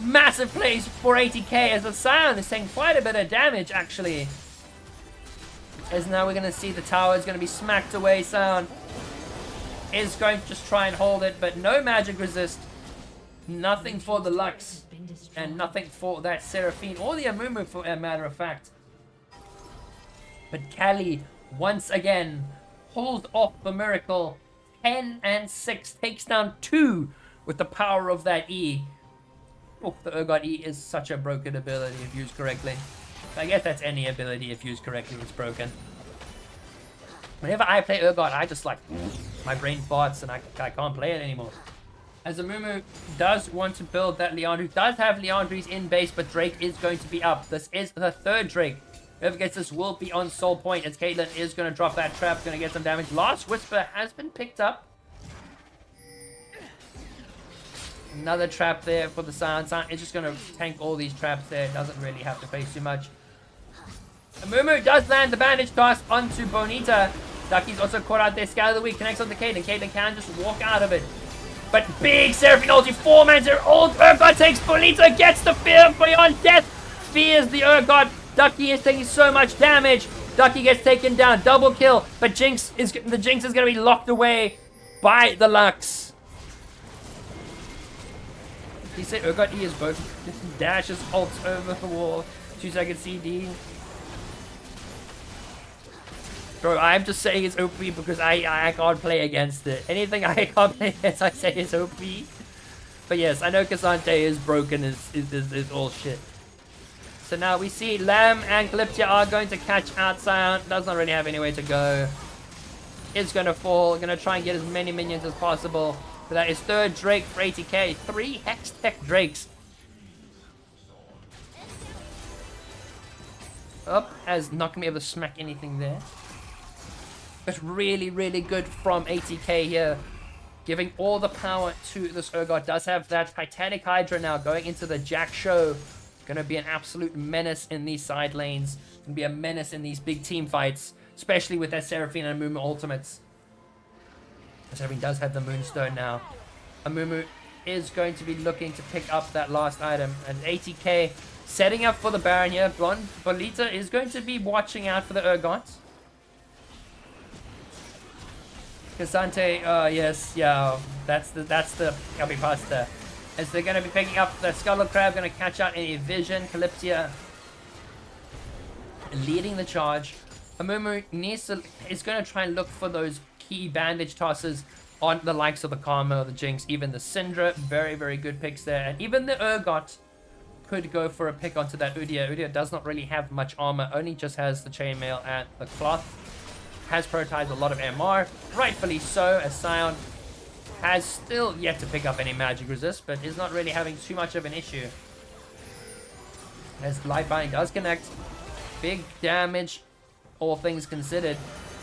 Massive plays for ATK as the Scion is taking quite a bit of damage actually. As now we're going to see the tower is going to be smacked away. Scion is going to just try and hold it, but no magic resist. Nothing for the Lux and nothing for that Seraphine or the Amumu for a matter of fact. But Kali once again pulls off the miracle. 10 and 6 takes down 2 with the power of that E. Oh, the Urgot E is such a broken ability if used correctly. I guess that's any ability if used correctly, it's broken. Whenever I play Urgot, I just like, my brain farts and I can't play it anymore. As Amumu does want to build that Leandru, does have Leandru's in base, but Drake is going to be up. This is the 3rd Drake. Whoever gets this will be on soul point as Caitlyn is going to drop that trap, going to get some damage. Last Whisper has been picked up. Another trap there for the Scion. Scion is just going to tank all these traps there. Doesn't really have to face too much. Amumu does land the bandage toss onto Bonita. Ducky's also caught out there. Scatter the Weak connects on the Caitlyn. Caitlyn can just walk out of it. But big Seraphine ulti, 4-man ult. Urgot takes Bonita, gets the Fear Beyond Death. Fears the Urgot. Ducky is taking so much damage. Ducky gets taken down. Double kill. But the Jinx is going to be locked away by the Lux. He said Urgot E is broken. Dashes ults over the wall. 2-second CD. Bro, I'm just saying it's OP because I can't play against it. Anything I can't play against, I say it's OP. But yes, I know Cassante is broken, is all shit. So now we see Lamb and Calypsia are going to catch out Scion. Does not really have anywhere to go. It's going to fall. Going to try and get as many minions as possible. But that is 3rd Drake for ATK. 3 Hex Tech Drakes. Up, as not going to be able to smack anything there. But really, really good from ATK here. Giving all the power to this Urgot. Does have that Titanic Hydra now going into the Jack Show. Going to be an absolute menace in these side lanes. Going to be a menace in these big team fights. Especially with that Seraphine and Amumu ultimates. Seraphine does have the Moonstone now. Amumu is going to be looking to pick up that last item. And ATK setting up for the Baron here. Bolita is going to be watching out for the Urgot. Cassante, yes, yeah, that's the copy pasta. As they're going to be picking up the Scuttle Crab, going to catch out any Vision. Calypsia leading the charge. Amumu NESA is going to try and look for those key bandage tosses on the likes of the Karma or the Jinx, even the Syndra. Very, very good picks there. And even the Urgot could go for a pick onto that Udyr. Udyr does not really have much armor, only just has the chainmail and the cloth. Has prioritized a lot of MR, rightfully so, as Sion has still yet to pick up any magic resist, but is not really having too much of an issue. As Lightbind does connect, big damage, all things considered.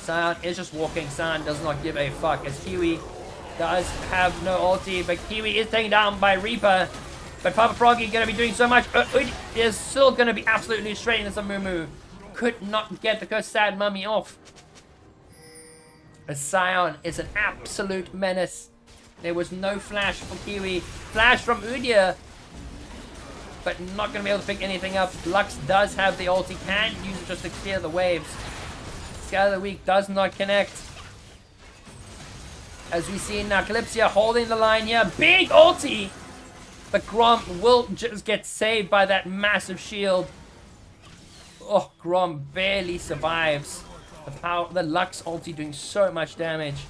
Sion is just walking. Sion does not give a fuck, as Kiwi does have no ulti, but Kiwi is taken down by Reaper. But Papa Froggy going to be doing so much. Is still going to be absolutely straight into some Mumu. Could not get the Cursed Sad Mummy off. A Sion is an absolute menace. There was no flash for Kiwi. Flash from Udyr, but not going to be able to pick anything up. Lux does have the ulti. Can use it just to clear the waves. Scout of the Week does not connect. As we see now, Calypsia holding the line here. Big ulti! But Grom will just get saved by that massive shield. Oh, Grom barely survives. The Lux ulti doing so much damage.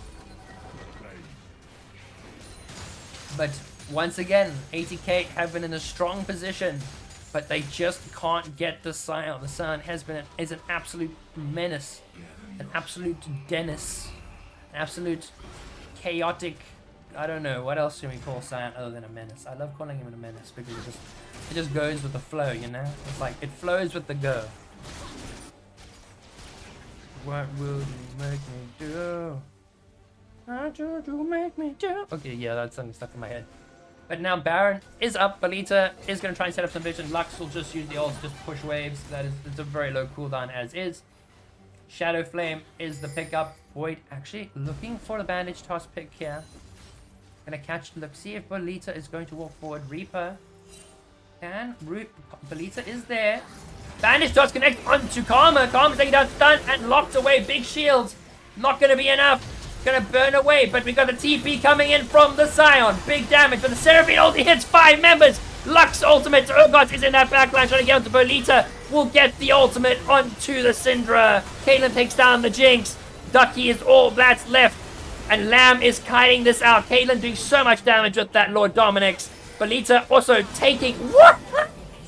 But once again, ATK have been in a strong position, but they just can't get the Sion. The Sion is an absolute menace, an absolute Dennis, an absolute chaotic. I don't know what else can we call Sion other than a menace. I love calling him a menace because it just goes with the flow, you know. It's like it flows with the go. What will you make me do? What would you make me do? Okay, yeah, that's something stuck in my head. But now Baron is up. Belita is going to try and set up some vision. Lux will just use the ult just to push waves. It's a very low cooldown as is. Shadow Flame is the pickup. Void actually looking for the bandage toss pick here. Gonna catch. Look, see if Belita is going to walk forward. Reaper. And Belita is there. Bandage toss connect onto Karma. Karma's taking down stun and locked away. Big shields. Not gonna be enough. Gonna burn away, but we got the TP coming in from the Sion. Big damage, but the Seraphine ulti hits 5 members. Lux ultimate. Urgot is in that backline trying to get onto Belita. Will get the ultimate onto the Syndra. Caitlyn takes down the Jinx. Ducky is all that's left. And Lamb is kiting this out. Caitlyn doing so much damage with that Lord Dominix. Belita also taking what?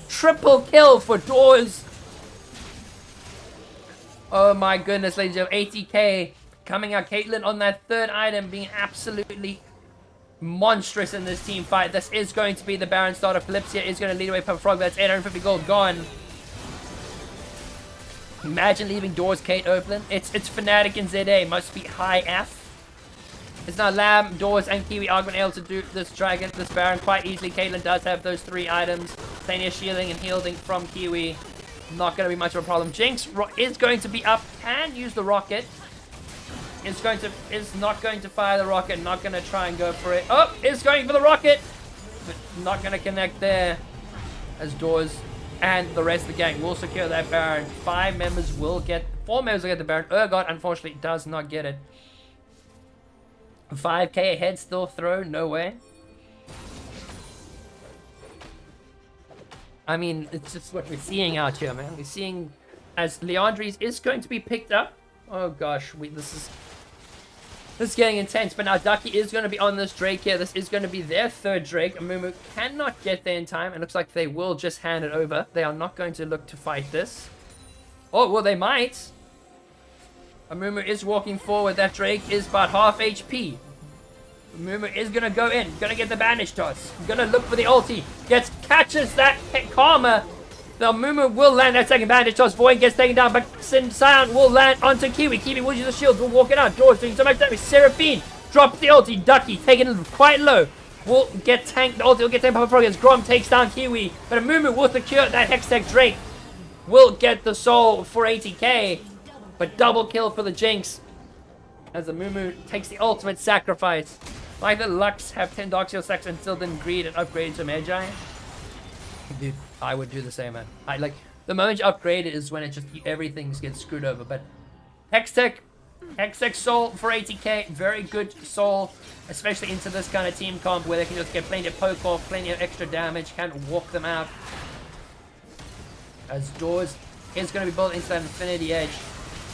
Triple kill for Doors. Oh my goodness, ladies and gentlemen. ATK coming out. Caitlyn on that third item being absolutely monstrous in this team fight. This is going to be the Baron starter. Calypsia is going to lead away Papa Frog. That's 850 gold gone. Imagine leaving Doors Kate open. It's Fnatic and ZA. Must be high F. It's now Lamb, Doors, and Kiwi are going to be able to do this Baron quite easily. Caitlyn does have those 3 items. Plenty of shielding and healing from Kiwi. Not going to be much of a problem. Jinx is going to be up. Can use the rocket. Is not going to fire the rocket. Not going to try and go for it. Oh, is going for the rocket. But not going to connect there. As Doors and the rest of the gang will secure that Baron. 4 members will get the Baron. Urgot, unfortunately, does not get it. 5k ahead, still throw, no way. I mean, it's just what we're seeing out here, man. We're seeing as Leandri's is going to be picked up. Oh gosh, this is getting intense. But now Ducky is going to be on this Drake here. This is going to be their 3rd Drake. Amumu cannot get there in time. It looks like they will just hand it over. They are not going to look to fight this. Oh, well, they might. Amumu is walking forward. That Drake is about half HP. Amumu is going to go in. Going to get the bandage toss. Going to look for the ulti. Catches that Karma. The Amumu will land that second bandage toss. Void gets taken down, but Sion will land onto Kiwi. Kiwi will use the shield. Will walk it out. George doing so much damage. Seraphine drops the ulti. Ducky taking it quite low. Will get tanked. The ulti will get taken by Progress. Grom takes down Kiwi. But Amumu will secure that Hextech Drake. Will get the soul for ATK. But double kill for the Jinx. As Amumu takes the ultimate sacrifice. Like the Lux have 10 Dark Shield stacks and still didn't greed and upgrade to Magi. Dude, I would do the same, man. The moment you upgrade it is when it just everything gets screwed over. But Hextech soul for ATK, very good soul, especially into this kind of team comp where they can just get plenty of poke off, plenty of extra damage, can walk them out. As Doors is going to be built into that Infinity Edge.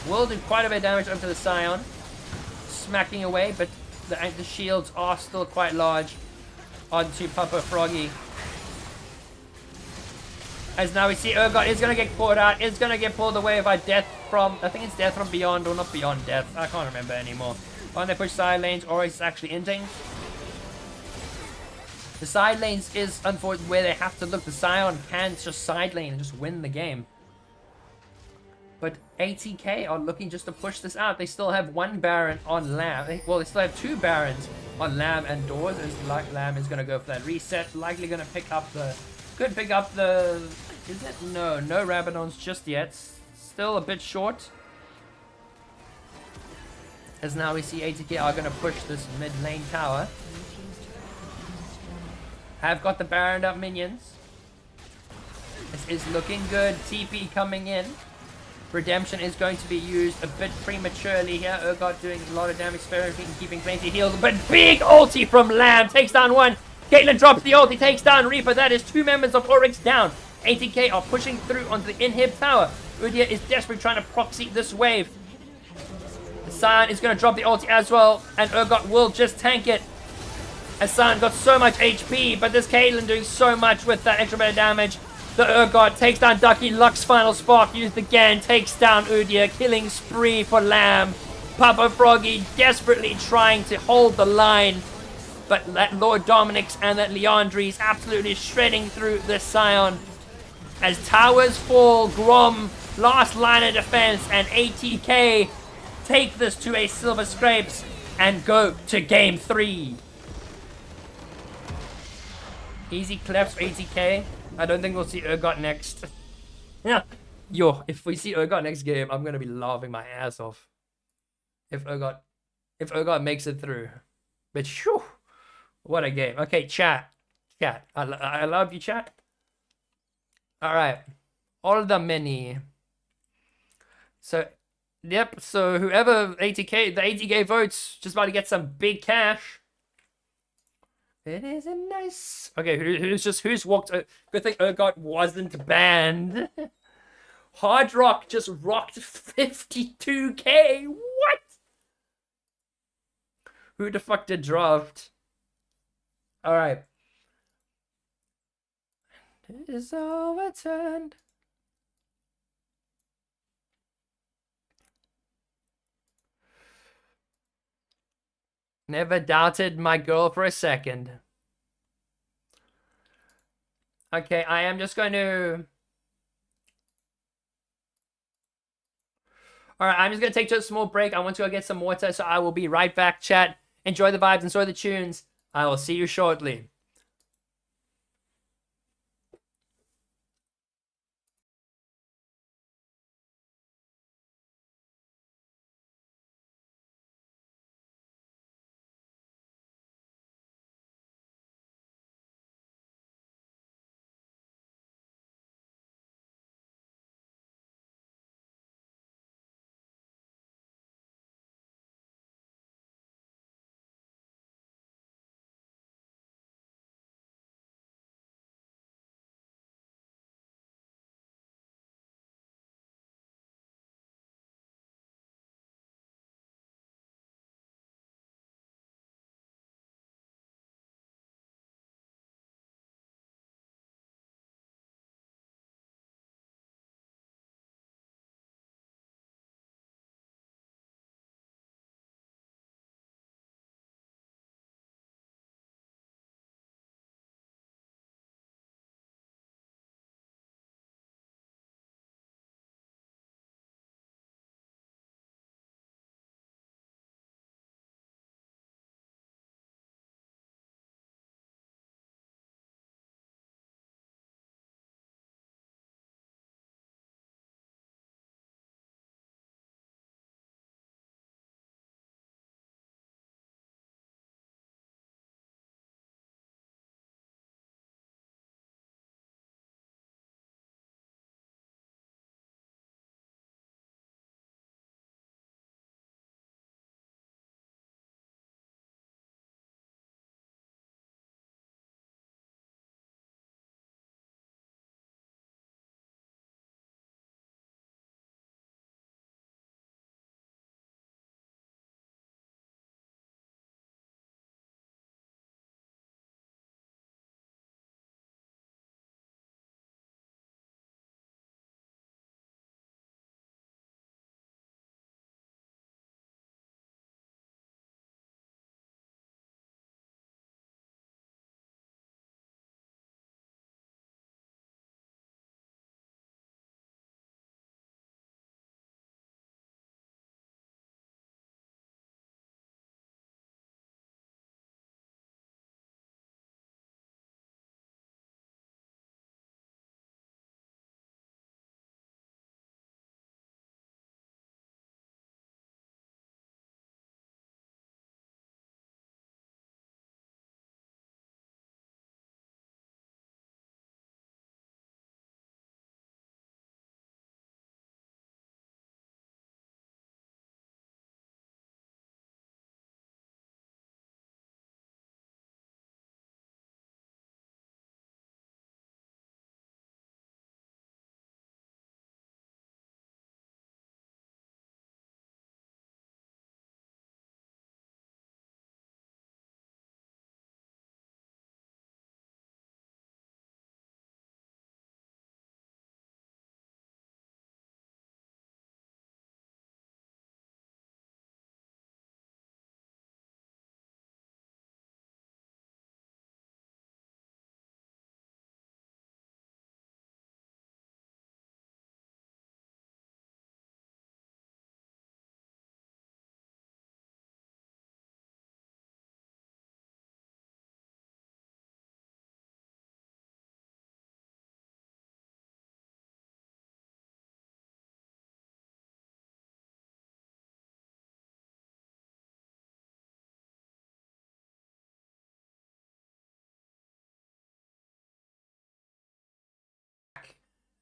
Will do quite a bit of damage onto the Sion. Smacking away, but the shields are still quite large onto Papa Froggy. As now we see Urgot is going to get caught out. Is going to get pulled away by Death from... I think it's Death from Beyond or not Beyond Death. I can't remember anymore. When they push side lanes, Oryx is actually inting. The side lanes is unfortunately where they have to look. The Scion can just side lane and just win the game. But ATK are looking just to push this out. They still have one Baron on Lamb. Well, they still have two Barons on Lamb and Doors. As like Lamb is going to go for that reset. Likely going to pick up the... Could pick up the... Is it? No Rabadons just yet. Still a bit short. As now we see ATK are going to push this mid lane tower. Have got the Baron up minions. This is looking good. TP coming in. Redemption is going to be used a bit prematurely here. Urgot doing a lot of damage, sparing and keeping plenty healed. But big ulti from Lamb. Takes down one. Caitlyn drops the ulti. Takes down Reaper. That is two members of Oryx down. ATK are pushing through onto the inhib tower. Udyr is desperately trying to proxy this wave. The Scion is going to drop the ulti as well. And Urgot will just tank it. As Scion got so much HP. But this Caitlyn doing so much with that extra bit of damage. The Urgot takes down Ducky. Lux final spark used again. Takes down Udyr. Killing spree for Lamb. Papa Froggy desperately trying to hold the line. But that Lord Dominic's and that Leandri's absolutely shredding through the Scion. As towers fall, Grom, last line of defense, and ATK take this to a Silver Scrapes and go to game 3. Easy claps for ATK. I don't think we'll see Urgot next. Yeah. Yo, if we see Urgot next game, I'm gonna be laughing my ass off. If Urgot makes it through. But shoo, what a game. Okay, chat. I love you, chat. Alright. All the mini. So, yep, so whoever the ATK votes, just about to get some big cash. It is a nice... Okay, who's walked... Good thing Urgot wasn't banned. Hard Rock just rocked 52k. What? Who the fuck did draft? Alright. It is overturned. Never doubted my girl for a second. Okay, I am just going to... Alright, I'm just going to take just a small break. I want to go get some water, so I will be right back, chat. Enjoy the vibes, enjoy the tunes. I will see you shortly.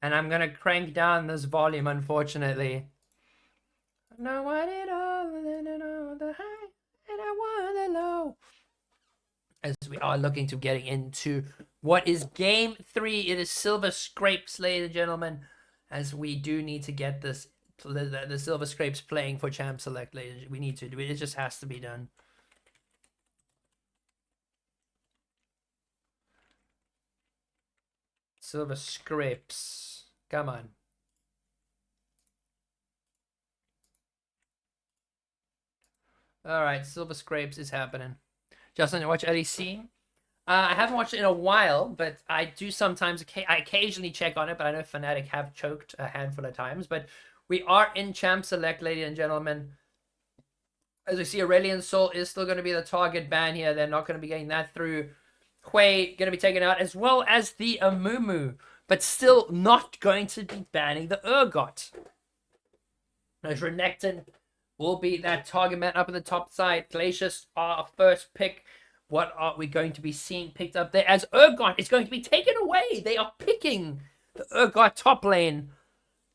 And I'm gonna crank down this volume, unfortunately. No, I want it all, and I know the high, and I want the low. As we are looking to getting into what is game 3. It is Silver Scrapes, ladies and gentlemen, as we do need to get this the Silver Scrapes playing for Champ Select, ladies. We need to do it. It just has to be done. Silver Scrapes. Come on. All right, Silver Scrapes is happening. Justin, you watch LEC? I haven't watched it in a while, but I do sometimes. I occasionally check on it, but I know Fnatic have choked a handful of times. But we are in Champ Select, ladies and gentlemen. As we see, Aurelion Sol is still going to be the target ban here. They're not going to be getting that through. Hui going to be taken out, as well as the Amumu, but still not going to be banning the Urgot. As Renekton will be that target man up in the top side. Glacius, our first pick. What are we going to be seeing picked up there? As Urgot is going to be taken away. They are picking the Urgot top lane,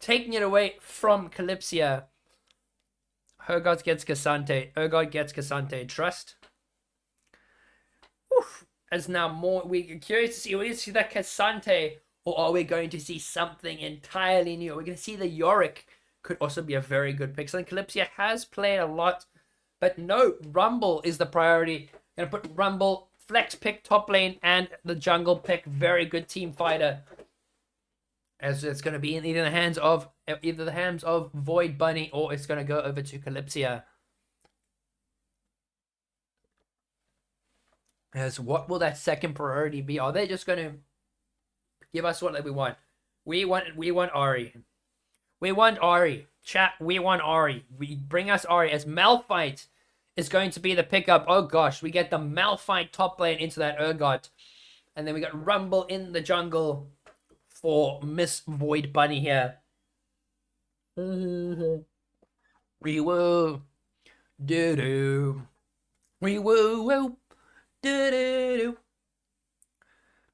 taking it away from Calypsia. Urgot gets Cassante. Urgot gets Cassante. Trust. Oof. As now more, we're curious to see, will we see that Cassante, or are we going to see something entirely new? We're going to see the Yorick. Could also be a very good pick. So Calypsia has played a lot, but no, Rumble is the priority. Gonna put Rumble, flex pick top lane, and the jungle pick. Very good team fighter. As it's gonna be in either the hands of Void Bunny, or it's gonna go over to Calypsia. As what will that second priority be? Are they just gonna give us what we want? We want Ahri. We want Ahri. Chat, we want Ahri. We bring us Ahri. As Malphite is going to be the pickup. Oh gosh, we get the Malphite top lane into that Urgot. And then we got Rumble in the jungle for Miss Void Bunny here. We woo. Do-do. We woo woo. Do-do-do.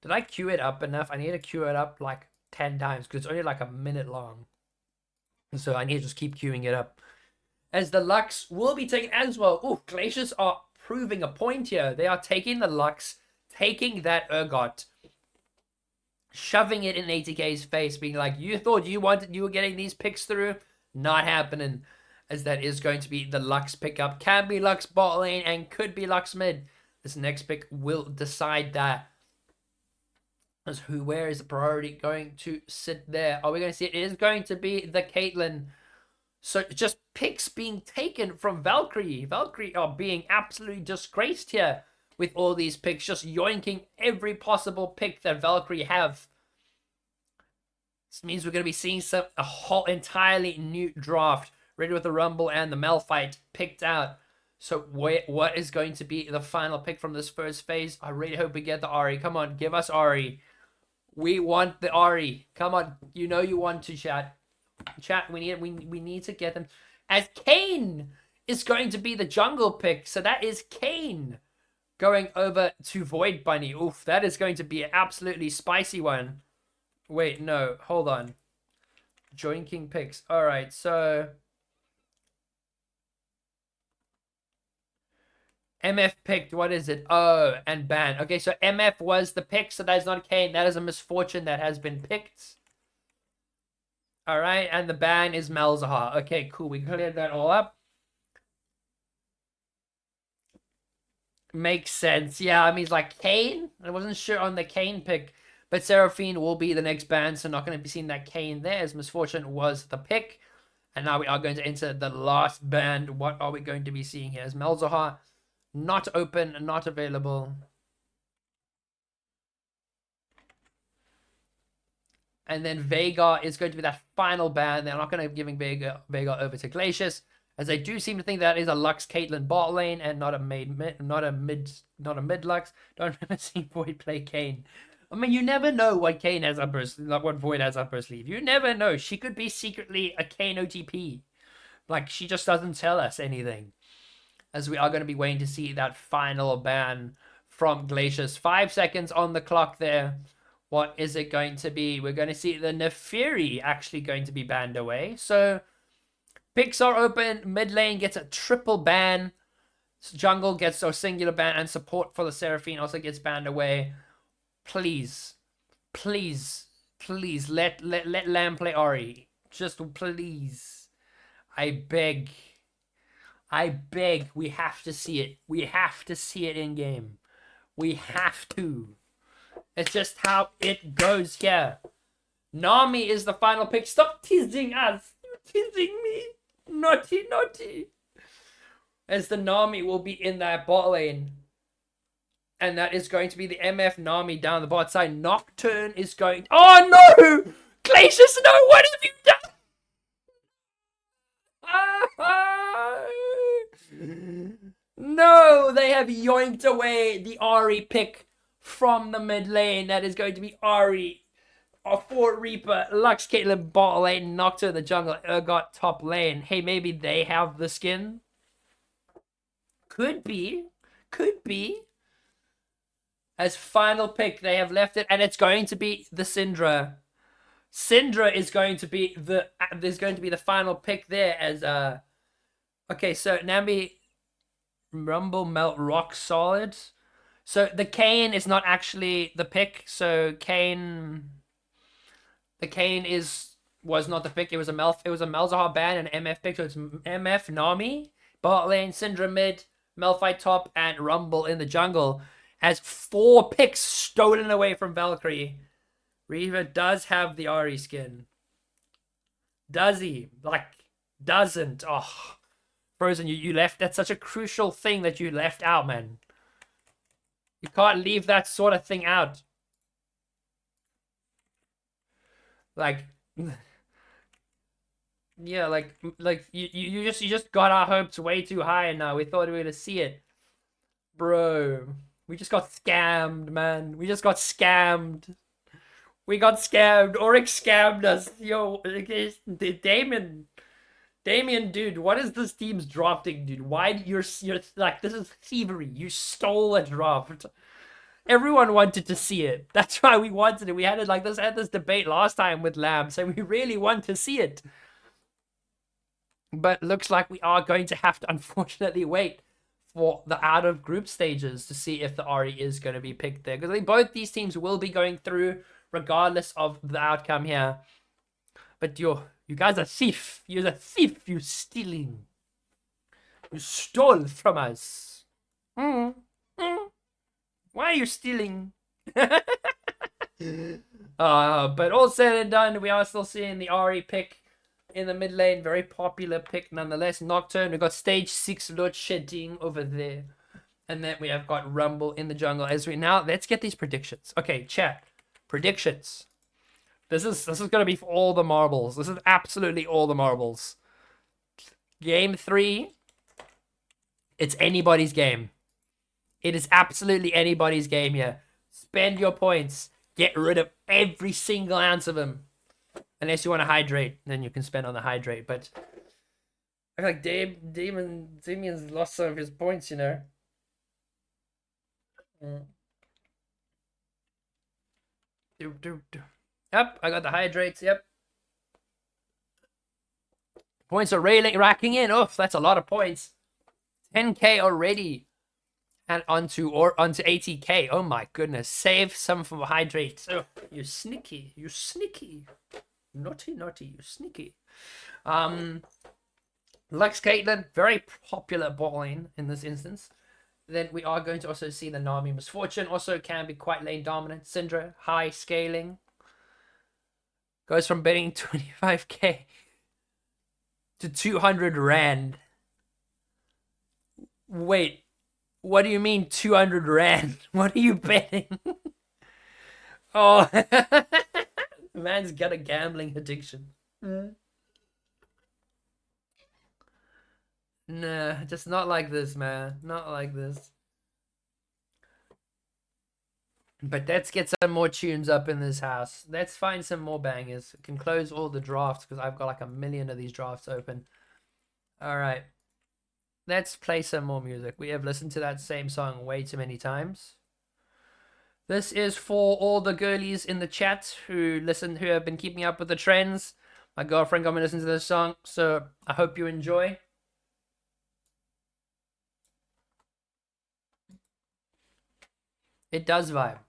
Did I queue it up enough? I need to queue it up like 10 times because it's only like a minute long. So I need to just keep queuing it up. As the Lux will be taken as well. Oh, Glacius are proving a point here. They are taking the Lux, taking that Urgot, shoving it in ATK's face, being like, you thought you were getting these picks through? Not happening. As that is going to be the Lux pickup. Can be Lux bot lane and could be Lux mid. This next pick will decide that. As where is the priority going to sit there? Are we going to see it? It is going to be the Caitlyn. So just picks being taken from Valkyrie. Valkyrie are being absolutely disgraced here with all these picks. Just yoinking every possible pick that Valkyrie have. This means we're going to be seeing a whole entirely new draft. Ready with the Rumble and the Malphite picked out. So what is going to be the final pick from this first phase? I really hope we get the Ahri. Come on, give us Ahri. We want the Ahri. Come on, you know you want to, chat. Chat, we need to get them. As Kayn is going to be the jungle pick. So that is Kayn going over to Void Bunny. Oof, that is going to be an absolutely spicy one. Wait, no, hold on. Joinking picks. All right, so MF picked, what is it? Oh, and ban. Okay, so MF was the pick, so that is not Kayn. That is a misfortune that has been picked. All right, and the ban is Malzahar. Okay, cool. We cleared that all up. Makes sense. Yeah, I mean, it's like Kayn. I wasn't sure on the Kayn pick, but Seraphine will be the next ban, so not going to be seeing that Kayn there, as Misfortune was the pick. And now we are going to enter the last band. What are we going to be seeing here? Is Malzahar not open, not available. And then Veigar is going to be that final ban. They're not going to be giving Veigar over to Glacius, as they do seem to think that is a Lux Caitlyn bot lane and not a mid Lux. Don't remember seeing Void play Kayn. I mean, you never know what Kayn has up her, what Void has up her sleeve. You never know. She could be secretly a Kayn OTP. Like, she just doesn't tell us anything. As we are going to be waiting to see that final ban from Glacius. 5 seconds on the clock there. What is it going to be? We're going to see the Neferi actually going to be banned away. So picks are open. Mid lane gets a triple ban. Jungle gets a singular ban, and support for the Seraphine also gets banned away. Please, please, please let Lamb play Ori. Just please. I beg. I beg. We have to see it. We have to see it in game. We have to. It's just how it goes here. Nami is the final pick. Stop teasing us. You're teasing me. Naughty, naughty. As the Nami will be in that bot lane. And that is going to be the MF Nami down the bot side. Nocturne is going... Oh, no! Glacius, no! What have you done? No! They have yoinked away the Ahri pick from the mid lane. That is going to be Ahri. Fort Reaper, Lux, Caitlyn, bot lane, Nocturne, the jungle, Urgot, top lane. Hey, maybe they have the skin? Could be. Could be. As final pick, they have left it, and it's going to be the Syndra. Syndra is going to be the final pick there as okay, so Nambi Rumble Melt Rock Solid. So the Kayn is not actually the pick, so the Kayn was not the pick, it was a Malzahar ban and MF pick, so it's MF Nami, bot lane, Syndra mid, Malphite top, and Rumble in the jungle. Has 4 picks stolen away from Valkyrie. Reaver does have the Ahri skin. Does he? Like, doesn't. Oh, Frozen, you left. That's such a crucial thing that you left out, man. You can't leave that sort of thing out. Like, yeah, like you just got our hopes way too high, and now we thought we were gonna see it, bro. We just got scammed, man. We just got scammed. We got scammed. Oryx scammed us. Yo, Damien, dude, what is this team's drafting, dude? Why you're like, this is thievery. You stole a draft. Everyone wanted to see it. That's why we wanted it. We had this debate last time with Lamb, so we really want to see it. But looks like we are going to have to unfortunately wait for the out of group stages to see if the Ahri is going to be picked there, because both these teams will be going through regardless of the outcome here. But you guys are thief. You're a thief. You're stealing. You stole from us. Why are you stealing? But all said and done, we are still seeing the Ahri pick in the mid lane. Very popular pick nonetheless. Nocturne, we've got stage 6 Lord Shedding over there. And then we have got Rumble in the jungle. Let's get these predictions. Okay, chat. Predictions. This is gonna be for all the marbles. This is absolutely all the marbles. Game 3. It's anybody's game. It is absolutely anybody's game here. Spend your points. Get rid of every single ounce of them. Unless you want to hydrate, then you can spend on the hydrate. But I feel like Damien's lost some of his points, you know. Yep, I got the hydrates. Yep. Points are racking in. Oh, that's a lot of points. 10k already. And onto ATK. Oh my goodness. Save some for hydrates. Oh, you sneaky. You sneaky. Naughty, you sneaky. Lux Caitlyn, very popular bot lane in this instance. Then we are going to also see the Nami Misfortune. Also can be quite lane dominant. Syndra, high scaling. Goes from betting 25k to 200 rand. Wait, what do you mean 200 rand? What are you betting? Oh, man's got a gambling addiction. Nah, just not like this, man. Not like this. But let's get some more tunes up in this house. Let's find some more bangers. We can close all the drafts because I've got like 1,000,000 of these drafts open. All right. Let's play some more music. We have listened to that same song way too many times. This is for all the girlies in the chat who have been keeping up with the trends. My girlfriend got me to listen to this song, so I hope you enjoy. It does vibe.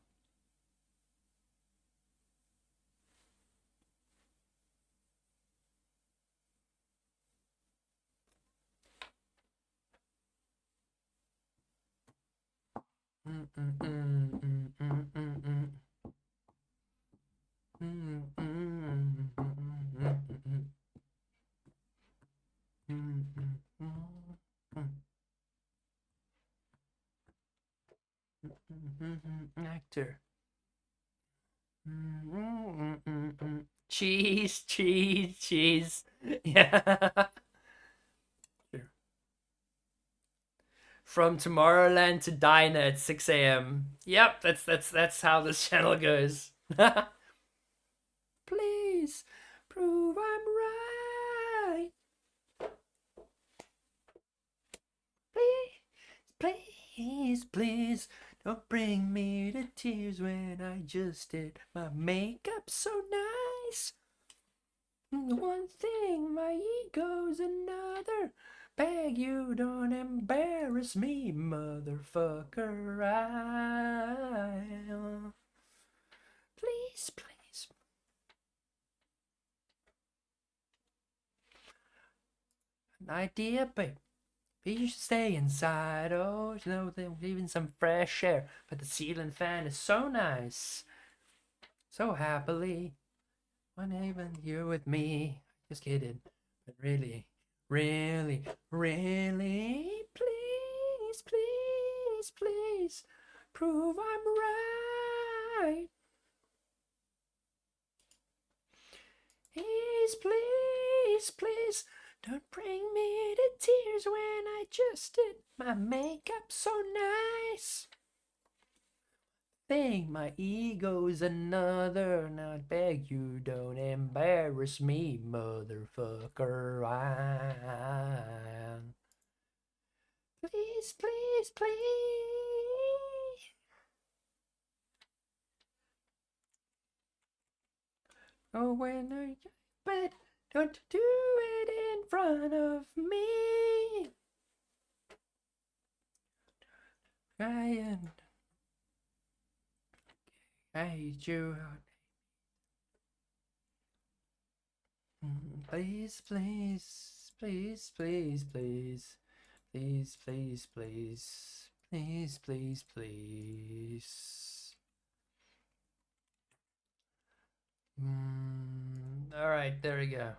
Actor. Cheese, cheese, cheese. Yeah. From Tomorrowland to Diner at 6 a.m. Yep, that's how this channel goes. Please prove I'm right. Please, please, don't bring me to tears when I just did my makeup so nice. One thing, my ego's another. Beg you don't embarrass me, motherfucker. Please, please. An idea, babe. You should stay inside. Oh, you know, even some fresh air. But the ceiling fan is so nice. So happily. When even you're with me. Just kidding. But really, really, really, please, please, please, prove I'm right. Please, please, please, don't bring me to tears when I just did my makeup so nice. Thing, my ego's another. Now I beg you, don't embarrass me, motherfucker. Please, please, please. Oh, when are you? But don't do it in front of me. I hate you. Please, please, please, please, please, please, please, please, please, please, please. All right, there we go.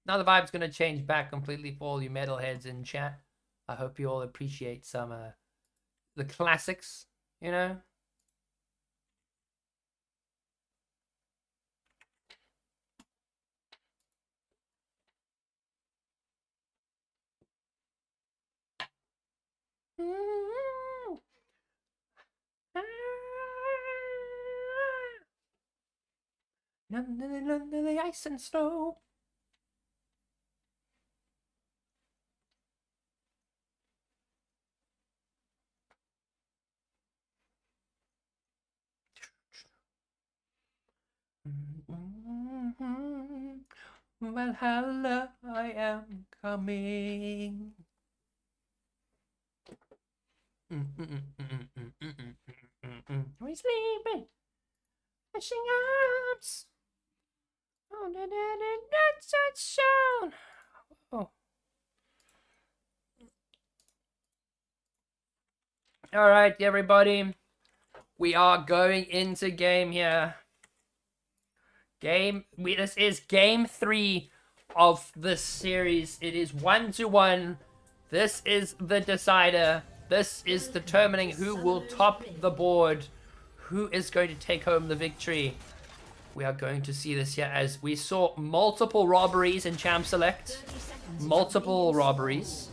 Now the vibe's gonna change back completely for all you metalheads in chat. I hope you all appreciate some the classics, you know. Under the ice and snow. Valhalla, I am coming. We're sleeping. Flashing arms. Oh, not such sound. Oh. All right, everybody. We are going into game here. This is game 3 of this series. It is 1-1. This is the decider. This is determining who will top the board. Who is going to take home the victory. We are going to see this here as we saw multiple robberies in Champ Select. Multiple robberies.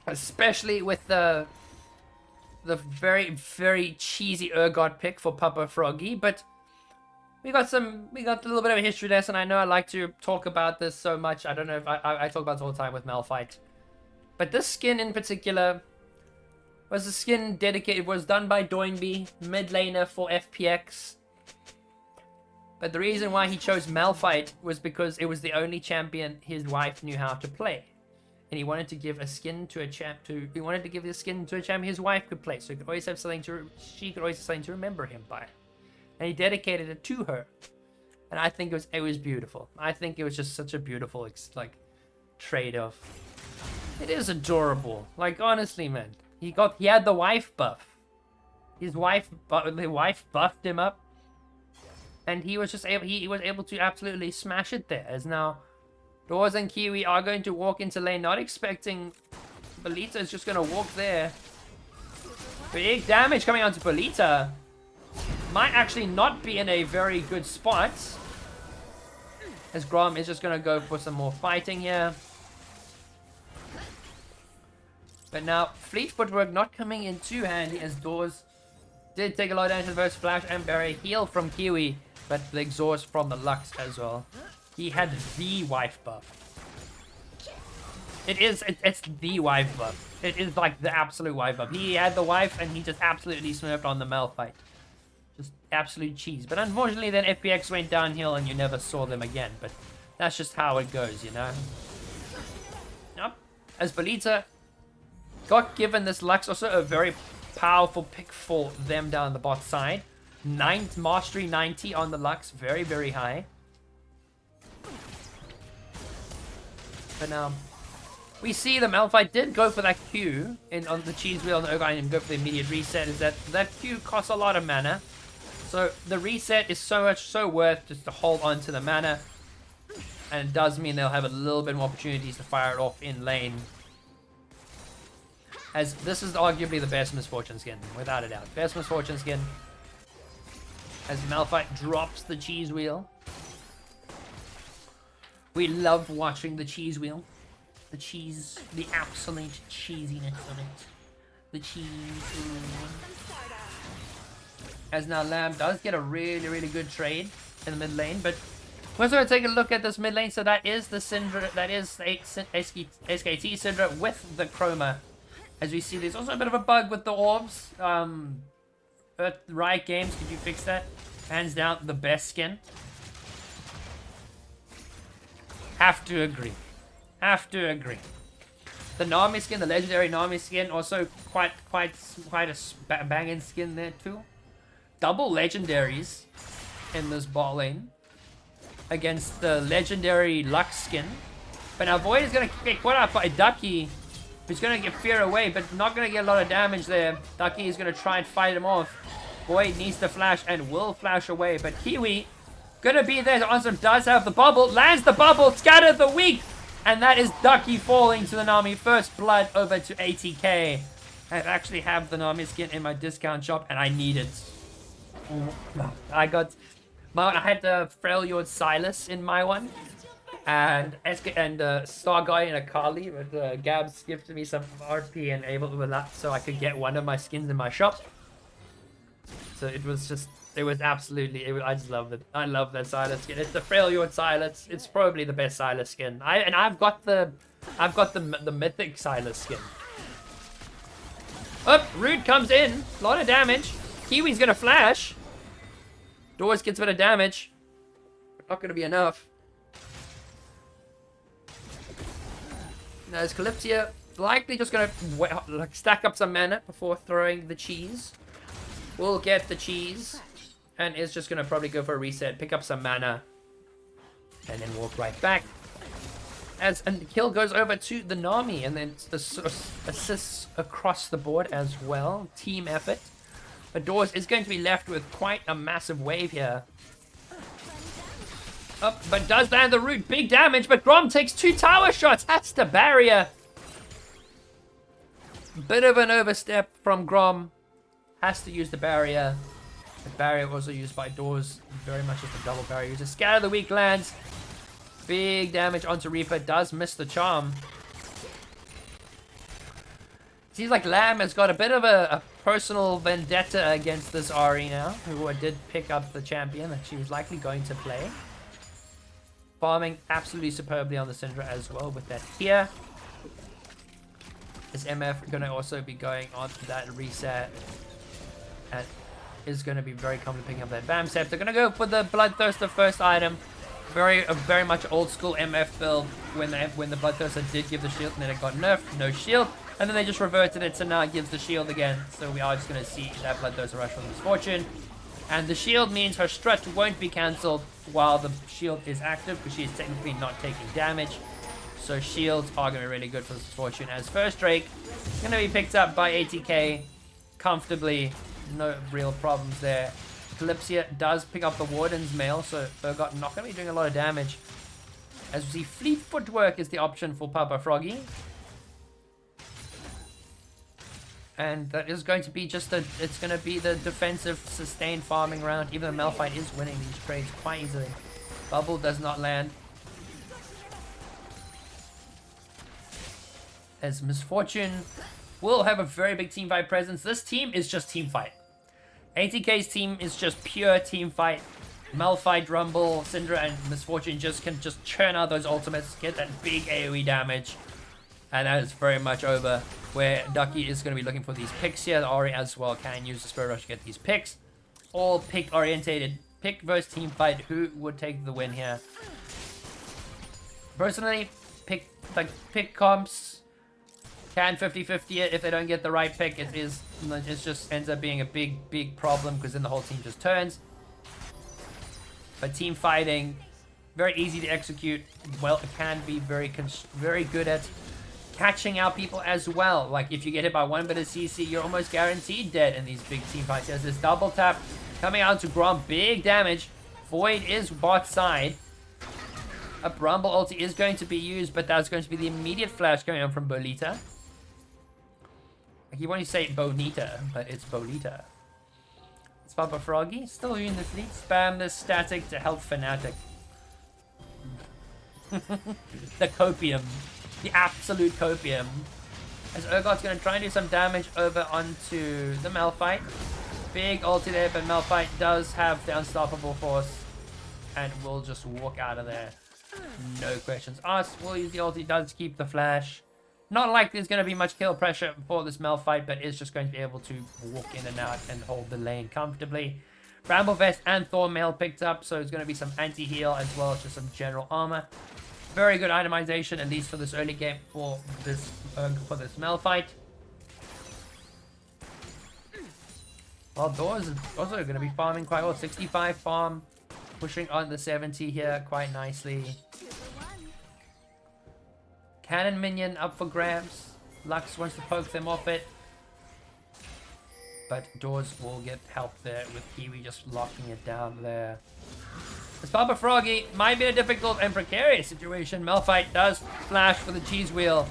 Especially with the very, very cheesy Urgot pick for Papa Froggy, but we got a little bit of a history lesson. I know I like to talk about this so much. I don't know if I talk about this all the time with Malphite. But this skin in particular, Was a skin dedicated, was done by Doinby, mid laner for FPX. But the reason why he chose Malphite was because it was the only champion his wife knew how to play. And he wanted to give a skin to a he wanted to give the skin to a champion his wife could play, so he could always have something she could always have something to remember him by. And he dedicated it to her. And I think it was beautiful. I think it was just such a beautiful like trade-off. It is adorable. Like, honestly, man. He had the wife buff. The wife buffed him up. And he was just able to absolutely smash it there. As now Doors and Kiwi are going to walk into lane, not expecting Belita is just going to walk there. Big damage coming onto Belita. Might actually not be in a very good spot. As Grom is just going to go for some more fighting here. But now, Fleet Footwork not coming in too handy, as Doors did take a lot of damage to the first Flash and Barry. Heal from Kiwi, but the exhaust from the Lux as well. He had the wife buff. It's the wife buff. It is like the absolute wife buff. He had the wife and he just absolutely smurfed on the Malphite. Just absolute cheese. But unfortunately then FPX went downhill and you never saw them again. But that's just how it goes, you know. Yep. As Belita got given this Lux, also a very powerful pick for them down the bot side. Mastery 90 on the Lux, very, very high. But now, we see the Malphite did go for that Q on the cheese wheel on the Ogre and go for the immediate reset. Is that Q costs a lot of mana. So the reset is so worth just to hold on to the mana. And it does mean they'll have a little bit more opportunities to fire it off in lane. As this is arguably the best Misfortune skin, without a doubt. Best Misfortune skin. As Malphite drops the cheese wheel. We love watching the cheese wheel. The cheese, the absolute cheesiness of it. The cheese. As now Lamb does get a really, really good trade in the mid lane, but we're going to take a look at this mid lane. So that is the Syndra, that is the SKT Syndra with the Chroma. As we see, there's also a bit of a bug with the orbs. Riot Games, could you fix that? Hands down, the best skin. Have to agree. Have to agree. The Nami skin, the legendary Nami skin, also quite a banging skin there too. Double legendaries in this bot lane against the legendary Lux skin. But now Void is going to get caught up by Ducky, who's going to get Fear away, but not going to get a lot of damage there. Ducky is going to try and fight him off. Void needs to flash and will flash away, but Kiwi gonna be there. Ansem does have the bubble, lands the bubble, scatter the weak, and that is Ducky falling to the Nami. First blood over to ATK. I actually have the Nami skin in my discount shop, and I need it. I had the Freljord Silas in my one, and Star Guy and Akali, but Gabs gifted me some RP and able with that, so I could get one of my skins in my shop. So it was absolutely, I just loved it. I love that Silas skin. It's the Freljord Silas. It's probably the best Silas skin. I've got the mythic Silas skin. Up, Rude comes in. A lot of damage. Kiwi's gonna flash. Doors gets a bit of damage. Not gonna be enough. Now is Calypsia likely just gonna stack up some mana before throwing the cheese. We'll get the cheese. And is just going to probably go for a reset, pick up some mana, and then walk right back. And the kill goes over to the Nami, and then assists across the board as well. Team effort. But Doors is going to be left with quite a massive wave here. Up, but does land the root. Big damage, but Grom takes 2 tower shots. That's the barrier. Bit of an overstep from Grom. Has to use the barrier. The barrier also used by Doors, very much as a double barrier. Just scatter the weak lands. Big damage onto Reaper. Does miss the charm. Seems like Lamb has got a bit of a personal vendetta against this Ahri now, who did pick up the champion that she was likely going to play. Farming absolutely superbly on the Syndra as well with that here. Is MF going to also be going on that reset? And is going to be very confident picking up that BAM set. They're going to go for the Bloodthirster first item. Very much old school MF build when the Bloodthirster did give the shield and then it got nerfed, no shield. And then they just reverted it, so now it gives the shield again. So we are just going to see that Bloodthirster rush from Misfortune. And the shield means her strut won't be cancelled while the shield is active, because she is technically not taking damage. So shields are going to be really good for Misfortune. As first Drake, going to be picked up by ATK comfortably. No real problems there. Calypsia does pick up the Warden's Mail, so Urgot not going to be doing a lot of damage. As we see, Fleet Footwork is the option for Papa Froggy. And that is going to be just it's going to be the defensive sustained farming round, even though Malphite is winning these trades quite easily. Bubble does not land. As Misfortune will have a very big teamfight presence. This team is just teamfight. ATK's team is just pure teamfight. Malphite, Rumble, Syndra, and Misfortune can just churn out those ultimates, get that big AoE damage. And that is very much over, where Ducky is going to be looking for these picks here. Ori as well can use the Spirit Rush to get these picks. All pick orientated. Pick versus team fight. Who would take the win here? Personally, pick comps can 50-50 it. If they don't get the right pick, it just ends up being a big problem, because then the whole team just turns. But team fighting, very easy to execute. Well, it can be very good at catching out people as well. Like, if you get hit by one bit of CC, you're almost guaranteed dead in these big team fights. There's this double tap coming out to Grom, big damage. Void is bot side. A Rumble ulti is going to be used, but that's going to be the immediate flash coming on from Bolita. Like, you want to say Bonita, but it's Bolita. It's Papa Froggy, still in the fleet. Spam this static to help Fnatic. The copium. The absolute copium. As Urgot's going to try and do some damage over onto the Malphite. Big ulti there, but Malphite does have the unstoppable force. And will just walk out of there. No questions asked. Will use the ulti, does keep the flash. Not like there's going to be much kill pressure for this Malphite, but is just going to be able to walk in and out and hold the lane comfortably. Bramble Vest and Thorn Mail picked up, so it's going to be some anti-heal as well as just some general armor. Very good itemization, at least for this early game for this Malphite. Well, Doors is also going to be farming quite well. 65 farm, pushing on the 70 here quite nicely. Cannon minion up for grabs. Lux wants to poke them off it. But Doors will get help there with Kiwi just locking it down there. This Papa Froggy might be a difficult and precarious situation. Malphite does flash for the cheese wheel,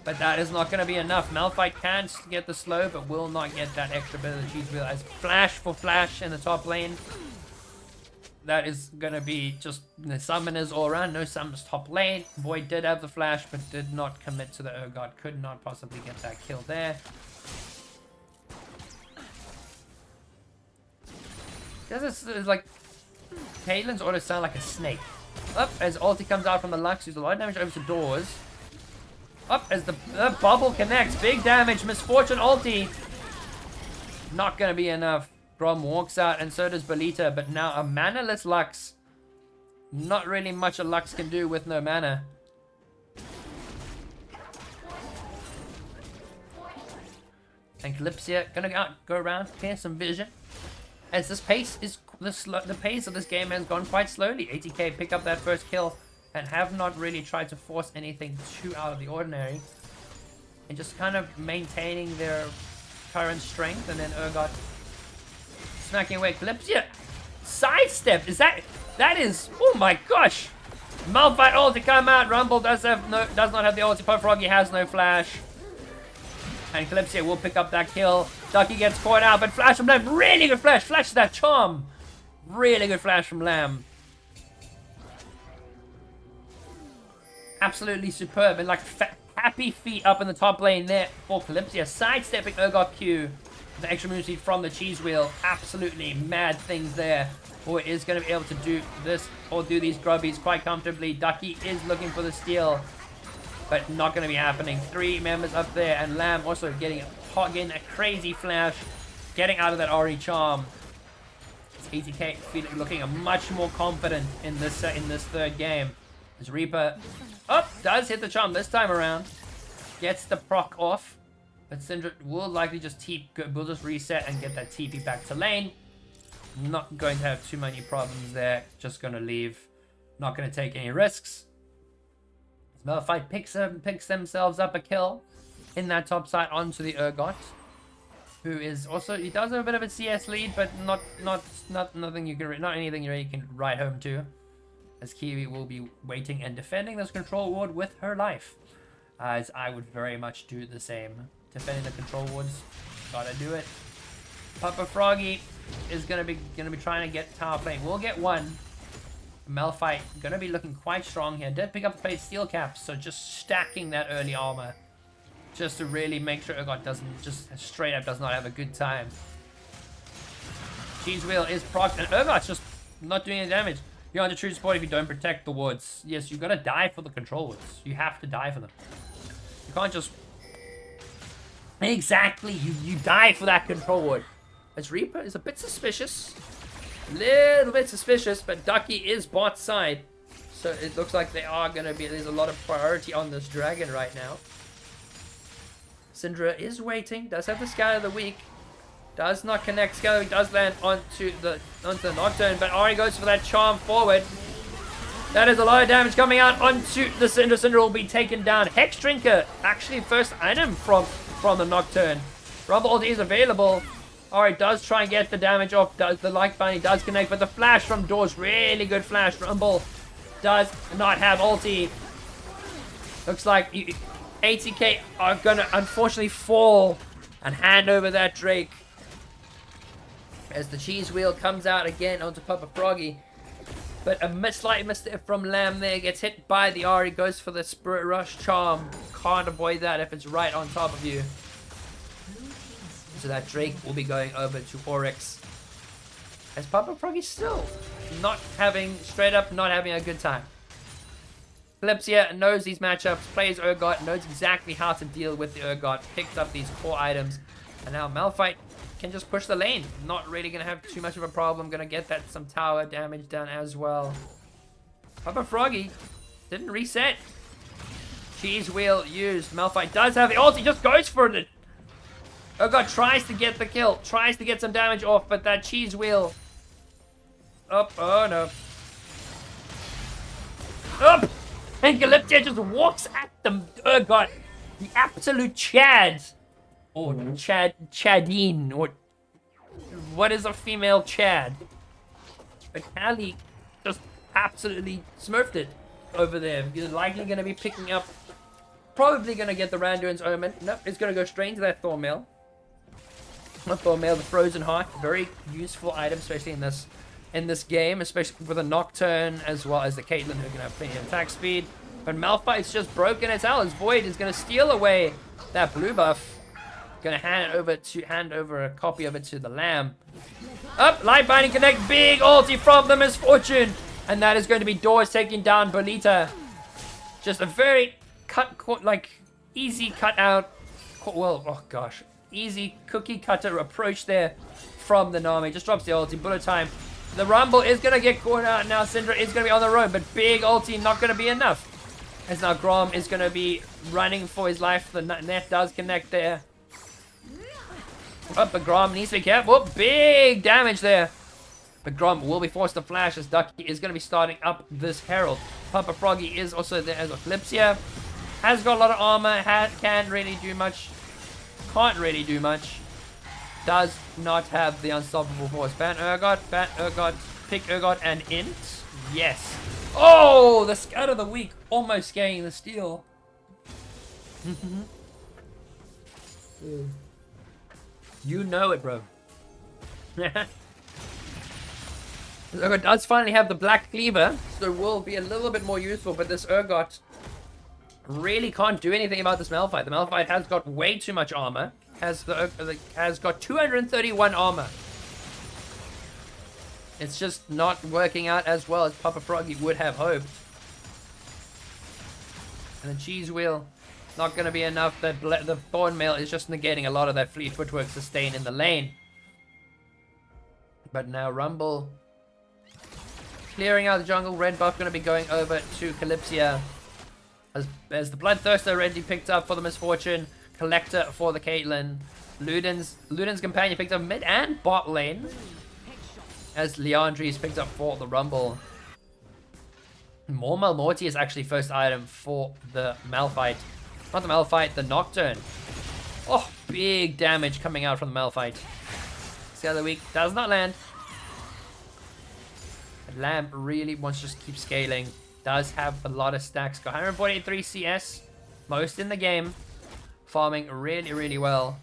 but that is not going to be enough. Malphite can get the slow, but will not get that extra bit of the cheese wheel. As flash for flash in the top lane, that is going to be just the summoners all around. No summons top lane. Void did have the flash, but did not commit to the Urgot. Could not possibly get that kill there. This is like... Caitlyn's auto sound like a snake. Up as ulti comes out from the Lux, who's a lot of damage over to Doors. Up as the bubble connects. Big damage. Misfortune ulti. Not going to be enough. Grom walks out, and so does Bolita. But now a mana-less Lux. Not really much a Lux can do with no mana. And Calypsia going to go around, clear some vision. As this pace is the pace of this game has gone quite slowly. ATK pick up that first kill and have not really tried to force anything too out of the ordinary, and just kind of maintaining their current strength. And then Urgot smacking away. Calypsia sidestep. That is, oh my gosh. Malphite ulti come out. Rumble does not have the ulti. Papa Froggy has no flash. And Calypsia will pick up that kill. Ducky gets caught out, but flash from Lamb. Really good flash. Flash that charm. Really good flash from Lamb. Absolutely superb. And like happy feet up in the top lane there for Calypsia. Sidestepping Urgot Q. The extra move speed from the cheese wheel. Absolutely mad things there. Boy is going to be able to do this or do these grubbies quite comfortably. Ducky is looking for the steal. but not going to be happening. 3 members up there, and Lamb also getting a crazy flash, getting out of that RE charm. ATK looking much more confident in this third game. As Reaper does hit the charm this time around, gets the proc off, but Syndra will likely just reset and get that TP back to lane. Not going to have too many problems there. Just going to leave. Not going to take any risks. Malphite picks themselves up a kill in that top side onto the Urgot, who is also, he does have a bit of a CS lead, but not anything you really can write home to, as Kiwi will be waiting and defending this control ward with her life, as I would very much do the same. Defending the control wards, gotta do it. Papa Froggy is gonna be trying to get tower plane. We'll get one. Malphite gonna be looking quite strong here. Did pick up the steel caps, so just stacking that early armor, just to really make sure Urgot does not have a good time. Cheese Wheel is procced, and Urgot's just not doing any damage. You're under true support if you don't protect the wards. Yes, you gotta die for the control wards. You have to die for them. You can't just... Exactly, you die for that control ward. As Reaper is a bit suspicious. Little bit suspicious, but Ducky is bot side. So it looks like there's a lot of priority on this dragon right now. Syndra is waiting, does have the Scout of the Week. Does not connect, Scout of the Week does land onto the Nocturne, but Ari goes for that charm forward. That is a lot of damage coming out onto the Syndra. Syndra will be taken down. Hex Drinker, actually first item from the Nocturne. Rumble ulti is available. Ari does try and get the damage off. Does the like binding does connect, but the flash from Doors, really good flash. Rumble does not have ulti. Looks like ATK are gonna unfortunately fall and hand over that Drake. As the cheese wheel comes out again onto Papa Froggy. But a slight mistake from Lamb there, gets hit by the Ari, goes for the Spirit Rush charm. Can't avoid that if it's right on top of you. So that Drake will be going over to Oryx. As Papa Froggy still not having a good time. Calypsia knows these matchups, plays Urgot, knows exactly how to deal with the Urgot, picked up these core items, and now Malphite can just push the lane. Not really going to have too much of a problem, going to get that some tower damage done as well. Papa Froggy didn't reset. Cheese Wheel used. Malphite does have the ult, he just goes for it. Urgot tries to get the kill, tries to get some damage off, but that Cheese Wheel... Up, oh no. Up! And Calypsia just walks at them. Urgot, the absolute Chad. Or Chadine, or what is a female Chad? But Callie just absolutely smurfed it over there. You're likely going to be picking up, probably going to get the Randuin's Omen. Nope, it's going to go straight into that Thornmail. Not Thornmail, the Frozen Heart. Very useful item, especially in this game, especially with a Nocturne as well as the Caitlyn, who are going to have plenty of attack speed. But Malphite's just broken as hell. His Void is going to steal away that blue buff. Gonna hand over a copy of it to the Lamb. Up, Light Binding Connect, big ulti from the Misfortune, and that is going to be Doors taking down Bolita. Just a very easy cut out. Well, oh gosh, easy cookie cutter approach there from the Nami. Just drops the ulti, bullet time. The Rumble is gonna get caught out now. Syndra is gonna be on the road, but big ulti not gonna be enough. As now Grom is gonna be running for his life. The net does connect there. But Grom needs to be careful. Big damage there. But Grom will be forced to flash as Ducky is going to be starting up this Herald. Papa Froggy is also there as Eclipsia. Has got a lot of armor. Can't really do much. Can't really do much. Does not have the unstoppable force. Ban Urgot, pick Urgot and int. Yes. Oh, the Scout of the Week almost getting the steal. You know it, bro. Urgot does finally have the Black Cleaver, so will be a little bit more useful, but this Urgot really can't do anything about this Malphite. The Malphite has got way too much armor. Has got 231 armor. It's just not working out as well as Papa Froggy would have hoped. And the cheese wheel, not going to be enough. The thorn mail is just negating a lot of that fleet footwork sustain in the lane. But now Rumble clearing out the jungle. Red buff going to be going over to Calypsia. As the Bloodthirster already picked up for the Misfortune. Collector for the Caitlyn. Luden's companion picked up mid and bot lane. As Leandri's picked up for the Rumble. More Malmorty is actually first item for the Malphite. Not the Malphite, the Nocturne. Oh, big damage coming out from the Malphite. Scale of the week does not land. Lamb really wants to just keep scaling. Does have a lot of stacks. Got 143 CS. Most in the game. Farming really, really well.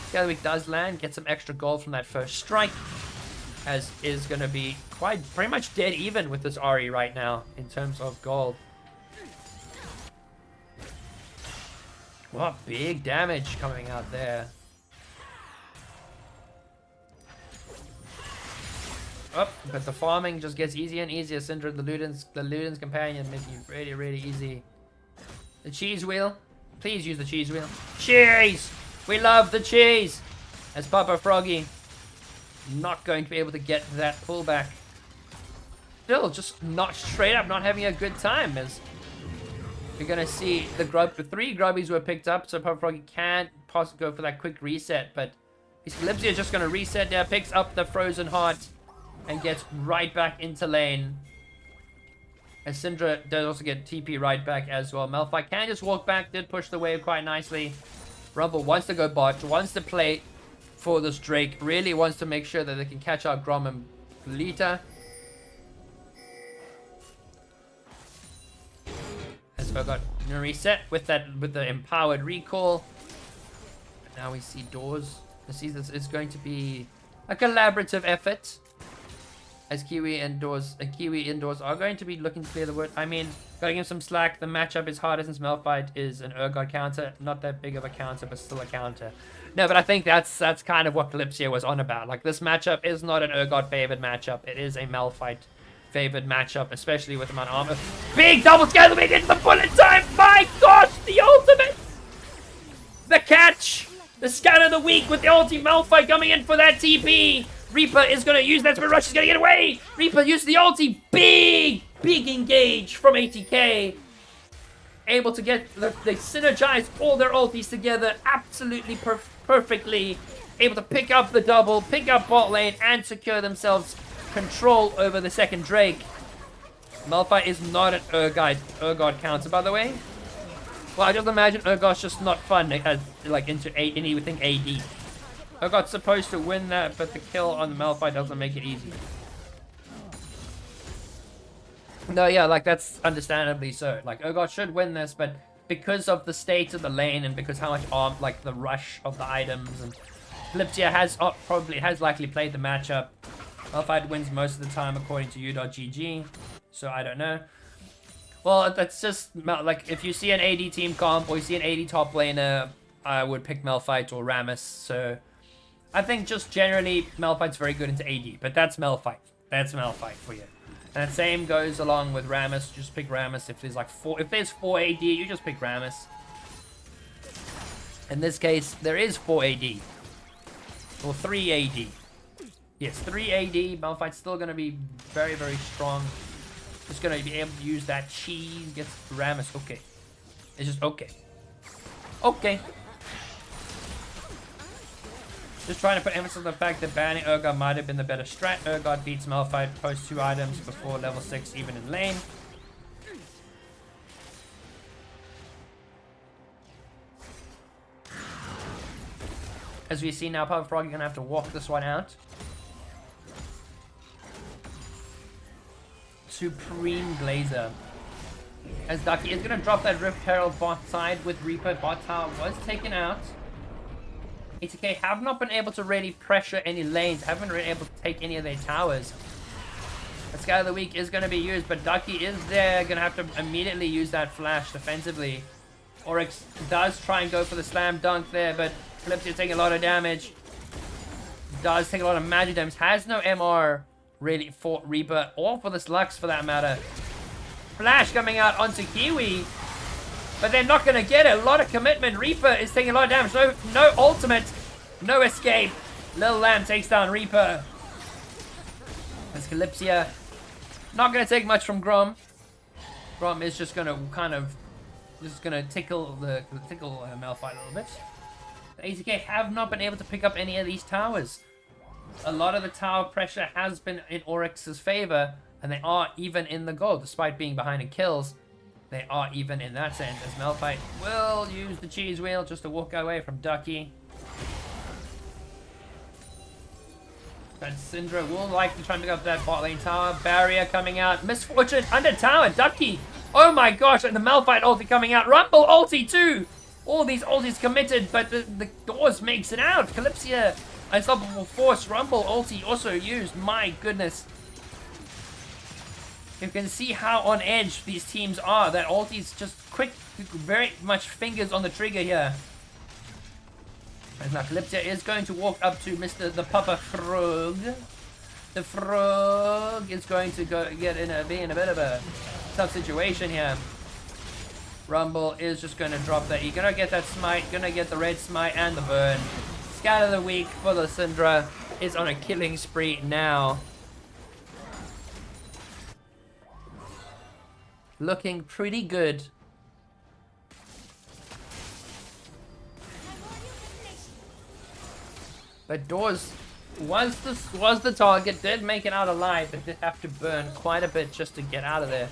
Scale of the week does land. Get some extra gold from that first strike. As is going to be pretty much dead even with this Ahri right now in terms of gold. What big damage coming out there. Oh, but the farming just gets easier and easier. Syndra, the Luden's companion, making it really, really easy. The cheese wheel. Please use the cheese wheel. Cheese! We love the cheese! As Papa Froggy. Not going to be able to get that pullback. Still, just not straight up, not having a good time. As you're going to see the 3 grubbies were picked up, so Papa Froggy can't possibly go for that quick reset. But Calypsia is just going to reset there, picks up the Frozen Heart, and gets right back into lane. As Syndra does also get TP right back as well. Malphite can just walk back, did push the wave quite nicely. Rumble wants to go bot, wants to play for this Drake, really wants to make sure that they can catch out Grom and Lita. As we got a reset with the empowered recall. But now we see doors. This is going to be a collaborative effort. As Kiwi indoors are going to be looking to clear the wood. I mean, gotta give him some slack. The matchup is harder since Malphite is an Urgot counter. Not that big of a counter, but still a counter. No, but I think that's kind of what Calypsia was on about. Like, this matchup is not an Urgot favored matchup. It is a Malphite favored matchup, especially with the amount of armor. Big double scale made into the bullet time. My gosh, the ultimate! The catch! The scan of the week with the ulti Malphite coming in for that TP. Reaper is going to use that, but Rush is going to get away. Reaper used the ulti. Big engage from ATK. Able to get, they synergize all their ultis together absolutely perfectly. Able to pick up the double, pick up bot lane, and secure themselves control over the second Drake. Malphite is not an Urgot counter, by the way. Well, I just imagine Urgot's just not fun as, like, into anything AD. Urgot's supposed to win that, but the kill on the Malphite doesn't make it easy. No, yeah, like, that's understandably so. Like, Urgot should win this, but because of the state of the lane and because how much arm, like, the rush of the items, and Calypsia has likely played the matchup. Malphite wins most of the time according to u.gg, so I don't know. Well, that's just, like, if you see an AD team comp or you see an AD top laner, I would pick Malphite or Rammus, so I think just generally Malphite's very good into AD, but that's Malphite. That's Malphite for you. And the same goes along with Rammus. Just pick Rammus if there's like if there's 4 AD, you just pick Rammus. In this case, there is 4 AD. Or 3 AD. Yes, 3 AD. Malphite's still going to be very, very strong. Just going to be able to use that cheese. Gets Rammus. Okay. It's just okay. Okay. Just trying to put emphasis on the fact that banning Urgot might have been the better strat. Urgot beats Malphite post 2 items before level 6 even in lane. As we see now, Papa Frog, you're going to have to walk this one out. Supreme Blazer. As Ducky is going to drop that Rift Herald bot side with Reaper. Bot tower was taken out. ATK have not been able to really pressure any lanes, haven't been able to take any of their towers. The Sky of the Week is going to be used, but Ducky is there, going to have to immediately use that flash defensively. Oryx does try and go for the slam dunk there, but Calypsia taking a lot of damage. Does take a lot of magic damage, has no MR really for Reaper, or for this Lux for that matter. Flash coming out onto Kiwi. But they're not going to get it. A lot of commitment. Reaper is taking a lot of damage. No ultimate. No escape. Little Lamb takes down Reaper. There's Calypsia. Not going to take much from Grom. Grom is just going to kind of... Just going to tickle Malphite a little bit. The ATK have not been able to pick up any of these towers. A lot of the tower pressure has been in Oryx's favor. And they are even in the goal. Despite being behind in kills, they are even in that sense. As Malphite will use the cheese wheel just to walk away from Ducky. But Syndra will likely try and pick up that bot lane tower. Barrier coming out. Misfortune under tower. Ducky. Oh my gosh. And the Malphite ulti coming out. Rumble ulti too. All these ultis committed. But the doors makes it out. Calypsia. Unstoppable force. Rumble ulti also used. My goodness. You can see how on edge these teams are. That ulti's just quick. Very much fingers on the trigger here. And now Calypsia is going to walk up to the Papa Frog. The Frog is going to be in a bit of a tough situation here. Rumble is just going to drop that. You're going to get that smite. Going to get the red smite and the burn. Scatter the weak for the Syndra is on a killing spree now. Looking pretty good. But Doors was the target, did make it out alive, but did have to burn quite a bit just to get out of there.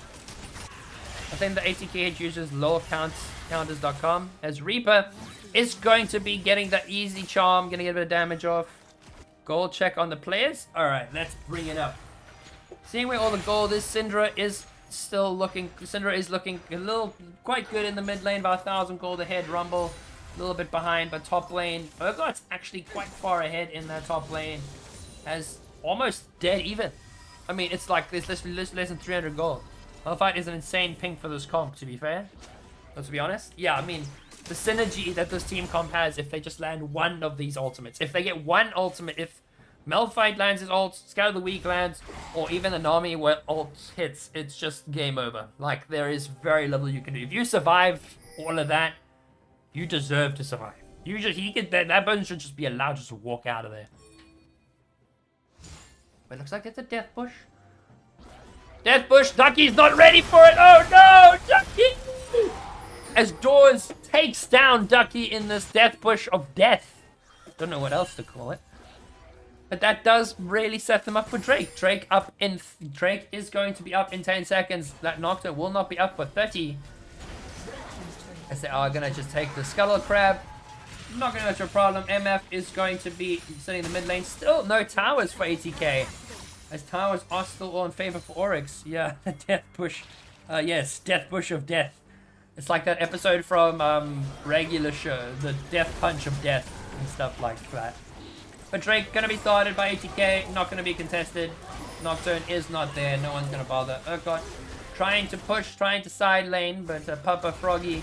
I think the ATK uses lowcounters.com as Reaper is going to be getting the easy charm, gonna get a bit of damage off. Gold check on the players. Alright, let's bring it up. Seeing where all the gold is, Syndra is looking a little quite good in the mid lane, about 1,000 gold ahead. Rumble a little bit behind, but top lane, Urgot's actually quite far ahead in that top lane, as almost dead even. I mean, it's like there's less than 300 gold. Malphite is an insane ping for this comp, to be fair. But to be honest, yeah, I mean, the synergy that this team comp has if they just land one of these ultimates. If they get one ultimate, if Malphite lands his ult, Scout of the Weak lands, or even a Nami where ult hits, it's just game over. Like, there is very little you can do. If you survive all of that, you deserve to survive. That person should just be allowed just to walk out of there. But it looks like it's a death bush. Death bush, Ducky's not ready for it. Oh no, Ducky! As Doors takes down Ducky in this death bush of death. Don't know what else to call it. But that does really set them up for Drake. Drake is going to be up in 10 seconds. That Nocturne will not be up for 30. As they are going to just take the Scuttle Crab. Not going to let your problem. MF is going to be sitting in the mid lane. Still no towers for ATK. As towers are still all in favor for Oryx. Yeah, Death Bush. Yes, Death Bush of Death. It's like that episode from Regular Show. The Death Punch of Death and stuff like that. But Drake going to be started by ATK. Not going to be contested. Nocturne is not there. No one's going to bother. Urgot trying to push, trying to side lane. But Papa Froggy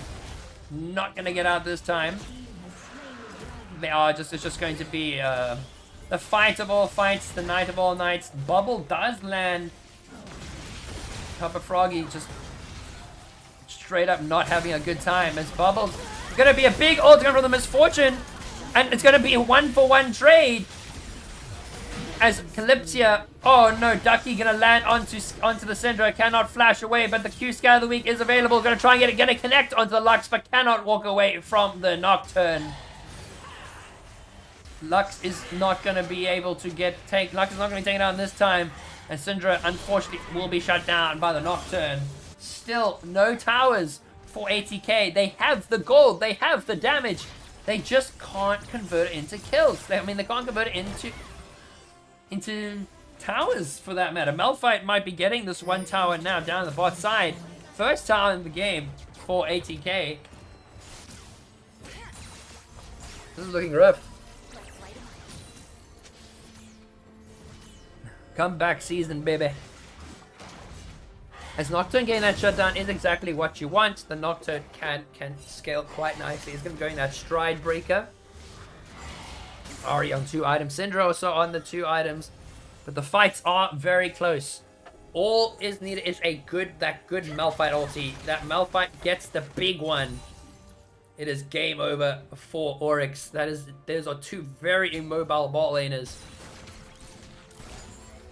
not going to get out this time. It's just going to be the fight of all fights, the night of all nights. Bubble does land. Papa Froggy just straight up not having a good time. As Bubble's going to be a big ultimate from the Misfortune. And it's going to be a 1-for-1 trade. As Calypsia, oh no, Ducky going to land onto the Syndra. Cannot flash away, but the Q Scout of the Week is available. Going to try and get it, going to connect onto the Lux, but cannot walk away from the Nocturne. Lux is not going to be able to Lux is not going to be taken out this time. And Syndra, unfortunately, will be shut down by the Nocturne. Still, no towers for ATK. They have the gold. They have the damage. They just can't convert it into kills. They can't convert it into towers, for that matter. Malphite might be getting this one tower now down the bot side. First tower in the game for ATK. This is looking rough. Comeback season, baby. As Nocturne getting that shutdown is exactly what you want. The Nocturne can scale quite nicely. He's going to go in that Stride Breaker. Ari on 2 items. Syndra also on the 2 items. But the fights are very close. All is needed is that good Malphite ulti. That Malphite gets the big one. It is game over for Oryx. Those are two very immobile bot laners.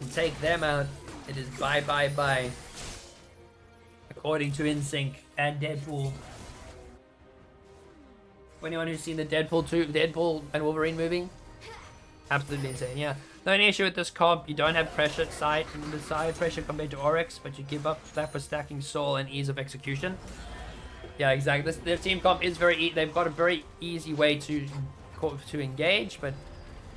And take them out. It is bye bye bye. According to InSync and Deadpool. For anyone who's seen the Deadpool and Wolverine movie, absolutely insane. Yeah. The only issue with this comp, you don't have pressure side pressure compared to Oryx, but you give up that for stacking soul and ease of execution. Yeah, exactly. Their team comp is they've got a very easy way to engage, but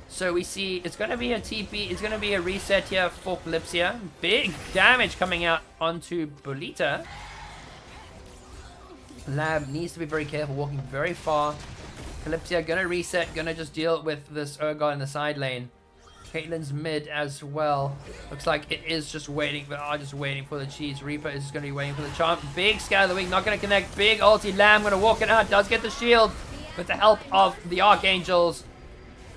so we see it's going to be a TP, it's going to be a reset here for Calypsia. Big damage coming out onto Bolita. Lab needs to be very careful, walking very far. Calypsia gonna reset, gonna just deal with this Urgot in the side lane. Caitlyn's mid as well. Looks like it is just waiting, but just waiting for the cheese. Reaper is going to be waiting for the charm. Big scatter of the week, not going to connect. Big ulti. Lamb going to walk it out. Does get the shield with the help of the Archangels.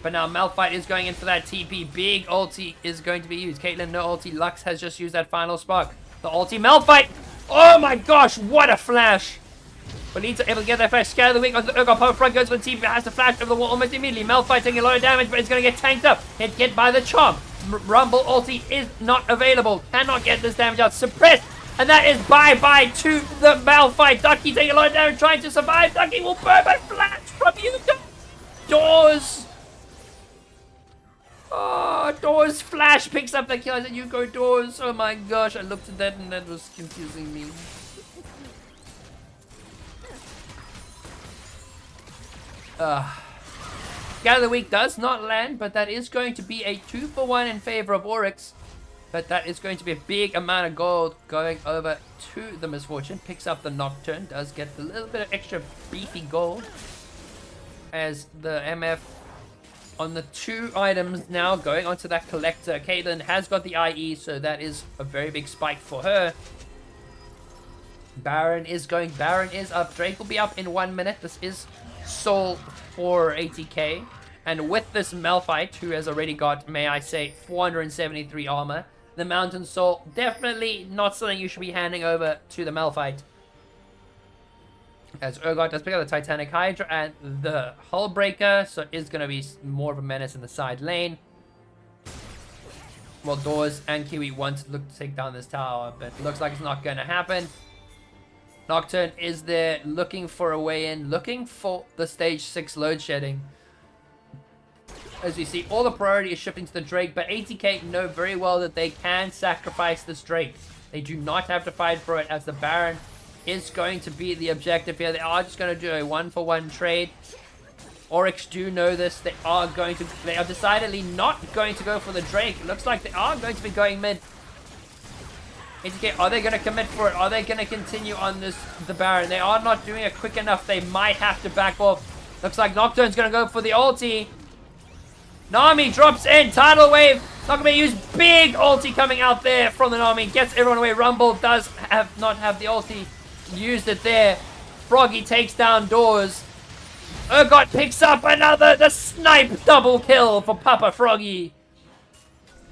But now Malphite is going in for that TP. Big ulti is going to be used. Caitlyn, no ulti. Lux has just used that final spark. The ulti. Malphite. Oh my gosh, what a flash. But needs to able to get that flash. Scatter the weak on the Urgot. Power front goes for the TP. Has to flash over the wall almost immediately. Malphite taking a lot of damage, but it's going to get tanked up. Hit by the chomp. Rumble ulti is not available. Cannot get this damage out. Suppressed. And that is bye-bye to the Malphite. Ducky taking a lot of damage, trying to survive. Ducky will burn by flash from you. Doors. Oh, Doors flash picks up the kill. I said, you go Doors. Oh my gosh. I looked at that and that was confusing me. Gather the Week does not land, but that is going to be a 2-for-1 in favor of Oryx. But that is going to be a big amount of gold going over to the Misfortune. Picks up the Nocturne, does get a little bit of extra beefy gold. As the MF on the 2 items now going onto that Collector. Caitlyn has got the IE, so that is a very big spike for her. Baron is up. Drake will be up in 1 minute. This is Soul for ATK, and with this Malphite, who has already got, may I say, 473 armor, the Mountain Soul definitely not something you should be handing over to the Malphite. As Urgot does pick up the Titanic Hydra and the Hullbreaker, so it is going to be more of a menace in the side lane. Well, Doors and Kiwi want to look to take down this tower, but looks like it's not going to happen. Nocturne is there looking for a way in, looking for the stage 6 load shedding. As we see, all the priority is shifting to the Drake, but ATK know very well that they can sacrifice this Drake. They do not have to fight for it, as the Baron is going to be the objective here. They are just going to do a 1-for-1 trade. Oryx do know this. They are decidedly not going to go for the Drake. It looks like they are going to be going mid. ATK, are they going to commit for it? Are they going to continue on the Baron? They are not doing it quick enough. They might have to back off. Looks like Nocturne's going to go for the ulti. Nami drops in. Tidal Wave. Not going to be used. Big ulti coming out there from the Nami. Gets everyone away. Rumble does not have the ulti. Used it there. Froggy takes down Doors. Urgot picks up the snipe double kill for Papa Froggy.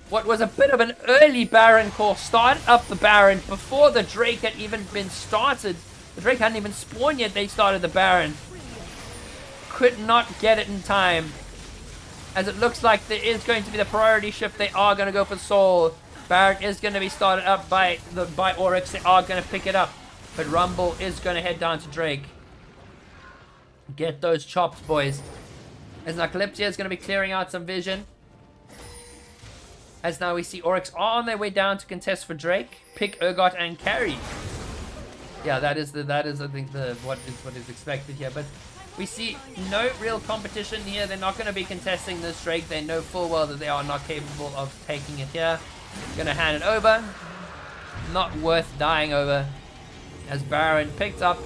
What was a bit of an early Baron call started up the Baron before the Drake had even been started. The Drake hadn't even spawned yet, they started the Baron. Could not get it in time. As it looks like there is going to be the priority shift, they are going to go for Soul. Baron is going to be started up by Oryx, they are going to pick it up. But Rumble is going to head down to Drake. Get those chops, boys. As now Calypsia is going to be clearing out some vision. As now we see Oryx are on their way down to contest for Drake. Pick Urgot and carry. Yeah, that is I think what is expected here. But we see no real competition here. They're not going to be contesting this Drake. They know full well that they are not capable of taking it here. Gonna hand it over. Not worth dying over. As Baron picked up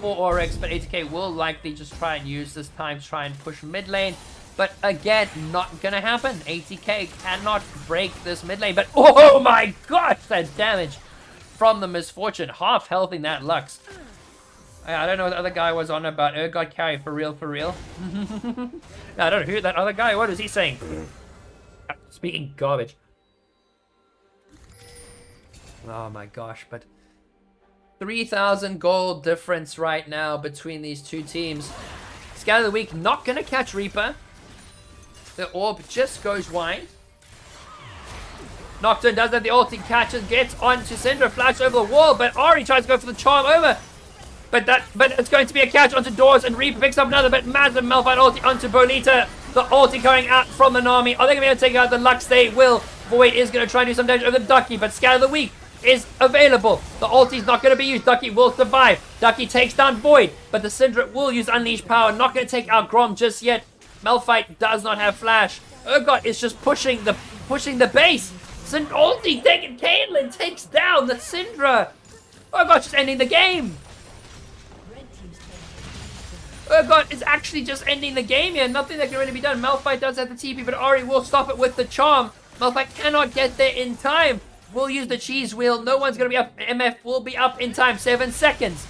for Oryx, but ATK will likely just try and use this time to try and push mid lane. But again, not gonna happen. ATK cannot break this mid lane. But oh my gosh, that damage from the Misfortune. Half healthing that Lux. I don't know what the other guy was on about. Urgot carry for real, for real. I don't know who that other guy, what was he saying? Speaking garbage. Oh my gosh, but 3,000 gold difference right now between these two teams. Scout of the week not gonna catch Reaper. The orb just goes wide. Nocturne does have the ulti, catches, gets onto Syndra, flash over the wall, but Ari tries to go for the charm over. But it's going to be a catch onto Doors, and Reaper picks up another, but massive Malphite ulti onto Bolita. The ulti going out from the Nami. Are they going to be able to take out the Lux? They will. Void is going to try and do some damage over the Ducky, but Scout of the Week is available. The ulti's not going to be used. Ducky will survive. Ducky takes down Void, but the Syndra will use Unleashed Power. Not going to take out Grom just yet. Malphite does not have Flash. Urgot is just pushing the base. Ulti taking Caitlyn takes down the Syndra. Urgot just ending the game. Urgot is actually just ending the game here. Nothing that can really be done. Malphite does have the TP, but Ori will stop it with the charm. Malphite cannot get there in time. Will use the cheese wheel. No one's going to be up. MF will be up in time. 7 seconds.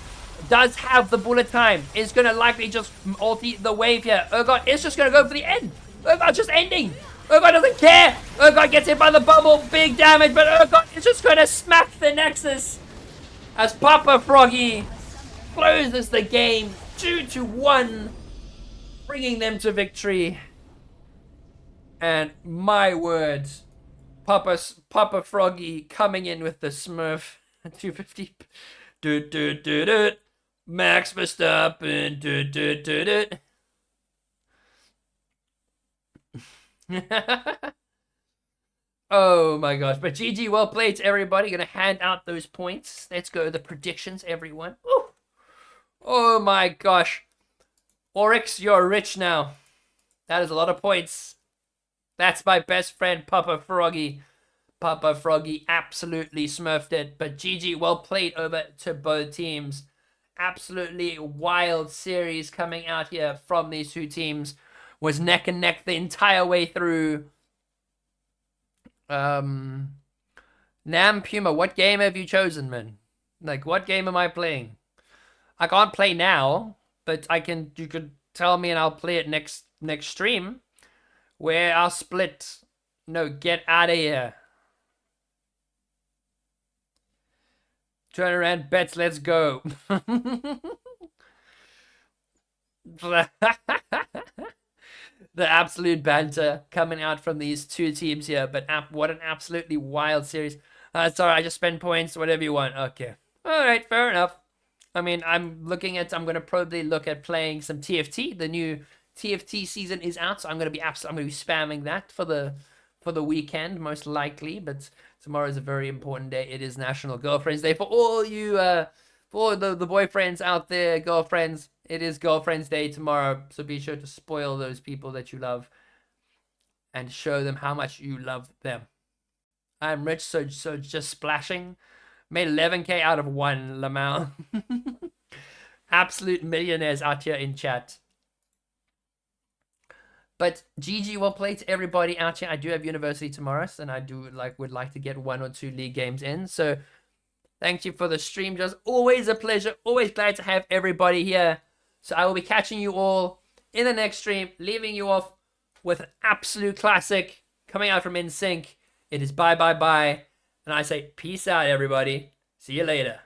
Does have the bullet time. Is going to likely just ulti the wave here. Urgot is just going to go for the end. Urgot just ending. Urgot doesn't care. Urgot gets hit by the bubble. Big damage, but Urgot is just going to smack the Nexus as Papa Froggy closes the game 2-1, bringing them to victory. And my word, Papa Froggy coming in with the Smurf 250. Max Verstappen. Oh my gosh, but GG, well played to everybody. Gonna hand out those points. Let's go the predictions, everyone. Woo. Oh my gosh. Oryx, you're rich now. That is a lot of points. That's my best friend, Papa Froggy. Papa Froggy absolutely smurfed it. But GG, well played over to both teams. Absolutely wild series coming out here from these two teams. Was neck and neck the entire way through. Nam Puma, what game have you chosen, man? Like, what game am I playing? I can't play now, but you could tell me and I'll play it next stream. Where I'll split. No, get out of here. 200 rand bets, let's go. The absolute banter coming out from these two teams here, but what an absolutely wild series. Sorry, I just spend points, whatever you want. Okay. Alright, fair enough. I mean, I'm going to probably look at playing some TFT. The new TFT season is out, so I'm going to be spamming that for the weekend, most likely. But tomorrow is a very important day. It is National Girlfriends Day for all you, for the boyfriends out there, girlfriends. It is Girlfriends Day tomorrow, so be sure to spoil those people that you love and show them how much you love them. I'm rich, so just splashing. Made 11k out of 1, Lamau. Absolute millionaires out here in chat. But GG, well played to everybody out here. I do have university tomorrow, and I would like to get 1 or 2 league games in. So thank you for the stream. Just always a pleasure. Always glad to have everybody here. So I will be catching you all in the next stream, leaving you off with an absolute classic coming out from NSYNC. It is bye, bye, bye. And I say, peace out, everybody. See you later.